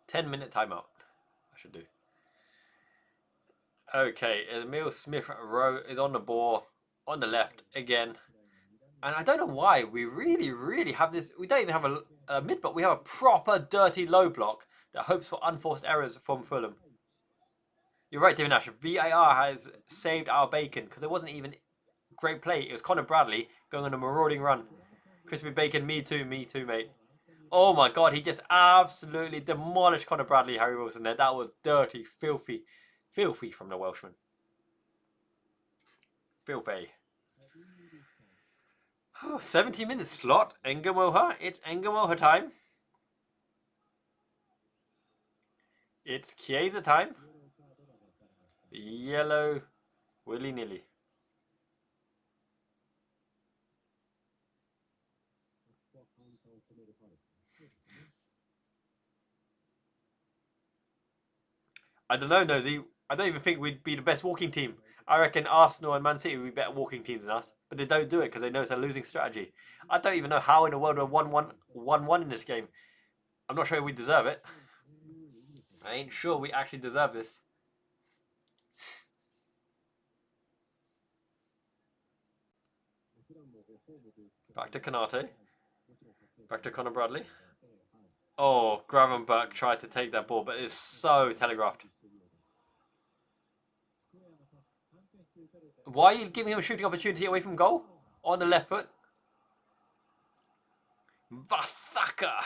Ten-minute timeout. I should do. Okay, Emil Smith-Rowe is on the ball on the left again. And I don't know why we really have this. We don't even have a mid block. We have a proper dirty low block that hopes for unforced errors from Fulham. You're right, David Nash. VAR has saved our bacon because it wasn't even great play. It was Conor Bradley going on a marauding run. Crispy bacon, me too, mate. Oh my God, he just absolutely demolished Conor Bradley, Harry Wilson there. That was dirty, filthy from the Welshman. Filthy. 70 minutes slot. Ngamoha. It's Ngamoha time. It's Chiesa time. Yellow. Willy-nilly. I don't know, Nosy. I don't even think we'd be the best walking team. I reckon Arsenal and Man City would be better walking teams than us, but they don't do it because they know it's a losing strategy. I don't even know how in the world we're 1-1 in this game. I'm not sure we deserve it. I ain't sure we actually deserve this. Back to Kanate. Back to Conor Bradley. Oh, Gravenberch tried to take that ball, but it's so telegraphed. Why are you giving him a shooting opportunity away from goal? On the left foot. Vasaka.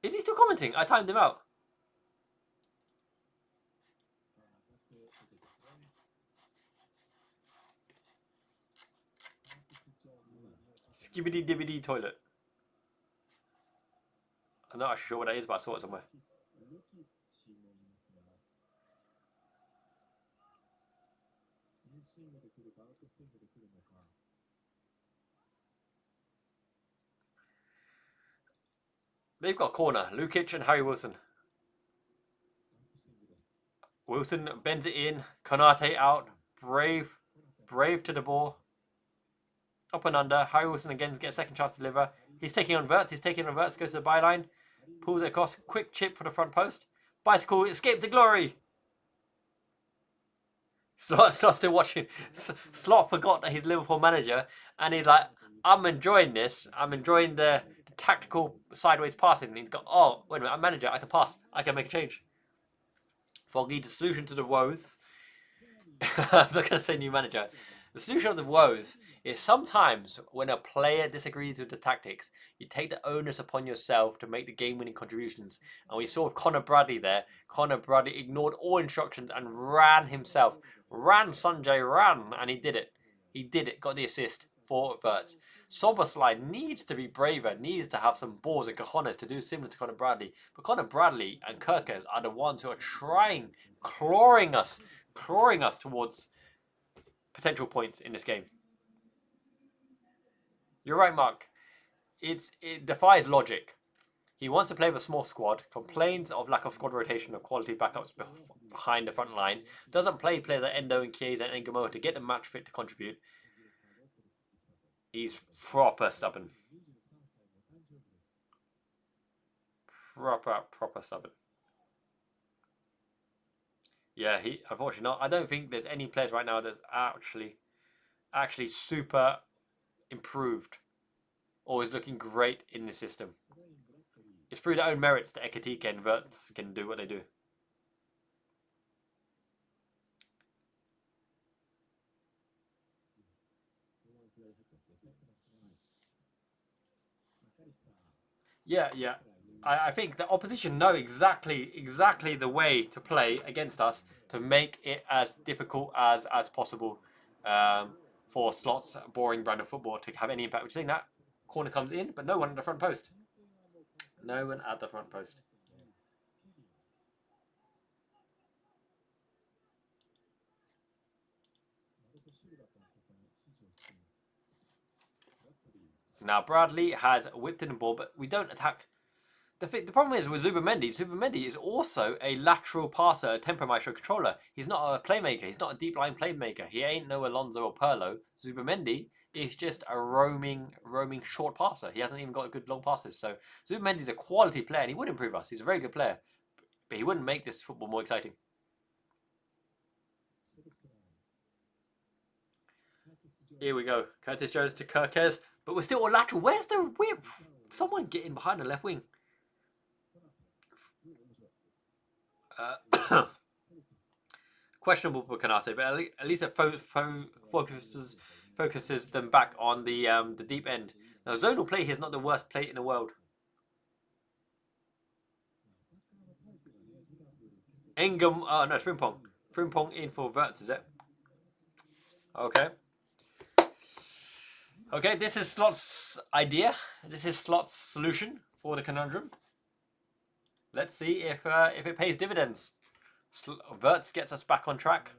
Is he still commenting? I timed him out. Skibbity dibbity toilet. I'm not actually sure what that is, but I saw it somewhere. They've got a corner. Lukic and Harry Wilson. Wilson bends it in. Konate out. Brave to the ball. Up and under. Harry Wilson again gets a second chance to deliver. He's taking on Verts. Goes to the byline. Pulls it across. Quick chip for the front post. Bicycle. Escape to glory. Slot's still watching. Slot forgot that he's Liverpool manager. And he's like, I'm enjoying this. I'm enjoying the tactical sideways passing. And he's got, oh, wait a minute. I'm manager. I can pass. I can make a change. Foggy, the solution to the woes. I'm not going to say new manager. The solution of the woes is sometimes when a player disagrees with the tactics, you take the onus upon yourself to make the game-winning contributions. And we saw with Connor Bradley there. Connor Bradley ignored all instructions and ran himself. Ran Sanjay, ran, and he did it. He did it, got the assist for Verts. Soberslide needs to be braver, needs to have some balls and cojones to do similar to Connor Bradley. But Connor Bradley and Kirkers are the ones who are trying, clawing us towards potential points in this game. You're right, Mark. It defies logic. He wants to play with a small squad, complains of lack of squad rotation of quality backups behind the front line, doesn't play players like Endo and Chiesa and Ngamoa to get them match fit to contribute. He's proper stubborn. Proper stubborn. Yeah, he unfortunately not. I don't think there's any players right now that's actually super improved or is looking great in the system. It's through their own merits that Ekitike and Verts can do what they do. Yeah. I think the opposition know exactly the way to play against us to make it as difficult as possible for Slot's boring brand of football to have any impact. We're seeing that corner comes in, but no one at the front post. No one at the front post. Now Bradley has whipped in the ball, but we don't attack. The problem is with Zubimendi is also a lateral passer, a tempo maestro controller. He's not a playmaker. He's not a deep line playmaker. He ain't no Alonso or Pirlo. Zubimendi is just a roaming short passer. He hasn't even got good long passes. So Zubimendi's a quality player and he would improve us. He's a very good player. But he wouldn't make this football more exciting. Here we go. Curtis Jones to Kirkes. But we're still all lateral. Where's the whip? Someone get in behind the left wing. Questionable for Kanate, but at least it focuses them back on the deep end. Now, zonal play here is not the worst play in the world. Engum, no, Frimpong. Frimpong in for Verts, is it? Okay. Okay, this is Slot's idea. This is Slot's solution for the conundrum. Let's see if it pays dividends. Verts gets us back on track.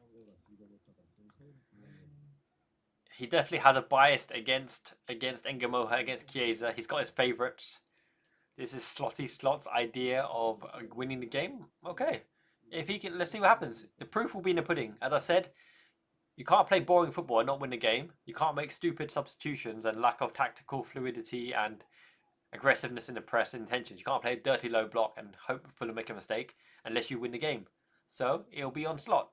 He definitely has a bias against Ngamoha, against Chiesa. He's got his favourites. This is Slot's idea of winning the game. Okay, if he can, let's see what happens. The proof will be in the pudding. As I said, you can't play boring football and not win the game. You can't make stupid substitutions and lack of tactical fluidity and aggressiveness in the press intentions. You can't play a dirty low block and hope Fulham make a mistake unless you win the game. So it'll be on Slot.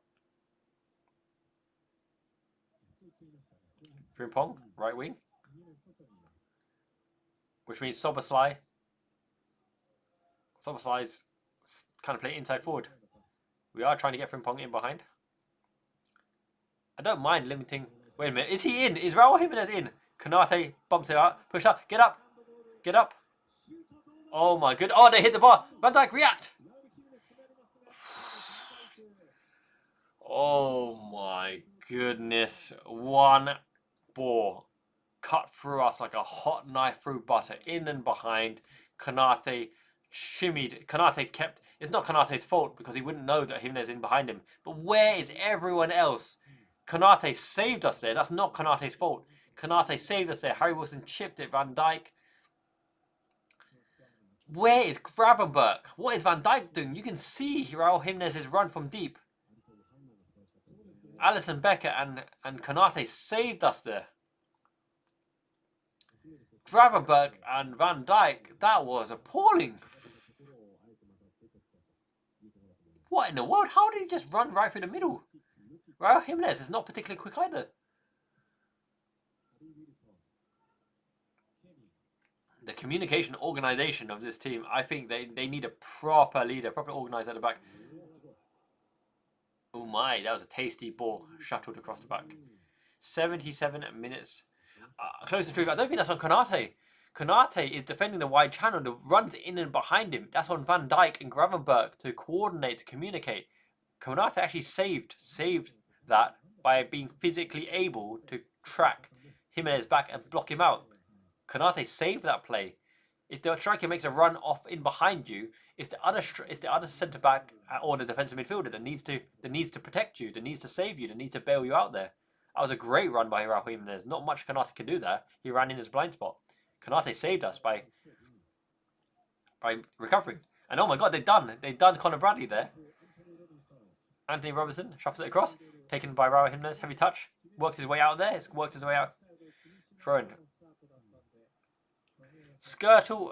Frimpong, right wing. Which means Soberslide. Soberslide's kind of play inside forward. We are trying to get Frimpong in behind. I don't mind limiting. Wait a minute. Is he in? Is Raul Jimenez in? Kanate bumps it out. Push up. Get up. Get up. Oh my good. Oh, they hit the bar. Van Dijk, react. Oh my goodness. One ball cut through us like a hot knife through butter. In and behind. Kanate shimmied. Kanate kept. It's not Kanate's fault because he wouldn't know that Jimenez in behind him. But where is everyone else? Kanate saved us there. That's not Kanate's fault. Kanate saved us there. Harry Wilson chipped it. Van Dijk. Where is Gravenberch? What is Van Dijk doing? You can see Raul Jimenez's run from deep. Alisson Becker and Kanate saved us there. Gravenberch and Van Dijk, that was appalling. What in the world? How did he just run right through the middle? Raul Jimenez is not particularly quick either. The communication organisation of this team, I think they need a proper leader, proper organiser at the back. Oh my, that was a tasty ball shuttled across the back. 77 minutes. Close to truth. I don't think that's on Konate. Konate is defending the wide channel that runs in and behind him. That's on Van Dijk and Gravenberch to coordinate, to communicate. Konate actually saved that by being physically able to track Jimenez back and block him out. Konate saved that play. If the striker makes a run off in behind you, it's the other centre back or the defensive midfielder that needs to protect you, that needs to save you, that needs to bail you out there. That was a great run by Raul Jimenez. Not much Konate can do there. He ran in his blind spot. Konate saved us by recovering. And oh my God, they've done Conor Bradley there. Anthony Robinson shuffles it across, taken by Raul Jimenez. Heavy touch, works his way out there. It's worked his way out. Throw in. Skirtle,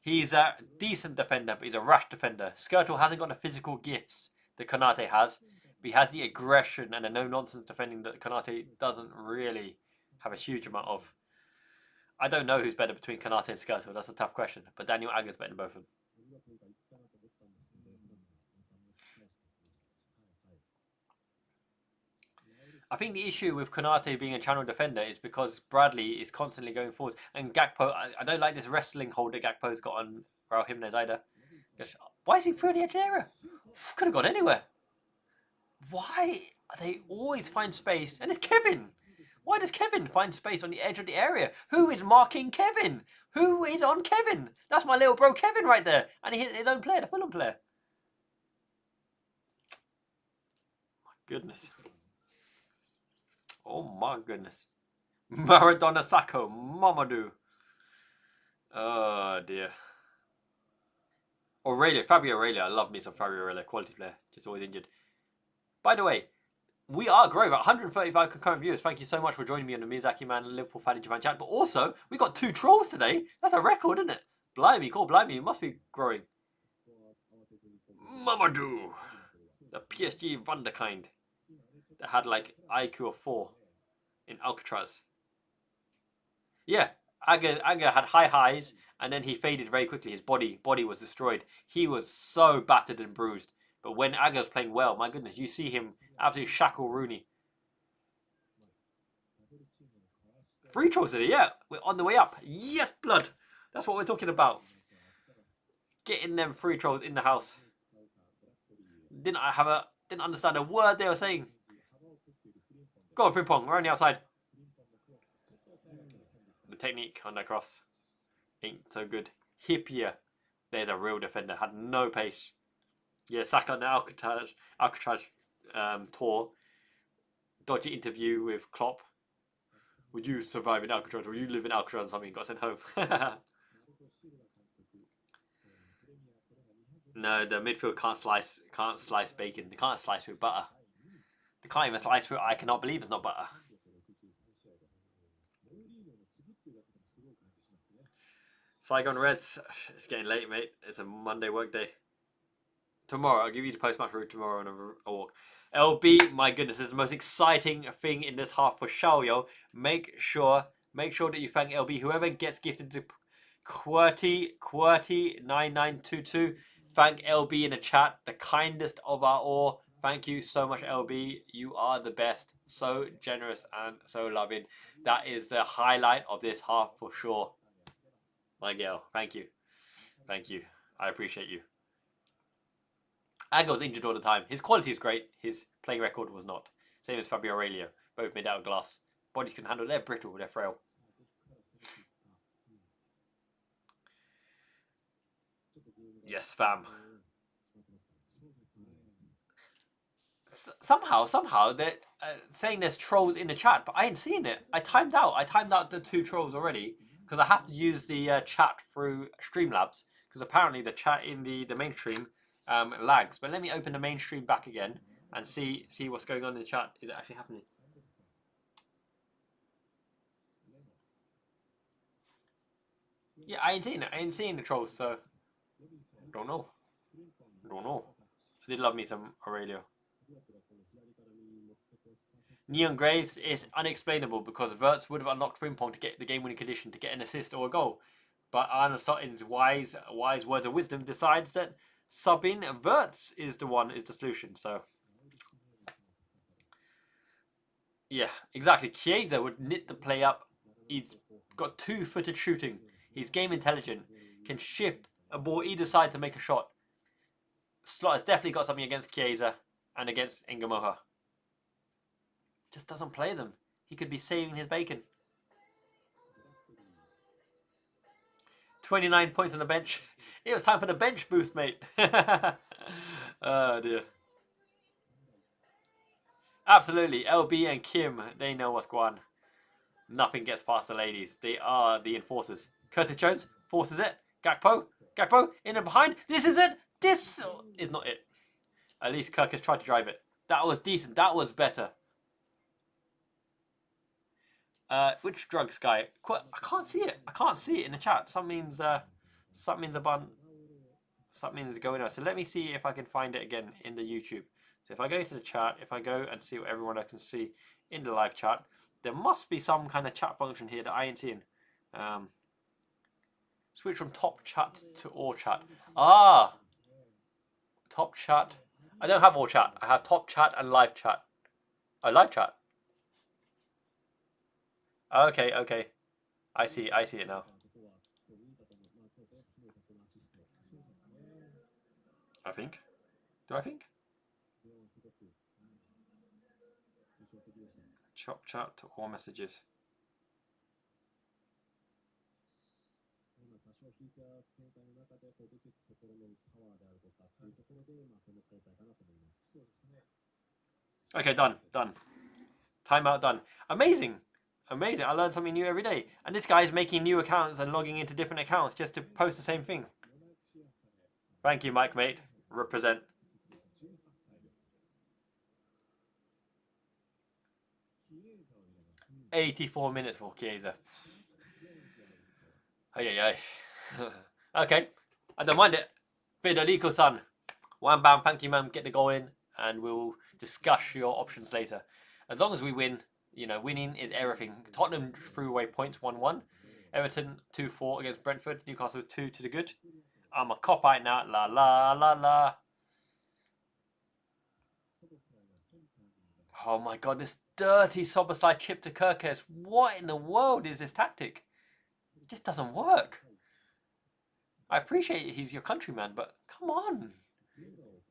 he's a decent defender, but he's a rash defender. Skirtle hasn't got the physical gifts that Konate has, but he has the aggression and the no-nonsense defending that Konate doesn't really have a huge amount of. I don't know who's better between Konate and Skirtle. That's a tough question, but Daniel Agger's better than both of them. I think the issue with Konate being a channel defender is because Bradley is constantly going forwards. And Gakpo, I don't like this wrestling hold that Gakpo's got on Raul Jimenez either. Why is he through the edge of the area? Could have gone anywhere. Why they always find space? And it's Kevin. Why does Kevin find space on the edge of the area? Who is marking Kevin? Who is on Kevin? That's my little bro Kevin right there. And he hit his own player, the Fulham player. My goodness. Oh my goodness. Maradona Sacco, Mamadou. Oh dear. Aurelio, Fabio Aurelio. I love me some Fabio Aurelio, quality player. Just always injured. By the way, we are growing at 135 concurrent viewers. Thank you so much for joining me on the Miyazaki Man Liverpool Fan in Japan chat. But also, we got 2 trolls today. That's a record, isn't it? Blimey, cool, blimey. It must be growing. Mamadou. The PSG Wunderkind. That had like IQ of 4 in Alcatraz. Yeah, Aga had high highs and then he faded very quickly. His body was destroyed. He was so battered and bruised. But when Aga's playing well, my goodness, you see him absolutely shackle Rooney. 3 trolls today, yeah. We're on the way up. Yes, blood. That's what we're talking about. Getting them 3 trolls in the house. Didn't understand a word they were saying. Go on, Frimpong. We're on the outside. The technique on that cross ain't so good. Hippier. There's a real defender. Had no pace. Yeah, Saka on the Alcatraz tour. Dodgy interview with Klopp. Would you survive in Alcatraz? Will you live in Alcatraz or something? Got sent home. No, the midfield can't slice bacon. They can't slice through butter. They can't even slice through. I cannot believe it's not butter. Saigon Reds. It's getting late, mate. It's a Monday work day. Tomorrow, I'll give you the post-match route tomorrow on a walk. LB, my goodness, this is the most exciting thing in this half for Xiaoyo. Make sure that you thank LB. Whoever gets gifted to QWERTY9922, thank LB in the chat. The kindest of our all. Thank you so much, LB. You are the best. So generous and so loving. That is the highlight of this half for sure. My girl, thank you. Thank you. I appreciate you. Ago's injured all the time. His quality is great. His playing record was not. Same as Fabio Aurelio. Both made out of glass. Bodies can handle. They're brittle. They're frail. Yes, fam. Somehow they're saying there's trolls in the chat, but I ain't seeing it. I timed out the 2 trolls already because I have to use the chat through Streamlabs because apparently the chat in the mainstream lags. But let me open the mainstream back again and see what's going on in the chat. Is it actually happening? Yeah, I ain't seeing it. I ain't seeing the trolls, so don't know. I did love me some Aurelio. Neon Graves is unexplainable because Wirtz would have unlocked Frimpong to get the game-winning condition to get an assist or a goal. But Arne Slot, in his wise words of wisdom, decides that subbing Wirtz is the solution. So Yeah, exactly. Chiesa would knit the play up. He's got two-footed shooting. He's game intelligent. Can shift a ball either side to make a shot. Slot has definitely got something against Chiesa and against Ngamoha. Just doesn't play them. He could be saving his bacon. 29 points on the bench. It was time for the bench boost, mate. Oh, dear. Absolutely. LB and Kim, they know what's going on. Nothing gets past the ladies. They are the enforcers. Curtis Jones forces it. Gakpo. Gakpo in and behind. This is it. This is not it. At least Kirk has tried to drive it. That was decent. That was better. Which drugs guy? I can't see it. I can't see it in the chat. Something's something's going on. So let me see if I can find it again in the YouTube. So if I go to the chat, if I go and see what everyone else can see in the live chat, there must be some kind of chat function here that I ain't seeing. Switch from top chat to all chat. Ah, top chat. I don't have all chat. I have top chat and live chat. Oh, live chat. Okay, okay. I see it now. I think. Do I think? Chop chat to all messages. Okay, done. Timeout done. Amazing. Amazing. I learn something new every day. And this guy is making new accounts and logging into different accounts just to post the same thing. Thank you, Mike, mate. Represent. $84 minutes for Chiesa. Ay. Okay. I don't mind it. Federico-san. Wham bam, thank you, man. Get the goal in. And we'll discuss your options later. As long as we win, you know, winning is everything. Tottenham threw away points 1-1. Everton 2-4 against Brentford. Newcastle 2 to the good. I'm a cop-out now. La la la la. Oh my god, this dirty Soboslai chip to Kirkes. What in the world is this tactic? It just doesn't work. I appreciate he's your countryman, but come on.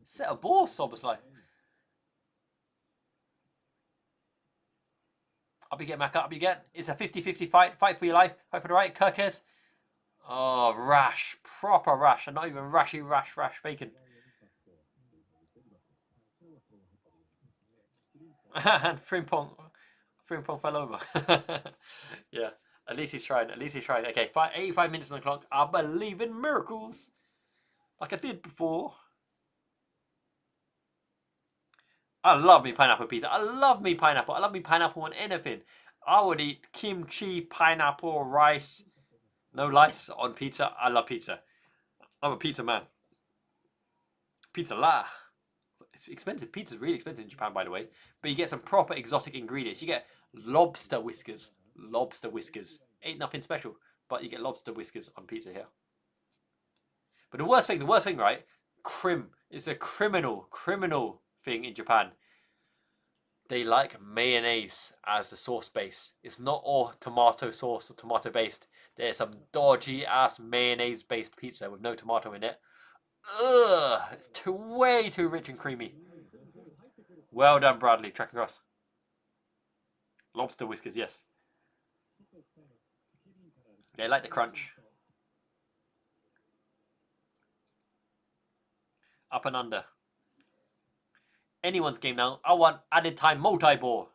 Set a ball, Soboslai. Up you get, Maka, up you get. It's a 50-50 fight. Fight for your life. Fight for the right. Kirkes. Oh, rash. Proper rash. And not even rash bacon. And Frimpong fell over. Yeah. At least he's trying. Okay, 85 minutes on the clock. I believe in miracles. Like I did before. I love me pineapple pizza. I love me pineapple on anything. I would eat kimchi, pineapple, rice. No lice on pizza. I love pizza. I'm a pizza man. Pizza la. It's expensive. Pizza's really expensive in Japan, by the way. But you get some proper exotic ingredients. You get lobster whiskers. Ain't nothing special, but you get lobster whiskers on pizza here. But the worst thing, right? It's a criminal thing in Japan. They like mayonnaise as the sauce base. It's not all tomato sauce or tomato based. There's some dodgy ass mayonnaise based pizza with no tomato in it. Ugh, it's way too rich and creamy. Well done, Bradley. Track across. Lobster whiskers, yes. They like the crunch. Up and under. Anyone's game now. I want added time multi-ball.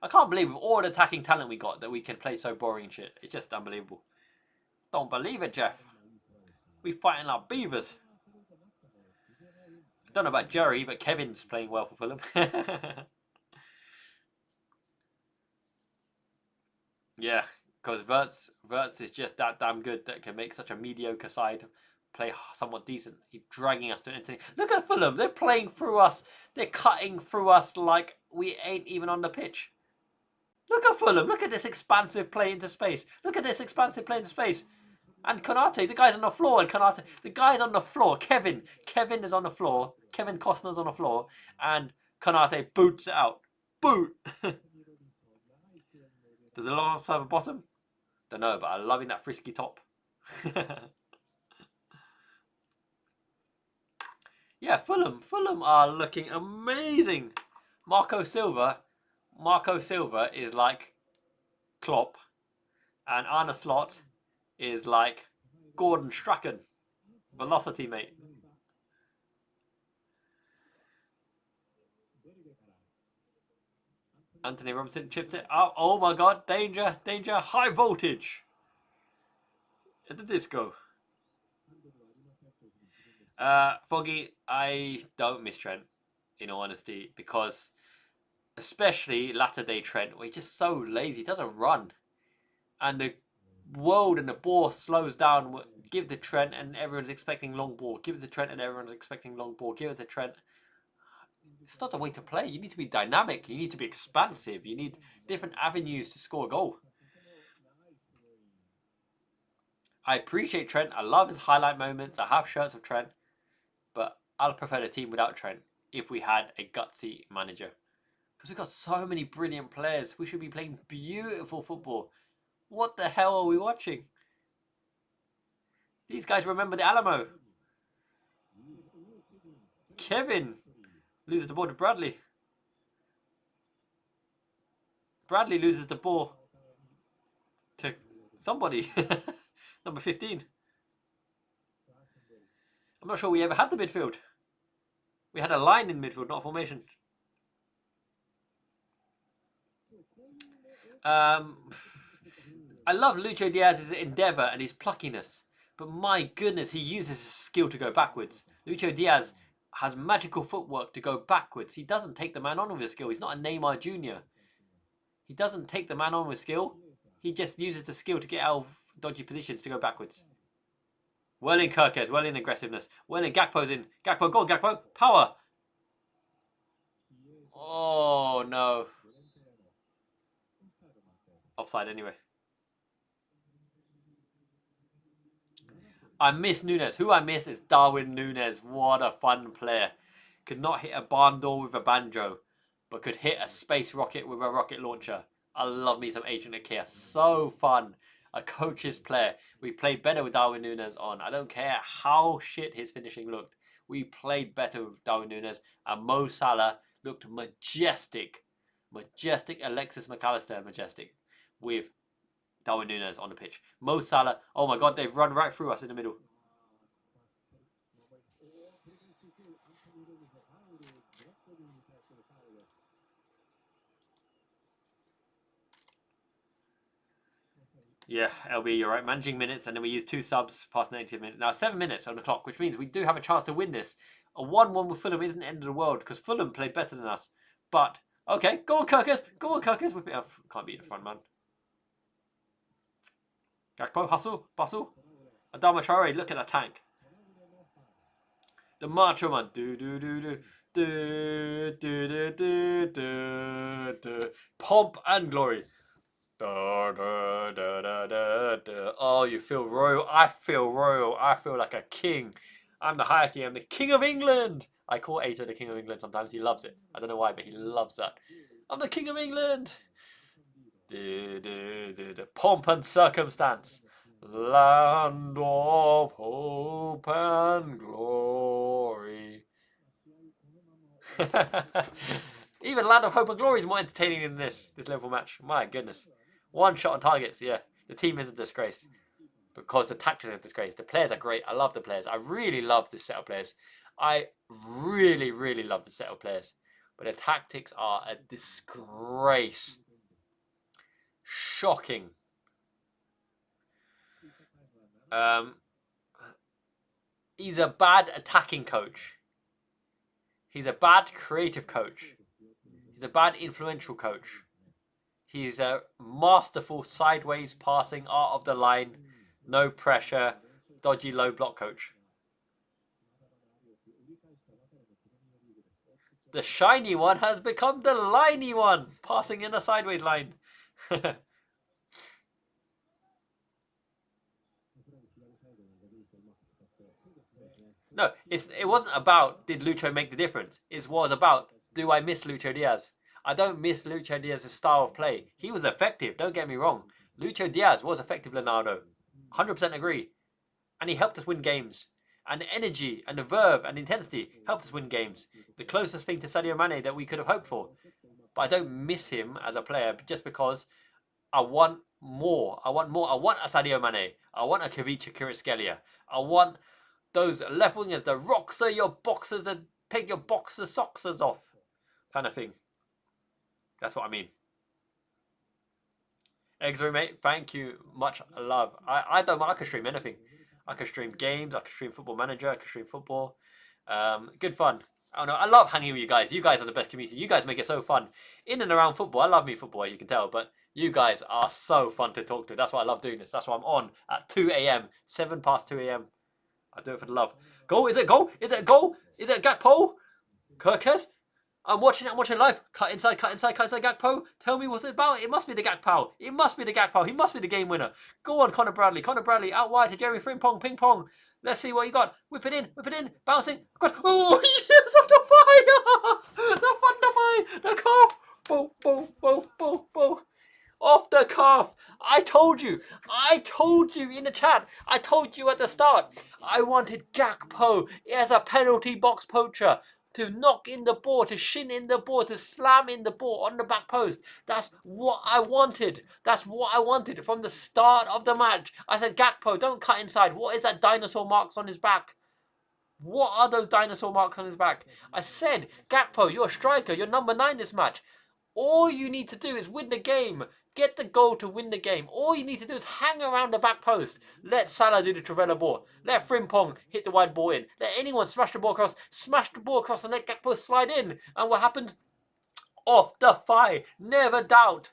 I can't believe with all the attacking talent we got that we can play so boring and shit. It's just unbelievable. Don't believe it, Jeff. We fighting like beavers. I don't know about Jerry, but Kevin's playing well for Fulham. Yeah, because Wirtz is just that damn good that can make such a mediocre side play somewhat decent. He's dragging us to anything. Look at Fulham. They're playing through us. They're cutting through us like we ain't even on the pitch. Look at Fulham. Look at this expansive play into space. And Konate, the guy's on the floor. Kevin is on the floor. Kevin Costner's on the floor. And Konate boots it out. Boot. Does the last have a bottom? Don't know, but I'm loving that frisky top. Yeah, Fulham are looking amazing. Marco Silva is like Klopp, and Arne Slot is like Gordon Strachan. Velocity, mate. Anthony Robinson chips it up. Oh my god, danger, danger, high voltage. At the disco. Foggy, I don't miss Trent, in all honesty, because especially latter day Trent, where he's just so lazy, he doesn't run. And the world and the ball slows down. Give the Trent and everyone's expecting long ball. Give it to Trent and everyone's expecting long ball. Give it to Trent. It's not the way to play. You need to be dynamic. You need to be expansive. You need different avenues to score a goal. I appreciate Trent. I love his highlight moments. I have shirts of Trent. But I'll prefer the team without Trent if we had a gutsy manager. Because we've got so many brilliant players. We should be playing beautiful football. What the hell are we watching? These guys remember the Alamo. Kevin loses the ball to Bradley. Bradley loses the ball to somebody. Number 15. I'm not sure we ever had the midfield. We had a line in midfield, not a formation. I love Lucho Diaz's endeavour and his pluckiness. But my goodness, he uses his skill to go backwards. Lucho Diaz has magical footwork to go backwards. He doesn't take the man on with his skill. He's not a Neymar Jr. He doesn't take the man on with skill. He just uses the skill to get out of dodgy positions to go backwards. Well in Kirkes, well in aggressiveness. Well in Gakpo's in. Gakpo, go on Gakpo. Power. Oh no. Offside anyway. I miss Nunes. Who I miss is Darwin Nunes. What a fun player. Could not hit a barn door with a banjo, but could hit a space rocket with a rocket launcher. I love me some Agent Ikea. So fun. A coach's player. We played better with Darwin Nunes on. I don't care how shit his finishing looked. We played better with Darwin Nunes. And Mo Salah looked majestic. Majestic. Alexis McAllister majestic. With Darwin Nunes on the pitch. Mo Salah. Oh my god, they've run right through us in the middle. Yeah, LB, you're right. Managing minutes, and then we use 2 subs past 90 minutes. Now 7 minutes on the clock, which means we do have a chance to win this. A 1-1 with Fulham isn't the end of the world because Fulham played better than us. But okay, go on, Kirkes. Go on, Kirkes. Whip it up. Can't beat the front man. Gakpo, hustle, bustle. Adama Traore, look at that tank. The Macho Man. Do do do do do do do do do do. Pomp and glory. Da, da, da, da, da, da. Oh, you feel royal. I feel royal. I feel like a king. I'm the hierarchy. I'm the King of England. I call Ato the King of England sometimes. He loves it. I don't know why, but he loves that. I'm the King of England. The pomp and circumstance. Land of hope and glory. Even Land of Hope and Glory is more entertaining than this Liverpool match. My goodness. 1 shot on targets, yeah. The team is a disgrace. Because the tactics are a disgrace. The players are great. I love the players. I really love this set of players. I really, really love the set of players. But the tactics are a disgrace. Shocking. He's a bad attacking coach. He's a bad creative coach. He's a bad influential coach. He's a masterful sideways passing, art of the line, no pressure, dodgy low block coach. The shiny one has become the liney one, passing in a sideways line. No, it wasn't about did Lucho make the difference. It was about do I miss Lucho Diaz? I don't miss Lucho Diaz's style of play. He was effective, don't get me wrong. Lucho Diaz was effective, Leonardo. 100% agree. And he helped us win games. And the energy and the verve and intensity helped us win games. The closest thing to Sadio Mane that we could have hoped for. But I don't miss him as a player just because I want more. I want more. I want a Sadio Mane. I want a Kavicha Kvaratskhelia. I want those left wingers that roxer your boxers and take your boxer socksers off. Kind of thing. That's what I mean. Exery, mate, thank you. Much love. I don't mind. I can stream anything. I can stream games. I can stream Football Manager. I can stream football. Good fun. I don't know. I love hanging with you guys. You guys are the best community. You guys make it so fun. In and around football. I love me football, as you can tell. But you guys are so fun to talk to. That's why I love doing this. That's why I'm on at 2 a.m. 7 past 2 a.m. I do it for the love. Goal? Is it goal? Is it a goal? Is it Gakpo? Kirkes? I'm watching live. Cut inside Gakpo. Tell me what's it about. It must be the Gakpo. It must be the Gakpo. He must be the game winner. Go on, Connor Bradley. Connor Bradley out wide to Jerry Frimpong. Ping pong. Let's see what you got. Whip it in. Bouncing. Good. Oh, yes, of the fire. The thunder fire. The calf. Boom. Off the calf. I told you in the chat. I told you at the start. I wanted Gakpo as a penalty box poacher. To knock in the ball, to shin in the ball, to slam in the ball on the back post. That's what I wanted. That's what I wanted from the start of the match. I said, Gakpo, don't cut inside. What is that dinosaur marks on his back? What are those dinosaur marks on his back? I said, Gakpo, you're a striker. You're number 9 this match. All you need to do is win the game. Get the goal to win the game. All you need to do is hang around the back post. Let Salah do the Trivela ball. Let Frimpong hit the wide ball in. Let anyone smash the ball across. Smash the ball across and let Gakpo slide in. And what happened? Off the fire. Never doubt.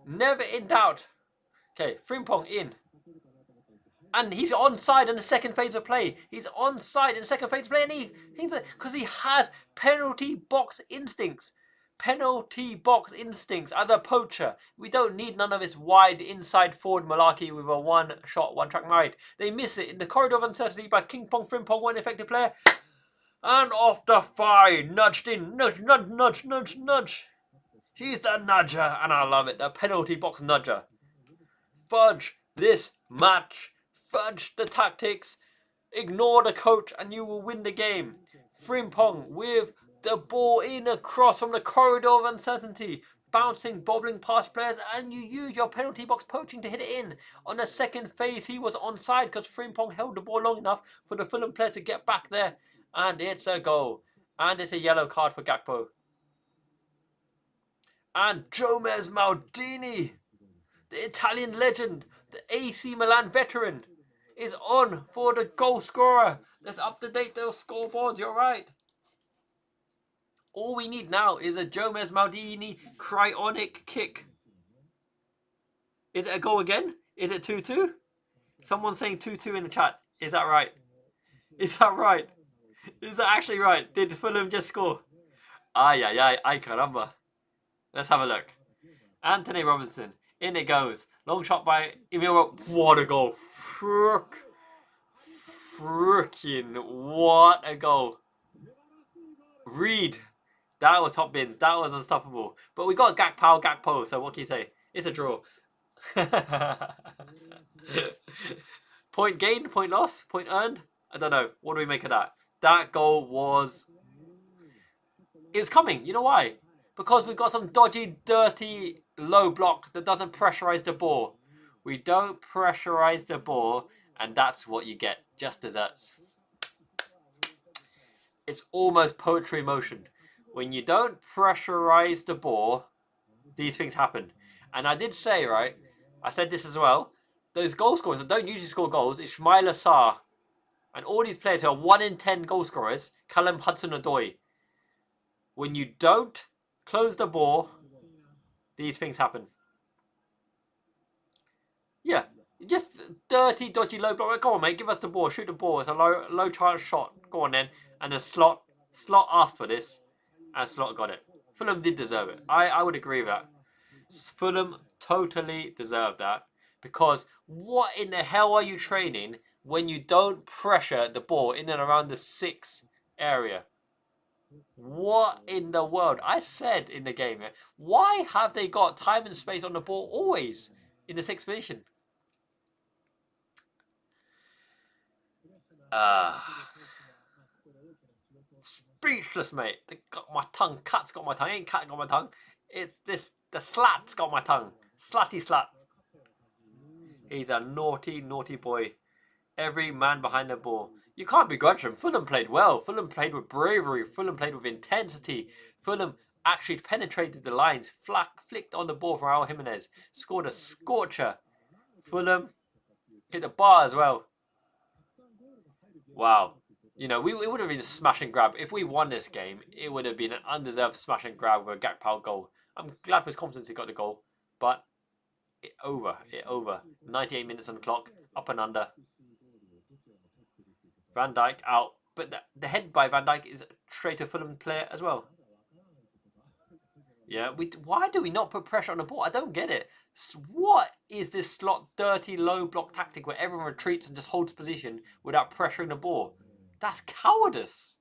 Never in doubt. Okay, Frimpong in. And he's onside in the second phase of play. He's onside in the second phase of play. And because he has penalty box instincts. Penalty box instincts as a poacher. We don't need none of this wide inside forward malarkey with a one shot, one track mind. They miss it in the corridor of uncertainty by King Pong Frimpong, one effective player. And off the fire, nudged in, nudge. He's the nudger, and I love it, the penalty box nudger. Fudge this match, fudge the tactics, ignore the coach, and you will win the game. Frimpong with the ball in across from the corridor of uncertainty. Bouncing, bobbling past players, and you use your penalty box poaching to hit it in. On the second phase, he was onside because Frimpong held the ball long enough for the Fulham player to get back there. And it's a goal. And it's a yellow card for Gakpo. And Gomez Maldini, the Italian legend, the AC Milan veteran, is on for the goal scorer. Let's up-to-date those scoreboards, you're right. All we need now is a Gomez Maldini cryonic kick. Is it a goal again? Is it 2-2? Someone's saying 2-2 in the chat. Is that right? Is that right? Is that actually right? Did Fulham just score? Ay, caramba. Let's have a look. Anthony Robinson. In it goes. Long shot by Emil. What a goal. Frickin' what a goal. Reed. That was top bins. That was unstoppable. But we got Gakpo, so what can you say? It's a draw. Point gained, point lost, point earned? I don't know. What do we make of that? That goal was... It's coming. You know why? Because we've got some dodgy, dirty, low block that doesn't pressurize the ball. We don't pressurize the ball, and that's what you get. Just desserts. It's almost poetry in motion. When you don't pressurize the ball, these things happen. And I did say, right, I said this as well, those goal scorers that don't usually score goals, Ismail Assar, and all these players who are 1 in 10 goal scorers, Callum Hudson-Odoi. When you don't close the ball, these things happen. Yeah, just dirty, dodgy, low block. Go on, mate, give us the ball, shoot the ball. It's a low chance shot. Go on then. And the Slot asked for this, and Slot got it. Fulham did deserve it. I would agree with that. Fulham totally deserved that, because what in the hell are you training when you don't pressure the ball in and around the 6 area? What in the world? I said in the game, why have they got time and space on the ball always in the sixth position? Speechless, mate. They got my tongue. Cat's got my tongue. Ain't cat got my tongue. It's this. The slat's got my tongue. Slatty slat. He's a naughty, naughty boy. Every man behind the ball. You can't begrudge him. Fulham played well. Fulham played with bravery. Fulham played with intensity. Fulham actually penetrated the lines. Flicked on the ball for Raul Jimenez. Scored a scorcher. Fulham hit the bar as well. Wow. You know, it would have been a smash and grab. If we won this game, it would have been an undeserved smash and grab with a Gakpo goal. I'm glad for his confidence he got the goal. But it over. 98 minutes on the clock. Up and under. Van Dijk out. But the head by Van Dijk is straight to Fulham player as well. Yeah, why do we not put pressure on the ball? I don't get it. What is this Slot dirty low block tactic where everyone retreats and just holds position without pressuring the ball? That's cowardice.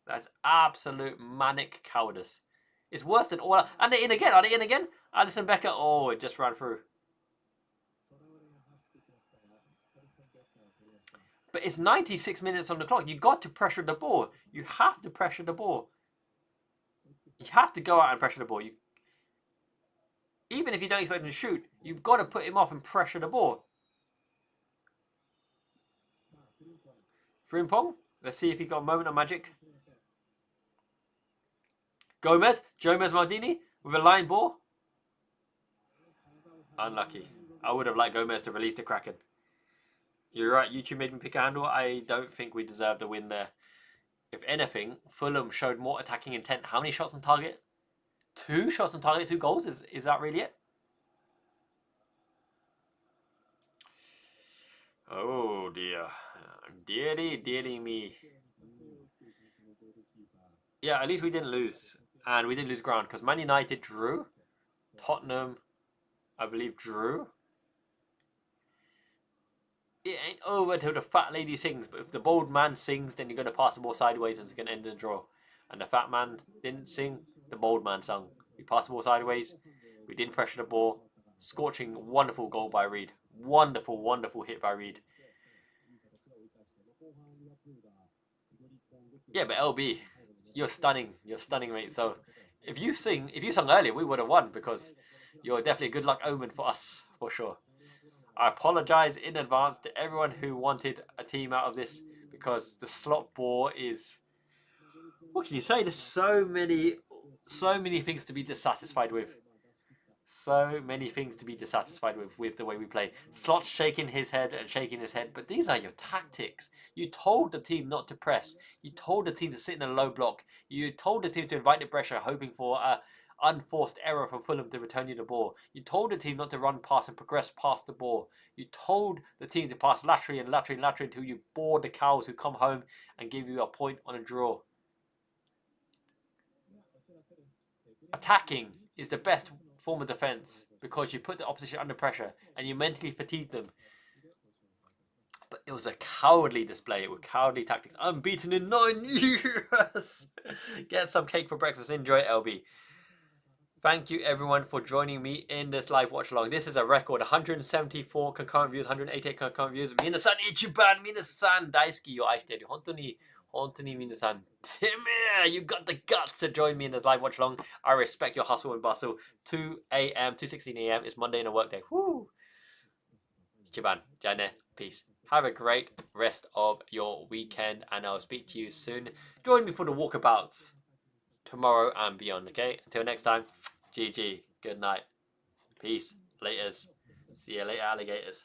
That's absolute manic cowardice. It's worse than all. And they're in again. Are they in again? Alisson Becker. Oh, it just ran through. But it's 96 minutes on the clock. You got to pressure the ball. You have to pressure the ball. You have to go out and pressure the ball. Even if you don't expect him to shoot, you've got to put him off and pressure the ball. Frimpong. Let's see if he got a moment of magic. Gomez Maldini with a line ball. Unlucky. I would have liked Gomez to release the Kraken. You're right, YouTube made me pick a handle. I don't think we deserve the win there. If anything, Fulham showed more attacking intent. How many shots on target? 2 shots on target, 2 goals? Is that really it? Oh dear. Dearly me. Yeah, at least we didn't lose. And we didn't lose ground because Man United drew. Tottenham, I believe, drew. It ain't over till the fat lady sings, but if the bold man sings, then you're going to pass the ball sideways and it's going to end in a draw. And the fat man didn't sing, the bold man sung. We passed the ball sideways, we didn't pressure the ball. Scorching, wonderful goal by Reed. Wonderful, wonderful hit by Reed. Yeah, but LB, you're stunning, mate. So if you sung earlier, we would have won because you're definitely a good luck omen for us, for sure. I apologise in advance to everyone who wanted a team out of this because the slot ball is... What can you say? There's so many things to be dissatisfied with. So many things to be dissatisfied with the way we play. Slot's shaking his head, but these are your tactics. You told the team not to press. You told the team to sit in a low block. You told the team to invite the pressure, hoping for a unforced error from Fulham to return you the ball. You told the team not to run past and progress past the ball. You told the team to pass laterally until you bore the cows who come home and give you a point on a draw. Attacking is the best form of defence because you put the opposition under pressure and you mentally fatigue them. But it was a cowardly display with cowardly tactics. Unbeaten in 9 years. Get some cake for breakfast. Enjoy, LB. Thank you everyone for joining me in this live watch along. This is a record. 174 concurrent views, 188 concurrent views. Minasan ichiban, minasan daisuki yo aishiteru. Hontoni minasan. Timmy, you got the guts to join me in this live watch along. I respect your hustle and bustle. 2 a.m. 2:16 a.m. It's Monday in a work day. Woo! Ichiban, jane, peace. Have a great rest of your weekend and I'll speak to you soon. Join me for the walkabouts tomorrow and beyond, okay? Until next time, GG, good night, peace, laters, see you later, alligators.